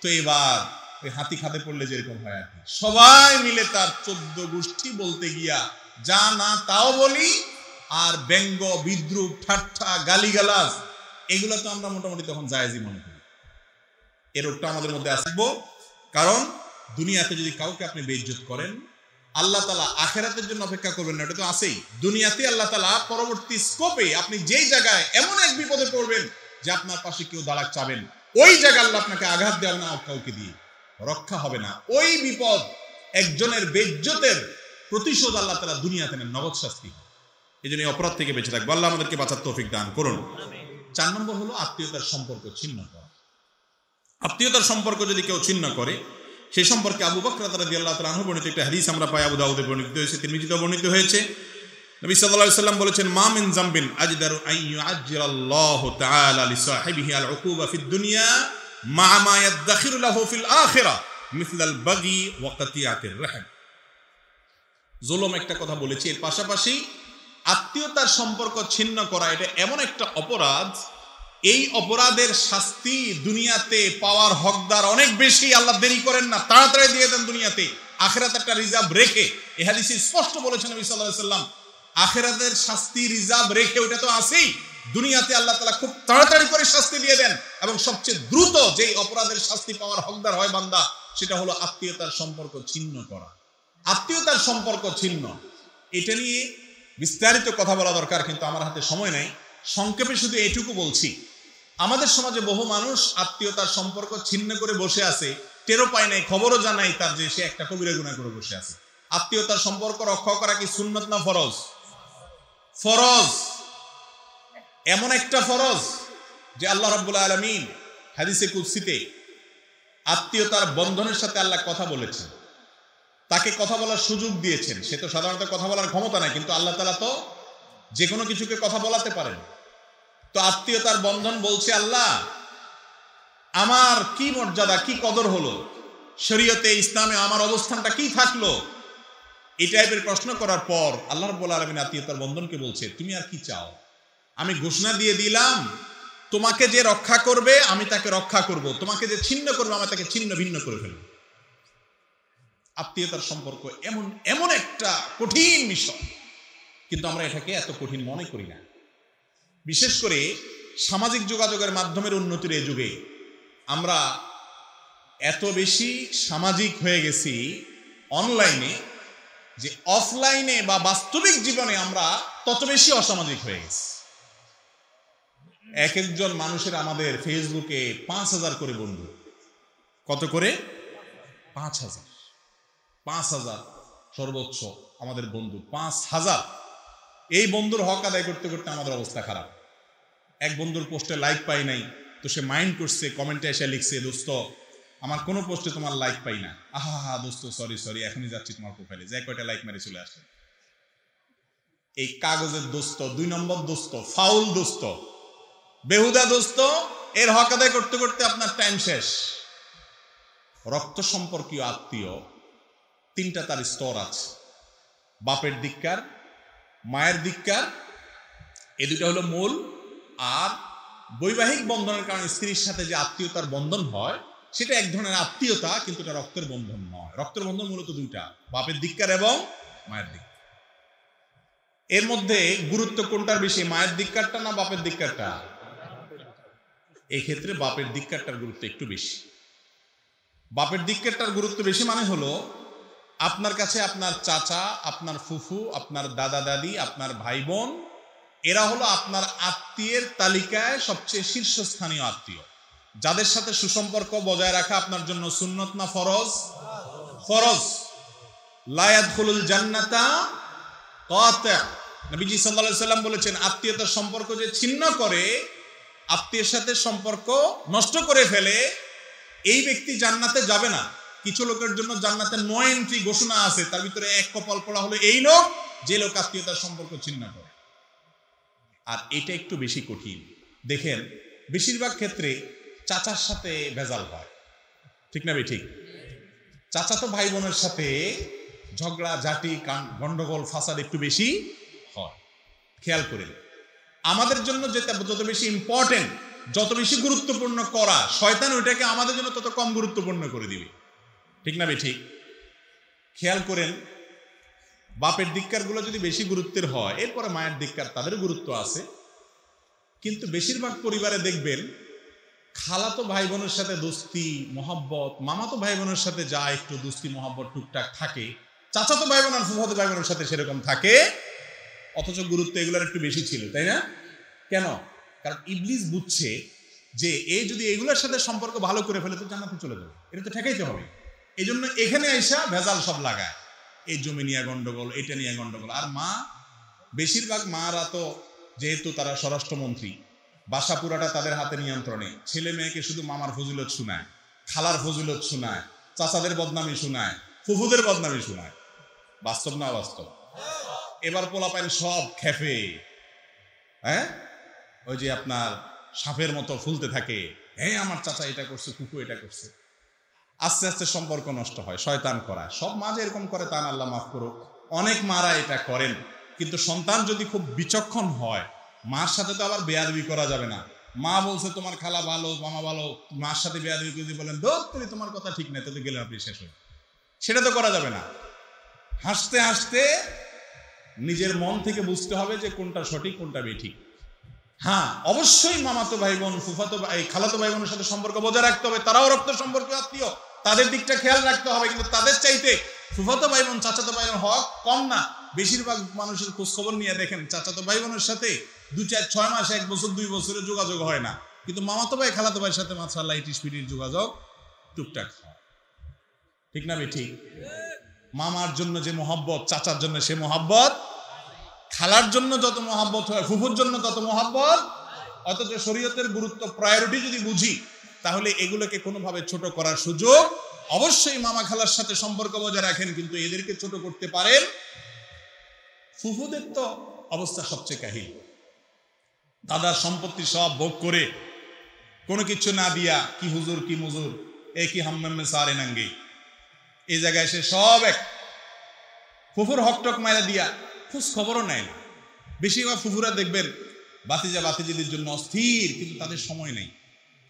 তো এবার ওই হাতি খাতে পড়লে যেরকম হয় আর কি, সবাই মিলে তার 14 গোষ্ঠী বলতে গিয়া যা না তাও বলি, আর ব্যঙ্গ, বিদ্রুপ, ঠাট্টা, গালিগালাজ এগুলো তো আমরা মোটামুটি তখন জায়েজই মনে করি। এর রোগটা আমাদের মধ্যে আসবো, কারণ দুনিয়াতে যদি কাউকে আপনি বেইজ্জত করেন, আল্লাহ তাআলা আখিরাতের জন্য অপেক্ষা করবেন না, এটা তো আছেই। দুনিয়াতে আল্লাহ তাআলা পরবর্তী স্কোপে আপনি যেই জায়গায় এমন এক বিপদে পড়বেন যে আপনার পাশে কেউ দাঁড়াক চাবেন, ওই জায়গায় আল্লাহ আপনাকে আঘাত দেবে না, কাউকে দিয়ে রক্ষা হবে না। ওই বিপদ, একজনের বেইজ্জতের প্রতিশোধ আল্লাহ তাআলা দুনিয়াতে নেন, নগদ শাস্তি। এই জন্য অপরাধ থেকে বেঁচে থাকবো, আল্লাহ আমাদেরকে বাঁচার তৌফিক দান করুন। 4 নম্বর হলো আত্মীয়তার সম্পর্ক ছিন্ন করা। আত্মীয়তার সম্পর্ক যদি কেউ ছিন্ন করে, সেই সম্পর্কে আবু বকর রাদিয়াল্লাহু তাআলা আনহু বর্ণিত একটা হাদিস আমরা পাই, আবু দাউদে বর্ণিত হয়েছে, তিরমিজিতে বর্ণিত হয়েছে। নবী সাল্লাল্লাহু আলাইহি ওয়াসাল্লাম বলেছেন, মা মিন যামবিন আজদারু আন ইউআজ্জিলাল্লাহু তাআলা লিসাহিবিহি আল উকুবা ফিদ দুনিয়া মা মা ইয়াদখিরু লাহু ফিল আখিরাহ মিসলাল বাগি ওয়া কাতিয়াতির রাহম। জুলুম একটা কথা বলেছি, এর পাশাপাশি আত্মীয়তার সম্পর্ক ছিন্ন করা এটা এমন একটা অপরাধ, এই অপরাধের শাস্তি দুনিয়াতে পাওয়ার হকদার অনেক বেশি। আল্লাহ দেরি করেন না, তাড়াতাড়ি দিয়ে দেন দুনিয়াতে, আখিরাতে একটা রিজার্ভ রেখে। এই হাদিসে স্পষ্ট বলেছেন নবী সাল্লাল্লাহু আলাইহি ওয়াসাল্লাম, আখিরাতের শাস্তি রিজার্ভ রেখে, ওটা তো আছেই, দুনিয়াতে আল্লাহ তাআলা খুব তাড়াতাড়ি করে শাস্তি দিয়ে দেন। এবং সবচেয়ে দ্রুত যেই অপরাধের শাস্তি পাওয়ার হকদার হয় বান্দা, সেটা হলো আত্মীয়তার সম্পর্ক ছিন্ন করা। আত্মীয়তার সম্পর্ক ছিন্ন, এটা নিয়ে বিস্তারিত কথা বলা দরকার, কিন্তু আমার হাতে সময় নেই। সংক্ষেপে শুধু এইটুকু বলছি, আমাদের সমাজে বহু মানুষ আত্মীয়তার সম্পর্ক ছিন্ন করে বসে আছে, টেরও পায় নাই, খবরও জানাই তার যে সে একটা কবিরা গুনাহ করে বসে আছে। আত্মীয়তার সম্পর্ক রক্ষা করা কি সুন্নত না ফরজ? ফরজ, এমন একটা ফরজ যে আল্লাহ রাব্বুল আলামিন হাদিসে কুদসিতে আত্মীয়তার বন্ধনের সাথে আল্লাহ কথা বলেছেন, তাকে কথা বলার সুযোগ দিয়েছেন। সে তো সাধারণত কথা বলার ক্ষমতা নাই, কিন্তু আল্লাহ তাআলা তো যে কোনো কিছুকে কথা বলাতে পারেন। তো আত্মীয়তার বন্ধন বলছে, আল্লাহ আমার কি মর্যাদা, কি কদর হলো, শরীয়তে ইসলামে আমার অবস্থানটা কি থাকলো, এই টাইপের প্রশ্ন করার পর আল্লাহ রাব্বুল আলামিন আত্মীয়তার বন্ধনকে বলছে, তুমি আর কি চাও? আমি ঘোষণা দিয়ে দিলাম, তোমাকে যে রক্ষা করবে আমি তাকে রক্ষা করব, তোমাকে যে ছিন্ন করবে আমি তাকে ছিন্ন ভিন্ন করে ফেলব। আত্মীয়তার সম্পর্ক এমন এমন একটা কঠিন বিষয়, কিন্তু আমরা এটাকে এত কঠিন মনে করি না। বিশেষ করে সামাজিক যোগাযোগের মাধ্যমের উন্নতির এই যুগে আমরা এত বেশি সামাজিক হয়ে গেছি অনলাইনে, যে অফলাইনে বা বাস্তবিক জীবনে আমরা তত বেশি অসামাজিক হয়ে গেছি। এক একজন মানুষের আমাদের ফেসবুকে 5,000 করে বন্ধু। কত করে? 5,000 সর্বোচ্চ আমাদের বন্ধু 5,000। এই বন্ধুর হক আদায় করতে করতে আমাদের অবস্থা খারাপ। এক বন্ধুর পোস্টে লাইক পাই নাই, তো সে মাইন্ড করছে, কমেন্টে এসে লিখছে, দোস্ত আমার কোনো পোস্টে তোমার লাইক পাই না, আহা দোস্ত সরি এখনই যাচ্ছি তোমার প্রোফাইলে, যে কয়টা লাইক মেরে চলে আসে। এই কাগজের দোস্ত, 2 নম্বর দোস্ত, ফাউল দোস্ত, বেহুদা দোস্ত, এর হক আদায় করতে করতে আপনার টাইম শেষ। রক্ত সম্পর্কীয় আত্মীয় 3টা তার স্তর আছে, বাপের দিককার, মায়ের দিককার, এই দুটো হলো মূল। আর বৈবাহিক বন্ধনের কারণে স্ত্রীর সাথে যে আত্মীয়তার বন্ধন হয়, সেটা এক ধরনের আত্মীয়তা, কিন্তু এটা রক্তের বন্ধন নয়। রক্তের বন্ধন মূলত 2টা, বাপের দিককার এবং মায়ের দিক। এর মধ্যে গুরুত্ব কোনটার বেশি, মায়ের দিককারটা না বাপের দিককারটা? এই ক্ষেত্রে বাপের দিককারটার গুরুত্ব একটু বেশি। বাপের দিককারটার গুরুত্ব বেশি মানে হলো, আপনার কাছে আপনার চাচা, আপনার ফুফু, আপনার দাদা দাদি, আপনার ভাই বোন, এরা হলো আপনার আত্মীয়ের তালিকায় সবচেয়ে শীর্ষস্থানীয় আত্মীয়, যাদের সাথে সুসম্পর্ক বজায় রাখা আপনার জন্য সুন্নত না ফরজ? ফরজ। লা ইয়াদখুলুল জান্নাতা কাতি'। নবীজি সাল্লাল্লাহু আলাইহি ওয়াসাল্লাম বলেছেন, আত্মীয়তার সম্পর্ক যে ছিন্ন করে, আত্মীয়ের সাথে সম্পর্ক নষ্ট করে ফেলে, এই ব্যক্তি জান্নাতে যাবে না। কিছু লোকের জন্য জান্নাতে 9 এন্ট্রি ঘোষণা আছে, তার ভিতরে এক কপাল পড়া হলো এই লোক, যে লোক আত্মীয়তার সম্পর্ক ছিন্ন করে। আর এটা একটু বেশি কঠিন। দেখেন, বেশিরভাগ ক্ষেত্রে চাচার সাথে ভেজাল হয়, ঠিক না ঠিক? চাচা তো ভাই বোনের সাথে ঝগড়া ঝাঁটি, গন্ডগোল, ফাসাদ একটু বেশি হয়। খেয়াল করেন, আমাদের জন্য যেটা যত বেশি ইম্পর্টেন্ট, যত বেশি গুরুত্বপূর্ণ করা, শয়তান ওইটাকে আমাদের জন্য তত কম গুরুত্বপূর্ণ করে দিবে, ঠিক না ঠিক? খেয়াল করেন, বাপের দিককার গুলো যদি বেশি গুরুত্বের হয়, এরপরে মায়ের দিককার তাদের গুরুত্ব আছে। কিন্তু বেশিরভাগ পরিবারে দেখবেন খালাতো ভাই বোনের সাথে দোস্তি মহব্বত, মামাতো ভাই বোনের সাথে যা একটু দোস্তি মহব্বত টুকটাক থাকে, চাচাতো ভাই বোন আর ফুফাতো ভাই বোনের সাথে সেরকম থাকে, অথচ গুরুত্ব এগুলোর একটু বেশি ছিল, তাই না? কেন? কারণ ইবলিস বুঝছে যে এই যদি এগুলোর সাথে সম্পর্ক ভালো করে ফেলে তো জান্নাতে চলে যাবে, এটা তো ঠেকাইতে হবে। এই জন্য এখানে আইসা ভেজাল সব লাগায়, এই জমি নিয়ে গন্ডগোল, এটা নিয়ে গন্ডগোল। আর মা, বেশিরভাগ মারা তো যেহেতু তারা স্বরাষ্ট্রমন্ত্রী, বাসা পুরাটা তাদের হাতে নিয়ন্ত্রণে, ছেলে মেয়েকে শুধু মামার ফজিলত শোনায়, খালার ফজিলত শোনায়, চাচাদের বদনামি শোনায়, ফুফুদের বদনামি শোনায়। বাস্তব না বাস্তব? এবার পোলাপাইন সব খেপে, হ্যাঁ, ওই যে আপনার সাপের মতো ফুলতে থাকে, হ্যাঁ আমার চাচা এটা করছে, ফুফু এটা করছে। আস্তে আস্তে সম্পর্ক নষ্ট হয়, শয়তান করায়। সব মা যে এরকম করে তা না, আল্লাহ মাফ করুক, অনেক মারা এটা করেন। কিন্তু সন্তান যদি খুব বিচক্ষণ হয়, মার সাথে তো আবার বেয়াদবি করা যাবে না। মা বলছে তোমার খালা ভালো, মামা ভালো, মার সাথে বেয়াদবি যদি বলেন দোস্ত তোমার কথা ঠিক নাই, তাতে গেলেন আপনি শেষ হয়ে, সেটা তো করা যাবে না। হাসতে হাসতে নিজের মন থেকে বুঝতে হবে যে কোনটা সঠিক কোনটা বেঠিক। হ্যাঁ, অবশ্যই মামাতো ভাই বোন, ফুফাতো ভাই, খালাতো ভাই বোনের সাথে সম্পর্ক বজায় রাখতে হবে, তারাও রক্ত সম্পর্ক আত্মীয়, তাদের দিকটা খেয়াল রাখতে হবে। কিন্তু তাদের চাইতে ফুফাতো ভাই বোন, চাচাতো ভাই বোন হক কম না। বেশিরভাগ মানুষের খোঁজ খবর নিয়ে দেখেন চাচাতো ভাই বোনের সাথে 2-4-6 মাস, 1 বছর 2 বছরের যোগাযোগ হয় না, কিন্তু মামাতো ভাই খালাতো ভাইয়ের সাথে মাশাআল্লাহ ইটিস-পিটির যোগাযোগ টুকটাক হয়। ঠিক না বেঠিক? মামার জন্য যে মহব্বত, চাচার জন্য সে মহব্বত, খালার জন্য যত মহব্বত হয় ফুফুর জন্য তত মহব্বত। অথচ শরীয়তের গুরুত্ব, প্রায়োরিটি যদি বুঝি, তাহলে এগুলোকে কোনোভাবে ছোট করার সুযোগ। অবশ্যই মামা খালার সাথে সম্পর্ক বজায় রাখেন, কিন্তু এদেরকে ছোট করতে পারেন। ফুফুদের তো অবস্থা সবচেয়ে কাহিল, দাদার সম্পত্তি সব ভোগ করে কোনো কিছু না দিয়া কি হুজুর কি মুজুর, এ কি হাম্মামে সারে নাঙ্গে, এই জায়গায় সে সব এক ফুফুর হকটক মায়েরা দিয়া খোঁজ খবরও নেয় না। বেশিরভাগ ফুফুরা দেখবেন বাতিজা বাতিজিদের জন্য অস্থির, কিন্তু তাদের সময় নেই,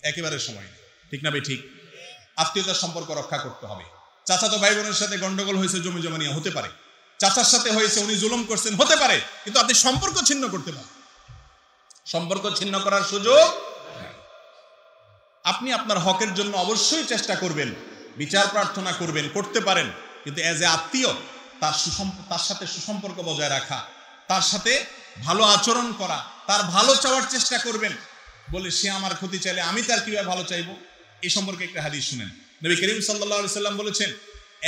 একেবারে সময় নেই। ঠিক না ভাই? ঠিক। আত্মীয়তার সম্পর্ক রক্ষা করতে হবে। চাচাতো ভাই বোনের সাথে গন্ডগোল হয়েছে জমি জমা নিয়ে, হতে পারে। চাচার সাথে হয়েছে, উনি জুলুম করছেন, হতে পারে। কিন্তু আপনি সম্পর্ক ছিন্ন করতে পারেন। সম্পর্ক ছিন্ন করার সুযোগ আপনি আপনার হকের জন্য অবশ্যই চেষ্টা করবেন, বিচার প্রার্থনা করবেন, করতে পারেন। কিন্তু এজ এ আত্মীয় তার সাথে সুসম্পর্ক বজায় রাখা, তার সাথে ভালো আচরণ করা, তার ভালো চাওয়ার চেষ্টা করবেন। বলে সে আমার ক্ষতি চাইলে আমি তার কিভাবে ভালো চাইবো? এই সম্পর্কে একটা হাদিস শুনেন। নবী করিম সাল্লাল্লাহু আলাইহি সাল্লাম বলেছেন,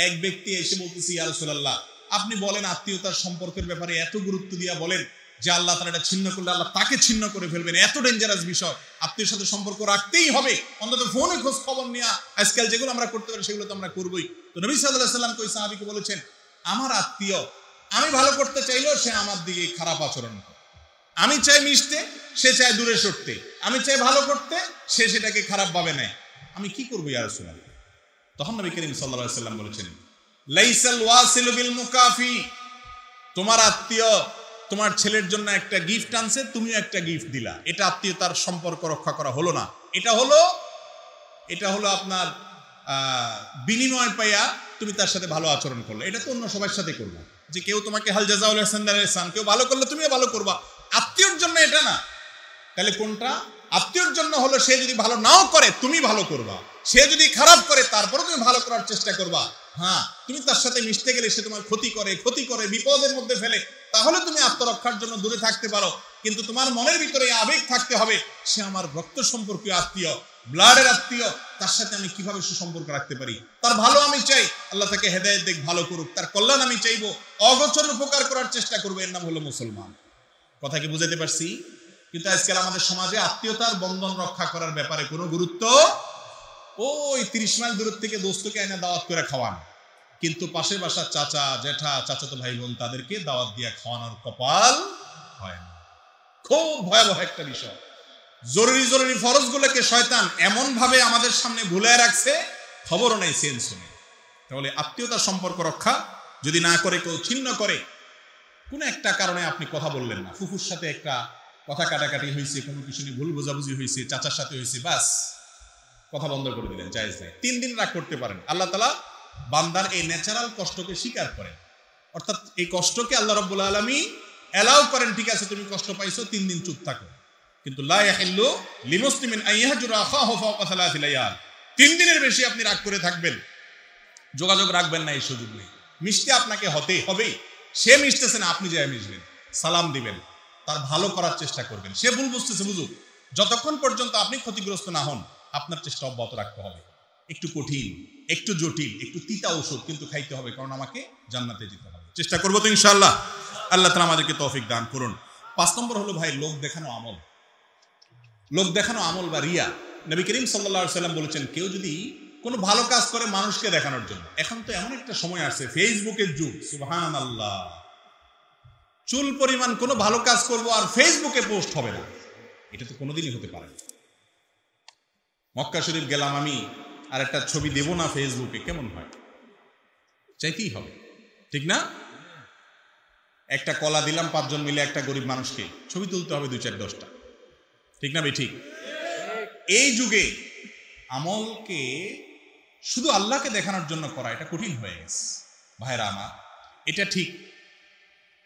এক ব্যক্তি এসে বলতেছে, ইয়া রাসূলুল্লাহ, আপনি বলেন আত্মীয়তার সম্পর্কের ব্যাপারে এত গুরুত্ব দিয়া বলেন যে আল্লাহ তাআলা এটা ছিন্ন করলে আল্লাহ তাকে ছিন্ন করে ফেলবেন, এত ডেঞ্জারাস বিষয়, আত্মীয়ের সাথে সম্পর্ক রাখতেই হবে, অন্তত ফোনে খোঁজ খবর নেওয়া, আজকাল যেগুলো আমরা করতে পারি সেগুলো তো আমরা করবোই। তো নবী সাল্লাল্লাহু আলাইহি সাল্লাম ওই সাহাবীকে বলেছেন, আমার আত্মীয় আমি ভালো করতে চাইলেও সে আমার দিকে খারাপ আচরণ করে। আমি চাই মিশতে, সে চায় দূরে সরতে। আমি চাই ভালো করতে, সে সেটাকে খারাপ ভাবে নেয়। আমি কি করবো ইয়া রাসূলুল্লাহ? তখন নবী করিম সাল্লাল্লাহু আলাইহি সাল্লাম বলেছেন, লাইসাল ওয়াসিলু বিল মুকাফি। তোমার আত্মীয় তোমার ছেলের জন্য একটা গিফট আনছে, তুমিও একটা গিফট দিলা, এটা আত্মীয়তার সম্পর্ক রক্ষা করা হলো না। এটা হলো আপনার বিনিময় পাইয়া তুমি তার সাথে ভালো আচরণ করলে। এটা তো অন্য সবার সাথে করবা, যে কেউ তোমাকে হাল জাযাউল ইহসান দার ইহসান, কেউ ভালো করলে তুমিও ভালো করবা। আত্মীয়র জন্য এটা না। তাহলে কোনটা? আত্মীয়র জন্য হলো সে যদি ভালো নাও করে তুমি ভালো করবা, সে যদি খারাপ করে তারপরে তুমি ভালো করার চেষ্টা করবা। হ্যাঁ, তুমি তার সাথে মিশতে গেলে সে তোমার ক্ষতি করে বিপদের মধ্যে ফেলে, তাহলে তুমি আত্মরক্ষার জন্য দূরে থাকতে পারো। কিন্তু তোমার মনের ভিতরে আবেগ থাকতে হবে, সে আমার রক্ত সম্পর্কীয় আত্মীয়, ব্লাডের আত্মীয়, তার সাথে আমি কিভাবে সুসম্পর্ক রাখতে পারি, তার ভালো আমি চাই, আল্লাহ তাকে হেদায়েত দেখ, ভালো করুক, তার কল্যাণ আমি চাইবো, অগোচর উপকার করার চেষ্টা করবো। এর নাম হলো মুসলমান। কথা কি বুঝাতে পারছি? কিন্তু আজকাল আমাদের সমাজে আত্মীয়তার বন্ধন রক্ষা করার ব্যাপারে কোনো গুরুত্ব, ওই 30 মাইল দূর থেকে দোস্তকে এনে দাওয়াত করে খাওয়ান, কিন্তু পাশের বাসার চাচা জেঠা চাচাতো ভাই বোন তাদেরকে দাওয়াত দিয়ে খাওয়ানোর কপাল হয় না। খুব ভয়াবহ একটা বিষয়। জরুরি ফরজগুলোকে শয়তান এমন ভাবে আমাদের সামনে ভুলে রাখছে, খবরও নেই, সেন্স নেই। তাহলে আত্মীয়তার সম্পর্ক রক্ষা যদি না করে, কেউ ছিন্ন করে, কোনো একটা কারণে আপনি কথা বললেন না, ফুফুর সাথে একটা কথা কাটাকাটি হয়েছে, কোনো কিছু নিয়ে ভুল বোঝাবুঝি হয়েছে, চাচার সাথে হয়েছে, বাস কথা বন্ধ করে দিলেন, জায়েজ নাই। 3 দিন রাগ করতে পারেন। আল্লাহ তাআলা বান্দার এই ন্যাচারাল কষ্টকে স্বীকার করেন। অর্থাৎ এই কষ্টকে আল্লাহ রাব্বুল আলামিন অ্যালাউ করেন, ঠিক আছে তুমি কষ্ট পাইছো 3 দিন চুপ থাকো, কিন্তু লা ইয়াহিল্লু লিমুসলিমিন আন ইয়াহজুরা আখাহু ফাওকা 3 লায়াল, 3 দিনের বেশি আপনি রাগ করে থাকবেন, যোগাযোগ রাখবেন না, এই সুযোগ নেই। মিশতে আপনাকে হতেই হবে, সে মিশতেছে না আপনি যাই মিশবেন, সালাম দিবেন, তার ভালো করার চেষ্টা করবেন, সে ভুল বুঝতেছে বুঝুক, যতক্ষণ পর্যন্ত আপনি ক্ষতিগ্রস্ত না হন আপনার চেষ্টা অব্যাহত রাখতে হবে। একটু কঠিন, একটু জটিল, একটু তিতা ওষুধ, কিন্তু খাইতে হবে, কারণ আমাকে জান্নাতে যেতে হবে। চেষ্টা করবো তো ইনশাআল্লাহ। আল্লাহ তাআলা আমাদেরকে তৌফিক দান করুন। 5 নম্বর হলো ভাই লোক দেখানো আমল। লোক দেখানো আমল বা রিয়া। নবী করিম সাল্লাল্লাহু আলাইহি ওয়াসাল্লাম বলেছেন, কেউ যদি কোনো ভালো কাজ করে মানুষকে দেখানোর জন্য, এখন তো এমন একটা সময় আসছে ফেসবুকের যুগ, সুবহানাল্লাহ, চুল পরিমাণ কোনো ভালো কাজ করব আর ফেসবুকে পোস্ট হবে না, এটা তো কোনোদিনই হতে পারে না। মক্কা শরীফ গেলাম আমি, আর একটা ছবি দেব না ফেসবুকে, কেমন হয়? চাইতেই হবে, ঠিক না? একটা কলা দিলাম 5 জন মিলে একটা গরিব মানুষকে, ছবি তুলতে হবে 2-4-10টা, ঠিক না ভাই? ঠিক। এই যুগে আমলকে শুধু আল্লাহকে দেখানোর জন্য করা এটা কঠিন হয়ে গেছে ভাইরা আমার। এটা ঠিক,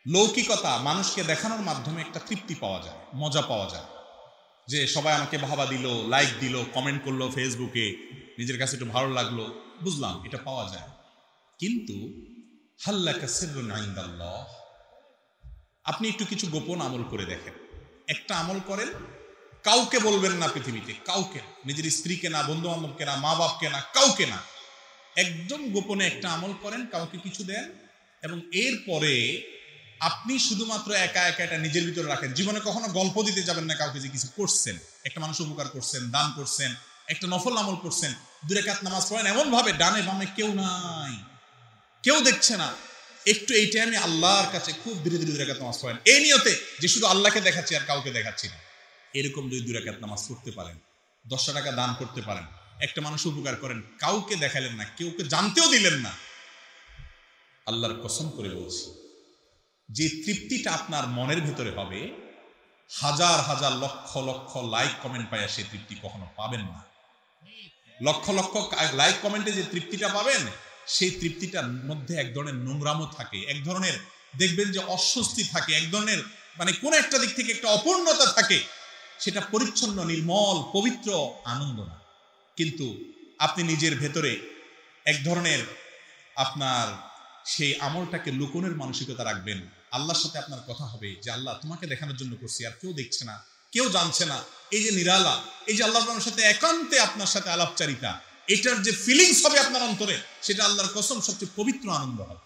লৌকিকতা মানুষকে দেখানোর মাধ্যমে একটা তৃপ্তি পাওয়া যায়, মজা পাওয়া যায়, যে সবাই আমাকে বাহবা দিল, লাইক দিল, কমেন্ট করলো ফেসবুকে, নিজের কাছে একটু ভালো লাগলো, বুঝলাম, এটা পাওয়া যায়। কিন্তু হাল্লাকা সিররুন ইনদাল্লাহ, আপনি একটু কিছু গোপন আমল করে দেখেন। একটা আমল করেন, কাউকে বলবেন না পৃথিবীতে, কাউকে, নিজের স্ত্রীকে না, বন্ধু বান্ধবকে না, মা বাপকে না, কাউকে না, একদম গোপনে একটা আমল করেন, কাউকে কিছু দেন, এবং এরপরে আপনি শুধুমাত্র একা একা এটা নিজের ভিতরে রাখেন। জীবনে কখনো গল্প দিতে যাবেন না কাউকে যে কিছু করছেন, একটা মানুষ উপকার করছেন, দান করছেন, একটা নফল আমল করছেন, 2 রাকাত নামাজ পড়েন, এমন ভাবে ডানে বামে কেউ নাই, কেউ দেখছে না, একটু এই টাইমে আল্লাহর কাছে খুব ধীরে ধীরে 2 রাকাত নামাজ পড়েন, এই নিয়তে যে শুধু আল্লাহকে দেখাচ্ছি আর কাউকে দেখাচ্ছি না। এরকম যদি 2 রাকাত নামাজ পড়তে পারেন, 10 টাকা দান করতে পারেন, একটা মানুষ উপকার করেন, কাউকে দেখালেন না, কেউকে জানতেও দিলেন না, আল্লাহর কসম করে বলছি, যে তৃপ্তিটা আপনার মনের ভেতরে হবে, হাজার হাজার লক্ষ লক্ষ লাইক কমেন্ট পাইয়া সেই তৃপ্তি কখনো পাবেন না। লক্ষ লক্ষ লাইক কমেন্টে যে তৃপ্তিটা পাবেন, সেই তৃপ্তিটার মধ্যে এক ধরনের নোংরামও থাকে, এক ধরনের দেখবেন যে অস্বস্তি থাকে, এক ধরনের মানে কোন একটা দিক থেকে একটা অপূর্ণতা থাকে, সেটা পরিচ্ছন্ন, নির্মল, পবিত্র আনন্দ না। কিন্তু আপনি নিজের ভেতরে এক ধরনের আপনার সেই আমলটাকে লুকোনোর মানসিকতা রাখবেন, আল্লাহর সাথে আপনার কথা হবে যে আল্লাহ তোমাকে দেখানোর জন্য করছি, আর কেউ দেখছে না, কেউ জানছে না, এই যে নিরালা, এই যে আল্লাহর সাথে একান্তে আপনার সাথে আলাপচারিতা, এটার যে ফিলিংস হবে আপনার অন্তরে, সেটা আল্লাহর কসম সবচেয়ে পবিত্র আনন্দ হবে।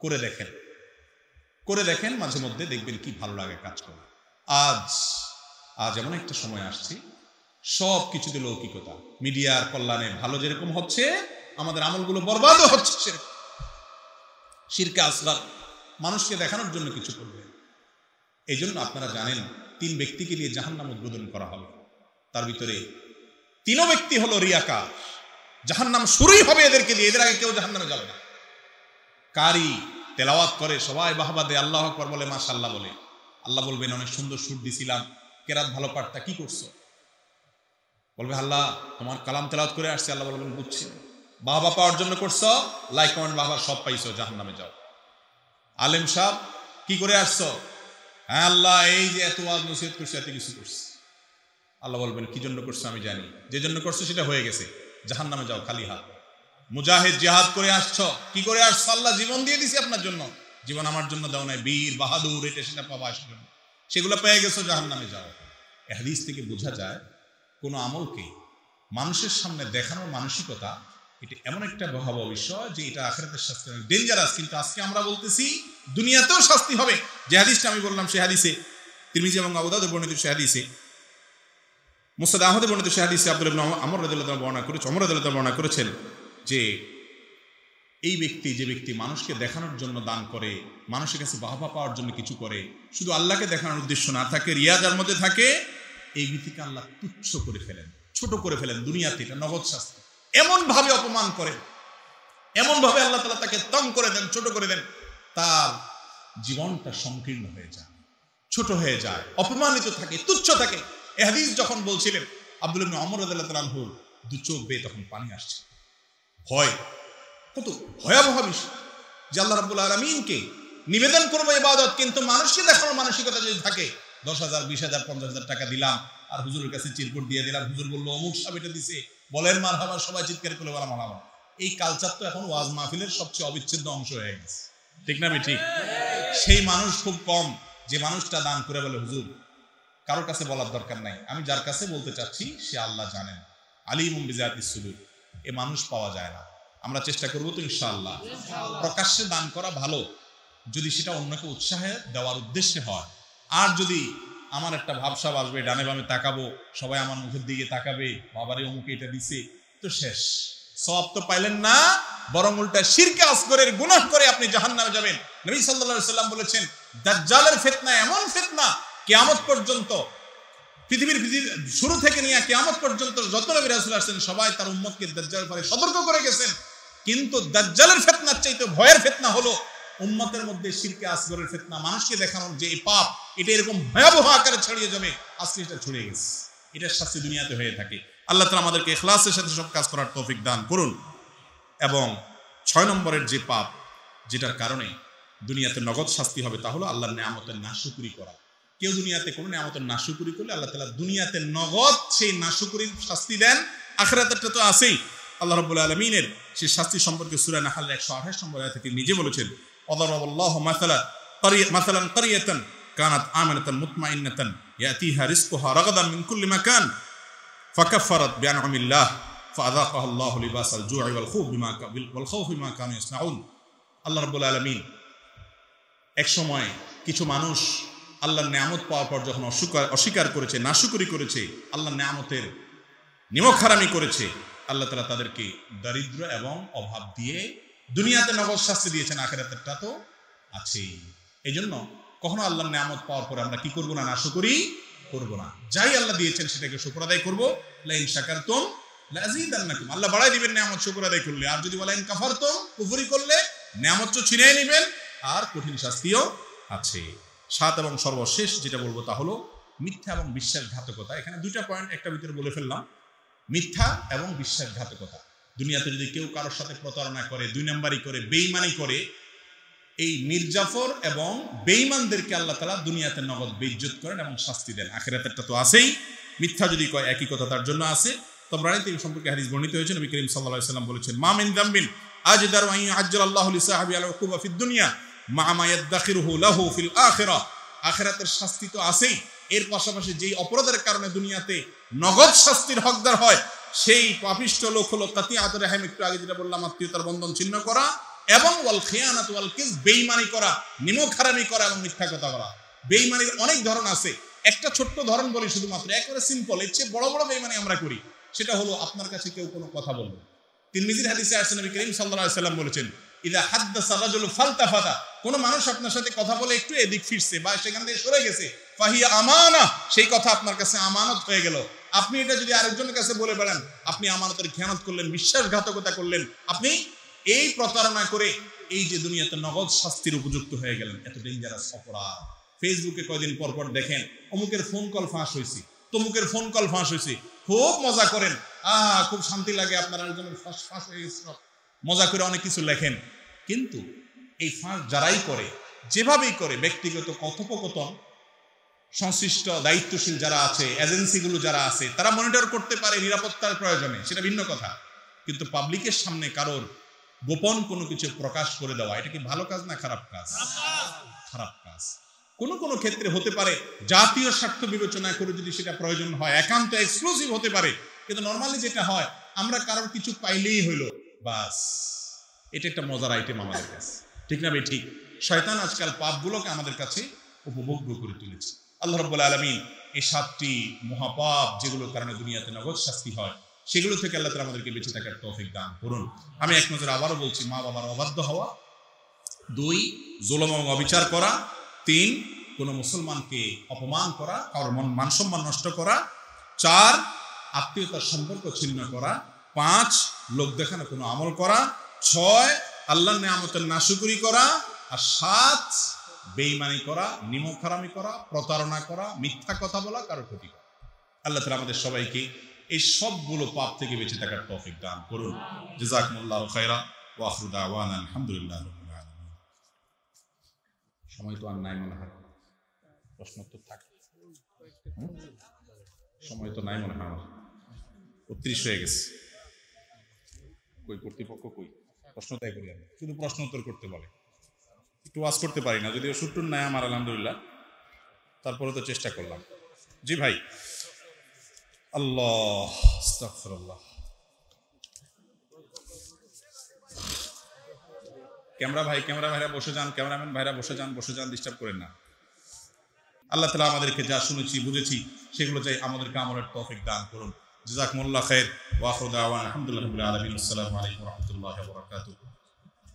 করে দেখেন, করে দেখেন, মাঝে মধ্যে দেখবেন কি ভালো লাগে কাজ করে। আজ এমন একটা সময় আসছে, সব কিছুতে লৌকিকতা, মিডিয়ার কল্যাণে ভালো যেরকম হচ্ছে, আমাদের আমলগুলো বরবাদও হচ্ছে সেরকম। শিরকে আসগার, মানুষকে দেখানোর জন্য কিছু করবে। এই জন্য আপনারা জানেন 3 ব্যক্তিকে দিয়ে জাহান্নাম উদ্বোধন করা হবে, তার ভিতরে 3 ব্যক্তি হলো রিয়াকার, জাহান্নাম শুরুই হবে এদেরকে দিয়ে, এদের আগে কেউ জাহান্নামে যাবে না। কারি তেলাওয়াত করে, সবাই বাহবা দেয়, আল্লাহু আকবার বলে, মাশাআল্লাহ বলে, আল্লাহ বলবেন অনেক সুন্দর সুর দিছিলাম, কেরাত ভালো পারতা, কি করছো? বলবে আল্লাহ তোমার কালাম তেলাওয়াত করে আসছে, আল্লাহ বলবেন বুঝছি। বাহবা পাওয়ার জন্য করছো, লাইক কমেন্ট বাহবা সব পাইছো, জাহান্নামে যাও। আলেম সাহেব কি করে আসছো? হ্যাঁ আল্লাহ এই যে এত ওয়াজ নসিহত করছে, এত কিছু করছে। আল্লাহ বলবেন কি জন্য করছো আমি জানি, যে জন্য করছো সেটা হয়ে গেছে, জাহান্নামে যাও খালি হাত। মুজাহিদ জিহাদ করে আসছো, কি করে আসছো? আল্লাহ জীবন দিয়ে দিছি আপনার জন্য, জীবন আমার জন্য দাও নাই, বীর বাহাদুর এটা সেটা পাবা, সেগুলো পেয়ে গেছো, জাহান্নামে যাও। এই হাদিস থেকে বোঝা যায় কোনো আমলকে মানুষের সামনে দেখানোর মানসিকতা, এটা এমন একটা ভয়াবহ বিষয় যে এটা আখিরাতের শাস্তি অনেক ডেঞ্জারাস। কিন্তু আজকে আমরা বলতেছি দুনিয়াতেও শাস্তি হবে। যে হাদিসটা আমি বললাম সেই হাদিসে, তিরমিজি এবং আবু দাউদে বর্ণিত সেই হাদিসে, মুসনাদ আহমদে বর্ণিত সেই হাদিসে আব্দুল্লাহ ইবনে আমর রাদিয়াল্লাহু তাআলা বর্ণনা করেছেন, ওমর রাদিয়াল্লাহু তাআলা বর্ণনা করেছেন যে এই ব্যক্তি, যে ব্যক্তি মানুষকে দেখানোর জন্য দান করে, মানুষের কাছে বাহবা পাওয়ার জন্য কিছু করে, শুধু আল্লাহকে দেখানোর উদ্দেশ্য না থাকে, রিয়া যার মধ্যে থাকে, এই ব্যক্তিকে আল্লাহ তুচ্ছ করে ফেলেন, ছোট করে ফেলেন দুনিয়াতে, এটা নগদ শাস্তি। এমন ভাবে অপমান করেন, এমন ভাবে আল্লাহ তাআলা তাকে তং করে দেন, ছোট করে দেন, তার জীবনটা সংকীর্ণ হয়ে যায়, ছোট হয়ে যায়, অপমানিত থাকে, তুচ্ছ থাকে। এই হাদিস যখন বলছিলেন, আব্দুল্লাহ ইবনে ওমর রাদিয়াল্লাহু তাআলা আনহু 2 চোখ বেয়ে তখন পানি আসছে, ভয়, কত ভয়াবহ বিষয়। যে আল্লাহ রাব্বুল আলামিনকে নিবেদন করবো ইবাদত, কিন্তু মানুষকে দেখানোর মানসিকতা যদি থাকে 10,000 20,000 50,000 টাকা দিলাম আর হুজুরের কাছে চিরকুট দিয়ে দিলাম, হুজুর বললো অমুক সাহেব এটা দিছে, বলেন মারহাবা, সবাই চিৎকার করে বলা মারহাবা। এই কালচার তো এখন ওয়াজ মাহফিলের সবচেয়ে অবিচ্ছেদ্য অংশ হয়ে গেছে, ঠিক না? ঠিক। সেই মানুষ খুব কম যে মানুষটা দান করে বলে হুজুর কারোর কাছে বলার দরকার নাই, আমি যার কাছে বলতে চাচ্ছি সে আল্লাহ জানেন, আলিমুম বিযাতিস সুদূর। এ মানুষ পাওয়া যায় না। আমরা চেষ্টা করবো তো ইনশাআল্লাহ। প্রকাশ্যে দান করা ভালো যদি সেটা অন্যকে উৎসাহে দেওয়ার উদ্দেশ্যে হয়। আর যদি আমার একটা ভাবসাব আসবে, ডানে বামে তাকাবো, সবাই আমার মুখের দিকে তাকাবে, বাবারে অমুকে এটা দিছে, তো শেষ, সওয়াব তো পাইলেন না, বরং উল্টা শিরকে আসগরের গুনাহ করে আপনি জাহান্নামে যাবেন। নবী সাল্লাল্লাহু আলাইহি সাল্লাম বলেছেন দাজ্জালের ফিতনা এমন ফিতনা কিয়ামত পর্যন্ত, পৃথিবীর শুরু থেকে নিয়ে কিয়ামত পর্যন্ত যত নবী রাসূল আসেন সবাই তার উম্মতকে দাজ্জালের ব্যাপারে সতর্ক করে গেছেন, কিন্তু দাজ্জালের ফিতনার চাইতে ভয়ের ফিতনা হলো উম্মতের মধ্যে শিরকে আসগরের ফিতনা। মানুষকে দেখানোর যে এই পাপ, এটা এরকম ভয়াবহ আকারে ছড়িয়ে যাবে, আজকে এটা ছড়িয়ে গেছে। এটার শাস্তি দুনিয়াতে হয়ে থাকে। আল্লাহ তাআলা আমাদেরকে ইখলাসের সাথে সব কাজ করার তৌফিক দান করুন। এবং 6 নম্বরের যে পাপ, যেটার কারণে দুনিয়াতে নগদ শাস্তি হবে, তা হলো আল্লাহর নিয়ামতের নাশুকরি করা। কেউ দুনিয়াতে কোনো নিয়ামতের নাশুকরি করলে আল্লাহ তাআলা দুনিয়াতে নগদ সেই নাশুকরির শাস্তি দেন, আখিরাতেরটা তো আছেই। আল্লাহ রাব্বুল আলামিনের সেই শাস্তি সম্পর্কে সূরা নাহলের 128 নম্বর আয়াতে তিনি নিজে বলেছেন, ওয়াদারাবাল্লাহু মাসালান কারিয়াতান কানাত আমানাতান মুতমাইন্নাতান ইয়াতিহা রিজকুহা রাগাদান মিন কুল্লি মাকান ফাকাফারাত বিআনআমিল্লাহ ফাযাকাহা আল্লাহু লিবাসাল জু'i ওয়াল খাউফ বিমা কানু ইয়াসনাউন। আল্লাহ রাব্বুল আলামিন এক সময় কিছু মানুষ আল্লাহর নিয়ামত পাওয়ার পর যখন অস্বীকার করেছে, নাশুকরি করেছে, আল্লাহর নিয়ামতের নিমকহারামি করেছে, আল্লাহ তাআলা তাদেরকে দারিদ্র এবং অভাব দিয়ে দুনিয়াতে নগদ শাস্তি দিয়েছেন, আখিরাতেরটা তো আছেই। এই জন্য কখনো আল্লাহর নিয়ামত পাওয়ার পরে আমরা কি করব না, নাশুকরি করব না। যাই আল্লাহ দিয়েছেন সেটাকে শুকর আদায় করব। লাইন শাকারতুম লাযীদান্নাকুম, আল্লাহ বাড়াই দিবেন নিয়ামত শুকর আদায় করলে। আর যদি বলেন কাফারতুম, কুফরি করলে নিয়ামত তো ছিনিয়ে নেবেন আর কঠিন শাস্তিও আছে। 7 এবং সর্বশেষ যেটা বলবো তা হলো মিথ্যা এবং বিশ্বাসঘাতকতা। এখানে দুইটা পয়েন্ট একটা ভিতরে বলে ফেললাম, মিথ্যা এবং বিশ্বাসঘাতকতা। দুনিয়াতে যদি কেউ কারোর সাথে প্রতারণা করে, 2 নাম্বারি করে, বেঈমানি করে, এই মির্জাফর এবং বেঈমানদেরকে আল্লাহ তাআলা দুনিয়াতে নগদ বেইজ্জত করেন এবং শাস্তি দেন। আখিরাতেরটা তো আছেই। মিথ্যা যদি কয় একই কথা তার জন্য আছে। তাবরানীতে এই সম্পর্কে হাদিস বর্ণিত হয়েছে, নবী করিম সাল্লাল্লাহু আলাইহি ওয়াসাল্লাম বলেছেন, মা মিন যামবিন আজদারু আন ইউআজ্জিলাল্লাহু লিসাহাবি আল উকুবা ফিদ দুনিয়া মা মা ইয়াদখিরুহু লাহু ফিল আখিরাহ। আখিরাতের শাস্তি তো আছেই, এর পাশাপাশি যেই অপরাধের কারণে দুনিয়াতে নগদ শাস্তির হকদার হয় সেই পাপিষ্ঠ লোক হলো কাতিআতুর রাহিম, একটু আগে যেটা বললাম আত্মীয়তার বন্ধন ছিন্ন করা, এবং ওয়াল খিয়ানাত ওয়াল কিযব, বেঈমানি করা, নিমকহারামি করা এবং মিথ্যা কথা বলা। বেঈমানির অনেক ধরন আছে, একটা ছোট্ট ধরন বলি শুধুমাত্র, একেবারে সিম্পল। এর চেয়ে বড় বড় বেঈমানি আমরা করি। সেটা হলো আপনার কাছে কেউ কোনো কথা বলবে, তিরমিজির হাদিসে আসছে নবী করিম সাল্লাল্লাহু আলাইহি ওয়াসাল্লাম বলেছেন, ইযা হাদ্দাসা রাজুলু ফালতাফাতা, কোন মানুষ আপনার সাথে কথা বলে একটু এদিক ফিরছে বা সেখান থেকে সরে গেছে, ফাহিয়া আমানা, সেই কথা আপনার কাছে আমানত হয়ে গেল। আপনি এটা যদি আরেকজনের কাছে বলে বেড়ান, আপনি আমানতের খেয়ানত করলেন, বিশ্বাসঘাতকতা করলেন, আপনি এই প্রতারণা করে এই যে দুনিয়াতে নগদ শাস্তির উপযুক্ত হয়ে গেলেন। এত ডেঞ্জারাস অপরাধ। ফেসবুকে কয়দিন পর পর দেখেন অমুকের ফোন কল ফাঁস হয়েছে, তমুকের ফোন কল ফাঁস হয়েছে, খুব মজা করেন, খুব শান্তি লাগে, আপনার আরেকজনের ফাঁস হয়ে গেছে, মজা করে অনেক কিছু লেখেন। কিন্তু এই ফাঁস যারাই করে, যেভাবেই করে, ব্যক্তিগত কথোপকথন সংশ্লিষ্ট দায়িত্বশীল যারা আছে, এজেন্সিগুলো যারা আছে, তারা মনিটর করতে পারে নিরাপত্তার প্রয়োজনে, সেটা ভিন্ন কথা। কিন্তু পাবলিকের সামনে কারোর গোপন কোনো কিছু প্রকাশ করে দেওয়া, এটা কি ভালো কাজ না খারাপ কাজ? খারাপ কাজ। কোন কোন ক্ষেত্রে হতে পারে জাতীয় স্বার্থ বিবেচনা করে যদি সেটা প্রয়োজন হয়, একান্ত এক্সক্লুসিভ হতে পারে। কিন্তু নর্মালি যেটা হয়, আমরা কারোর কিছু পাইলেই হইলো, বাস, এটা একটা মজার আইটেম আমাদের কাছে, ঠিক না ভাই? ঠিক। শয়তান আজকাল পাপগুলোকে আমাদের কাছে উপভোগ্য করে তুলেছে। আল্লাহ রাব্বুল আলামিন এই 7টি মহাপাপ যেগুলোর কারণে দুনিয়াতে নগদ শাস্তি হয়, সেগুলো থেকে আল্লাহ তাআলা আমাদেরকে বেঁচে থাকার তৌফিক দান করুন। আমি এক নজরে আবারও বলছি, মা বাবার অবাধ্য হওয়া, 2 জুলুম এবং অবিচার করা, 3 কোনো মুসলমানকে অপমান করা, কারোর মান সম্মান নষ্ট করা, 4 আত্মীয়তার সম্পর্ক ছিন্ন করা, 5 লোক দেখানো কোনো আমল করা, 6 আল্লাহর নিয়ামতের নাশুকরি করা, আর 7 বেঈমানি করা, নিমকহারামি করা, প্রতারণা করা, মিথ্যা কথা বলা, কারো ক্ষতি করা। আল্লাহ তাআলা আমাদের সবাইকে এই সবগুলো পাপ থেকে বেঁচে থাকার তৌফিক দান করুন। জাযাকুমুল্লাহু খায়রা ওয়া আখিরু দাওয়ানা আলহামদুলিল্লাহি রাব্বিল আলামিন। সময় তো আর নাই মনে হয়, প্রশ্ন তো থাকে, সময় তো নাই মনে হয় আমার, ৩৯ হয়ে গেছে। কই কর্তৃপক্ষ কই? প্রশ্ন তাই করি আমি, শুধু প্রশ্ন উত্তর করতে বলে, একটু ওয়াজ করতে পারি না, যদিও সুট্টুর নাই আমার আলহামদুলিল্লাহ, তারপরে তো চেষ্টা করলাম। জি ভাই, আল্লাহ আস্তাগফিরুল্লাহ। ক্যামেরা ভাইরা বসে যান, ক্যামেরাম্যান ভাইরা বসে যান, ডিস্টার্ব করেন না। আল্লাহ তাআলা আমাদেরকে যা শুনেছি বুঝেছি সেগুলো চাই আমাদেরকে আমলের তৌফিক দান করুন। জাযাকুমুল্লাহ খাইর ওয়া আখিরু দাওয়ানা আলহামদুলিল্লাহি রাব্বিল আলামিন। আসসালামু আলাইকুম ওয়া রাহমাতুল্লাহি ওয়া বারাকাতুহু।